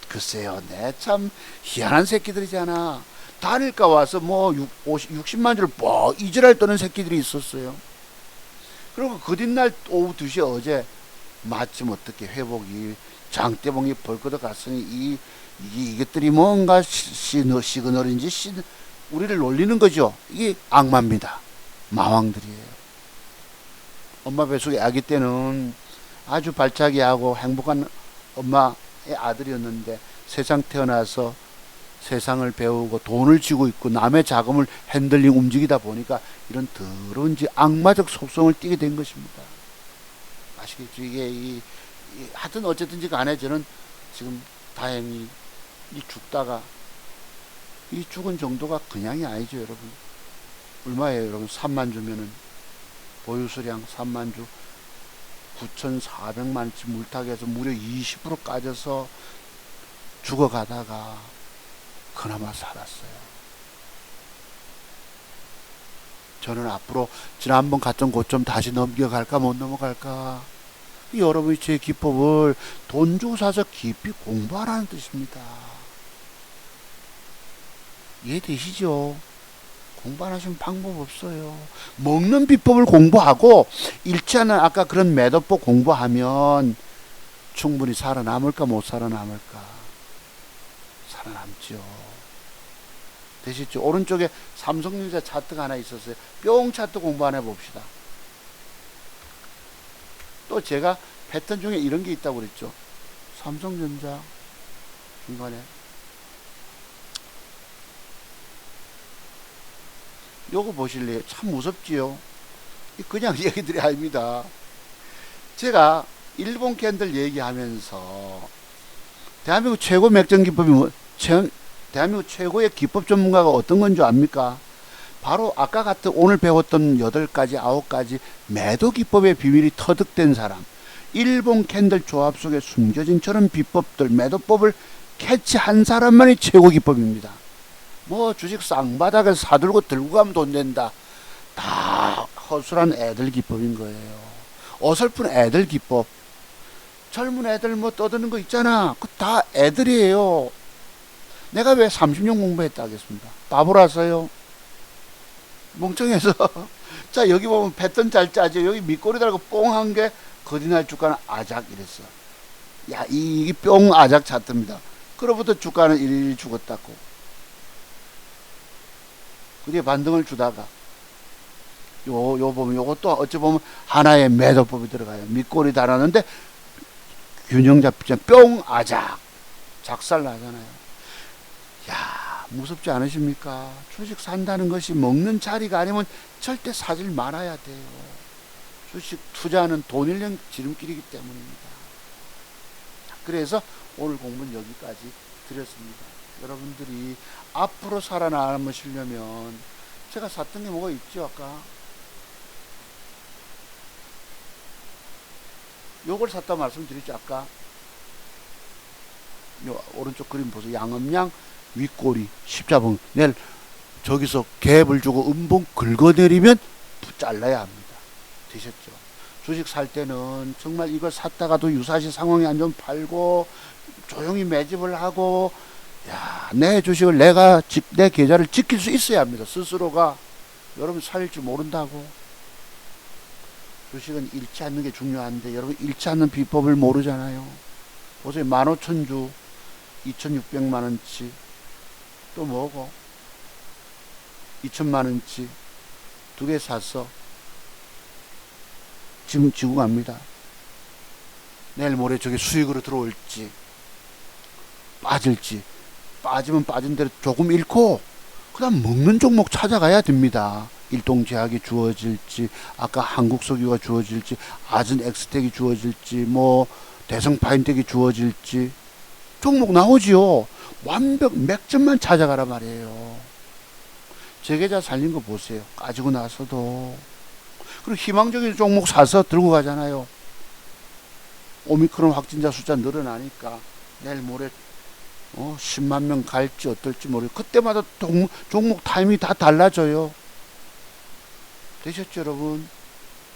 글쎄요, 내 참 희한한 새끼들이잖아. 단일가 와서 뭐 60만 줄 뭐 이지랄 떠는 새끼들이 있었어요. 그리고 그 뒷날 오후 2시 어제 마침 어떻게 회복이 장대봉이 벌거덕 갔으니 이것들이 뭔가 시그널인지 우리를 놀리는 거죠. 이게 악마입니다. 마왕들이에요. 엄마 뱃속에 아기 때는 아주 발차기하고 행복한 엄마의 아들이었는데 세상 태어나서 세상을 배우고 돈을 쥐고 있고 남의 자금을 핸들링 움직이다 보니까 이런 더러운 악마적 속성을 띠게 된 것입니다. 아시겠죠? 이게 하여튼 어쨌든지 간에 저는 지금 다행히 이 죽다가 이 죽은 정도가 그냥이 아니죠, 여러분. 얼마예요, 여러분? 3만 주면은 보유수량 3만 주 9,400만원치 물타기해서 무려 20% 까져서 죽어가다가 그나마 살았어요. 저는 앞으로 지난번 갔던 고점 다시 넘겨갈까 못 넘어갈까, 여러분이 제 기법을 돈 주고 사서 깊이 공부하라는 뜻입니다. 이해되시죠? 공부 안 하시면 방법 없어요. 먹는 비법을 공부하고 잃지 않은 아까 그런 매도법 공부하면 충분히 살아남을까 못 살아남을까? 살아남죠. 되시죠? 오른쪽에 삼성전자 차트가 하나 있었어요. 뿅 차트 공부 하나 해봅시다. 또 제가 패턴 중에 이런 게 있다고 그랬죠. 삼성전자 중간에 요거 보실래요? 참 무섭지요? 그냥 얘기들이 아닙니다. 제가 일본 캔들 얘기하면서 대한민국 최고 맥점 기법이 대한민국 최고의 기법 전문가가 어떤 건 줄 압니까? 바로 아까 같은 오늘 배웠던 8가지 9가지 매도 기법의 비밀이 터득된 사람, 일본 캔들 조합 속에 숨겨진 저런 비법들 매도법을 캐치한 사람만이 최고 기법입니다. 뭐 주식 쌍바닥을 사들고 들고 가면 돈 된다, 다 허술한 애들 기법인 거예요. 어설픈 애들 기법. 젊은 애들 뭐 떠드는 거 있잖아. 그 다 애들이에요. 내가 왜 30년 공부했다 하겠습니다. 바보라서요. 멍청해서. 자, 여기 보면 패턴 잘 짜죠. 여기 밑꼬리 달고 뽕한 게 거디날 주가는 아작 이랬어. 야, 이게 뿅 아작 차트입니다. 그로부터 주가는 일일이 죽었다고. 그게 반등을 주다가 요 보면 요것도 어찌 보면 하나의 매도법이 들어가요. 밑꼬리 달았는데 균형 잡히지 뿅 아작 작살 나잖아요. 야, 무섭지 않으십니까? 주식 산다는 것이 먹는 자리가 아니면 절대 사질 말아야 돼요. 주식 투자는 돈 잃는 지름길이기 때문입니다. 그래서 오늘 공부는 여기까지 드렸습니다. 여러분들이 앞으로 살아남으시려면 제가 샀던 게 뭐가 있죠? 아까 요걸 샀다 말씀드렸죠. 아까 요 오른쪽 그림 보세요. 양음양 윗꼬리 십자봉. 내일 저기서 갭을 주고 음봉 긁어내리면 잘라야 합니다. 되셨죠? 주식 살 때는 정말 이걸 샀다가도 유사시 상황이 안 좋으면 팔고 조용히 매집을 하고, 야, 내 주식을 내 계좌를 지킬 수 있어야 합니다. 스스로가. 여러분 살릴지 모른다고. 주식은 잃지 않는 게 중요한데 여러분 잃지 않는 비법을 모르잖아요. 보세요. 15,000주 2,600만원치 또 뭐고 2,000만원치 두 개 샀어. 지금 지고 갑니다. 내일 모레 저게 수익으로 들어올지 빠질지, 빠지면 빠진 대로 조금 잃고 그 다음 먹는 종목 찾아가야 됩니다. 일동제약이 주어질지, 아까 한국석유가 주어질지, 아전 엑스텍이 주어질지, 뭐 대성 파인텍이 주어질지 종목 나오지요. 완벽 맥점만 찾아가라 말이에요. 제 계좌 살린 거 보세요. 까지고 나서도. 그리고 희망적인 종목 사서 들고 가잖아요. 오미크론 확진자 숫자 늘어나니까 내일 모레 10만 명 갈지 어떨지 모르겠고 그때마다 종목 타임이 다 달라져요. 되셨죠 여러분?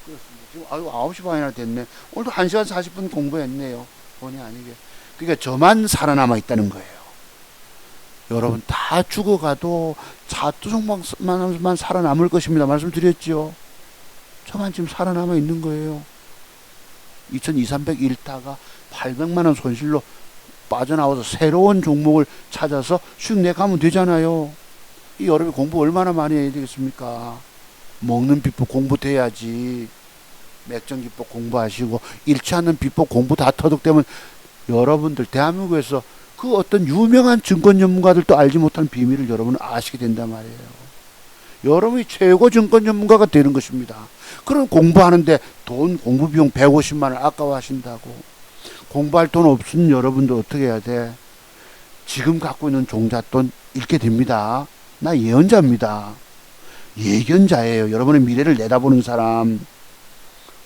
그렇습니다. 지금 9시 반이나 됐네. 오늘도 1시간 40분 공부했네요. 본의 아니게. 그러니까 저만 살아남아 있다는 거예요. 여러분 다 죽어가도 차트 종목만 살아남을 것입니다. 말씀드렸죠. 저만 지금 살아남아 있는 거예요. 2200 잃다가 800만원 손실로 빠져나와서 새로운 종목을 찾아서 수익 내가면 되잖아요. 이 여러분이 공부 얼마나 많이 해야 되겠습니까? 먹는 비법 공부돼야지. 맥점 기법 공부하시고 잃지 않는 비법 공부 다 터득되면 여러분들 대한민국에서 그 어떤 유명한 증권 전문가들도 알지 못하는 비밀을 여러분은 아시게 된단 말이에요. 여러분이 최고 증권 전문가가 되는 것입니다. 그럼 공부하는데 공부 비용 150만 원 아까워하신다고. 공부할 돈 없으면 여러분들 어떻게 해야 돼? 지금 갖고 있는 종잣돈 잃게 됩니다. 나 예언자입니다. 예견자예요. 여러분의 미래를 내다보는 사람.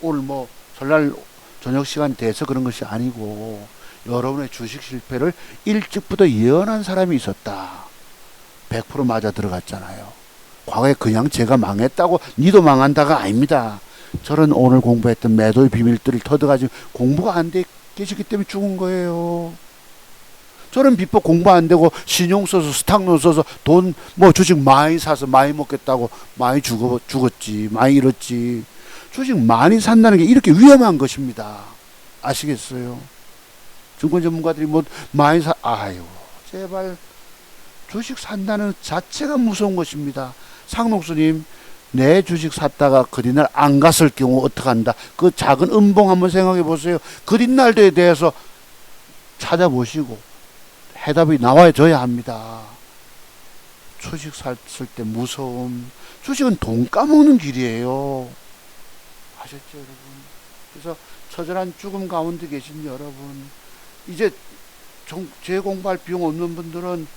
오늘 뭐 설날 저녁 시간 돼서 그런 것이 아니고 여러분의 주식 실패를 일찍부터 예언한 사람이 있었다. 100% 맞아 들어갔잖아요. 과거에 그냥 제가 망했다고 니도 망한다가 아닙니다. 저는 오늘 공부했던 매도의 비밀들을 터득가지고 공부가 안 돼 계시기 때문에 죽은 거예요. 저는 비법 공부 안 되고 신용 써서 스탁론 써서 돈 뭐 주식 많이 사서 많이 먹겠다고 많이 죽었지. 많이 잃었지. 주식 많이 산다는 게 이렇게 위험한 것입니다. 아시겠어요? 증권 전문가들이 뭐 많이 아유 제발 주식 산다는 자체가 무서운 것입니다. 상록수님 내 주식 샀다가 그린날 안 갔을 경우 어떡한다. 그 작은 음봉 한번 생각해 보세요. 그린날도에 대해서 찾아보시고 해답이 나와줘야 합니다. 주식 샀을 때 무서움. 주식은 돈 까먹는 길이에요. 아셨죠 여러분? 그래서 처절한 죽음 가운데 계신 여러분, 이제 재공부할 비용 없는 분들은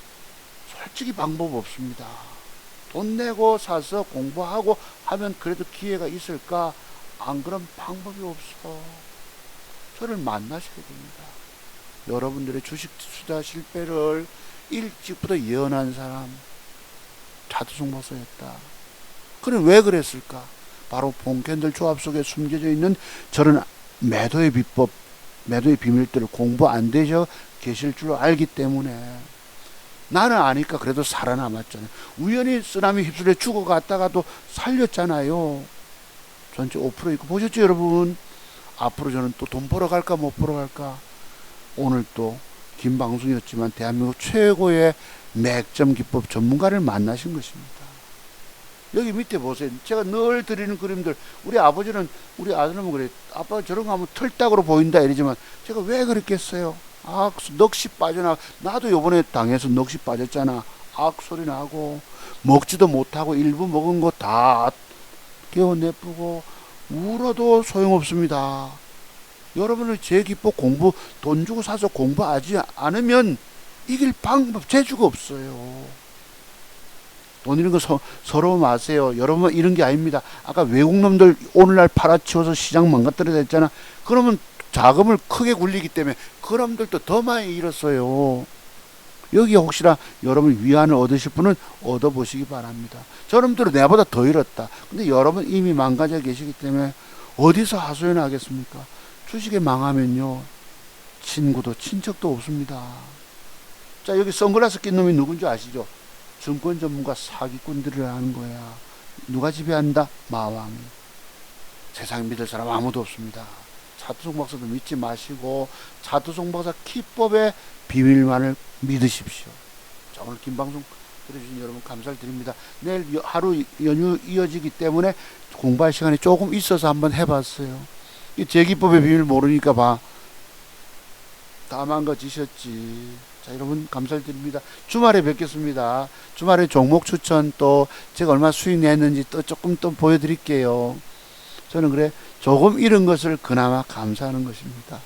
솔직히 방법 없습니다. 돈 내고 사서 공부하고 하면 그래도 기회가 있을까? 안 그런 방법이 없어. 저를 만나셔야 됩니다. 여러분들의 주식 투자 실패를 일찍부터 예언한 사람 차두승 목사였다. 그는 왜 그랬을까? 바로 본캔들 조합 속에 숨겨져 있는 저런 매도의 비법, 매도의 비밀들을 공부 안 되셔 계실 줄 알기 때문에. 나는 아니까 그래도 살아남았잖아요. 우연히 쓰나미 휩쓸려 죽어갔다가도 살렸잖아요. 전체 5% 있고 보셨죠 여러분? 앞으로 저는 또 돈 벌어 갈까 못 벌어 갈까? 오늘 또 긴 방송이었지만 대한민국 최고의 맥점 기법 전문가를 만나신 것입니다. 여기 밑에 보세요. 제가 늘 드리는 그림들, 우리 아버지는, 우리 아들은 그래. 아빠가 저런 거 하면 털딱으로 보인다 이러지만 제가 왜 그랬겠어요? 넋이 빠져나. 나도 요번에 당해서 넋이 빠졌잖아. 소리 나고 먹지도 못하고 일부 먹은 거 다 깨워내쁘고 울어도 소용없습니다. 여러분을 제 기법 공부 돈 주고 사서 공부하지 않으면 이길 방법 재주가 없어요. 돈 잃은 거 서러워 마세요. 여러분 이런 게 아닙니다. 아까 외국 놈들 오늘날 팔아치워서 시장 망가뜨려야 했잖아. 그러면 자금을 크게 굴리기 때문에 그 놈들도 더 많이 잃었어요. 여기 혹시나 여러분 위안을 얻으실 분은 얻어보시기 바랍니다. 저놈들은 내보다 더 잃었다. 근데 여러분 이미 망가져 계시기 때문에 어디서 하소연하겠습니까? 주식에 망하면요 친구도 친척도 없습니다. 자, 여기 선글라스 낀 놈이 누군지 아시죠? 증권 전문가 사기꾼들이라는 거야. 누가 지배한다? 마왕. 세상에 믿을 사람 아무도 없습니다. 차두송 박사도 믿지 마시고 차두송 박사 기법의 비밀만을 믿으십시오. 자, 오늘 긴 방송 들어주신 여러분 감사를 드립니다. 내일 하루 연휴 이어지기 때문에 공부할 시간이 조금 있어서 한번 해봤어요. 이 제 기법의 비밀 모르니까 봐. 다 망가지셨지. 자, 여러분 감사를 드립니다. 주말에 뵙겠습니다. 주말에 종목 추천 또 제가 얼마 수익 냈는지 또 조금 또 보여드릴게요. 저는 그래 조금 잃은 것을 그나마 감사하는 것입니다.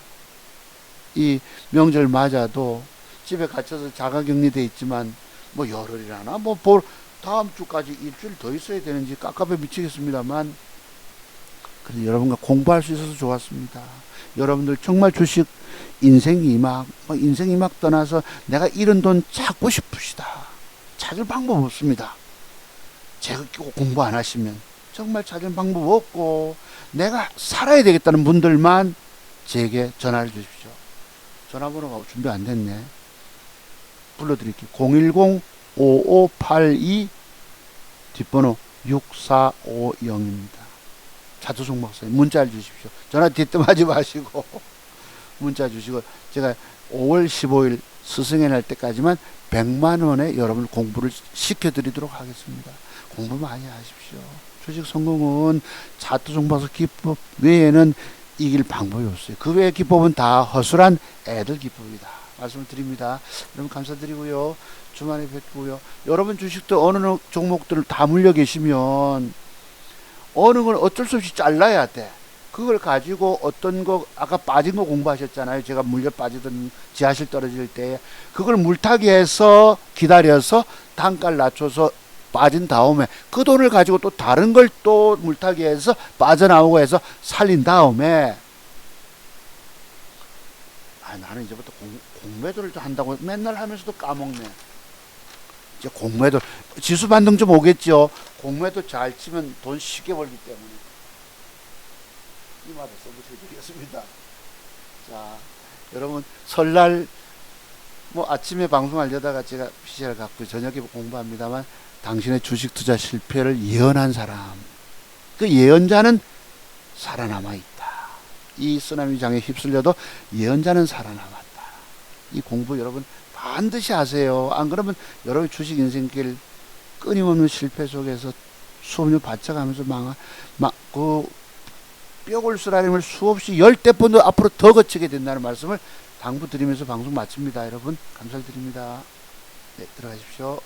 이 명절 맞아도 집에 갇혀서 자가격리돼 있지만 뭐 열흘이라나 뭐 다음 주까지 일주일 더 있어야 되는지 깝깝해 미치겠습니다만 그래서 여러분과 공부할 수 있어서 좋았습니다. 여러분들 정말 주식 인생 이막 인생 이막 떠나서 내가 잃은 돈 찾고 싶으시다. 찾을 방법 없습니다. 제가 공부 안 하시면 정말 찾을 방법 없고 내가 살아야 되겠다는 분들만 제게 전화를 주십시오. 전화번호가 준비 안 됐네. 불러드릴게요. 010-5582 뒷번호 6450입니다. 자두송 박사님 문자를 주십시오. 전화 뒷뜸하지 마시고 문자 주시고 제가 5월 15일 스승의 날 때까지만 100만 원에 여러분 공부를 시켜드리도록 하겠습니다. 공부 많이 하십시오. 주식 성공은 자두송 박사 기법 외에는 이길 방법이 없어요. 그 외의 기법은 다 허술한 애들 기법이다. 말씀을 드립니다. 여러분 감사드리고요. 주말에 뵙고요. 여러분 주식도 어느 종목들을 다 물려 계시면 어느 건 어쩔 수 없이 잘라야 돼. 그걸 가지고 어떤 거 아까 빠진 거 공부하셨잖아요. 제가 물려 빠지던 지하실 떨어질 때 그걸 물타기 해서 기다려서 단가를 낮춰서 빠진 다음에 그 돈을 가지고 또 다른 걸 또 물타기 해서 빠져나오고 해서 살린 다음에 나는 이제부터 공매도를 한다고 맨날 하면서도 까먹네. 이제 공매도 지수 반등 좀 오겠죠. 공매도 잘 치면 돈 쉽게 벌기 때문에 이 말을 써보셔야겠습니다. 자, 여러분 설날 뭐 아침에 방송하려다가 제가 PC를 갖고 저녁에 공부합니다만 당신의 주식 투자 실패를 예언한 사람, 그 예언자는 살아남아 있다. 이 쓰나미 장에 휩쓸려도 예언자는 살아남았다. 이 공부 여러분 반드시 하세요. 안 그러면 여러분 주식 인생길 끊임없는 실패 속에서 수업료 바쳐가면서 그 뼈골수라림을 수없이 10대번도 앞으로 더 거치게 된다는 말씀을 당부드리면서 방송 마칩니다. 여러분 감사드립니다. 네, 들어가십시오.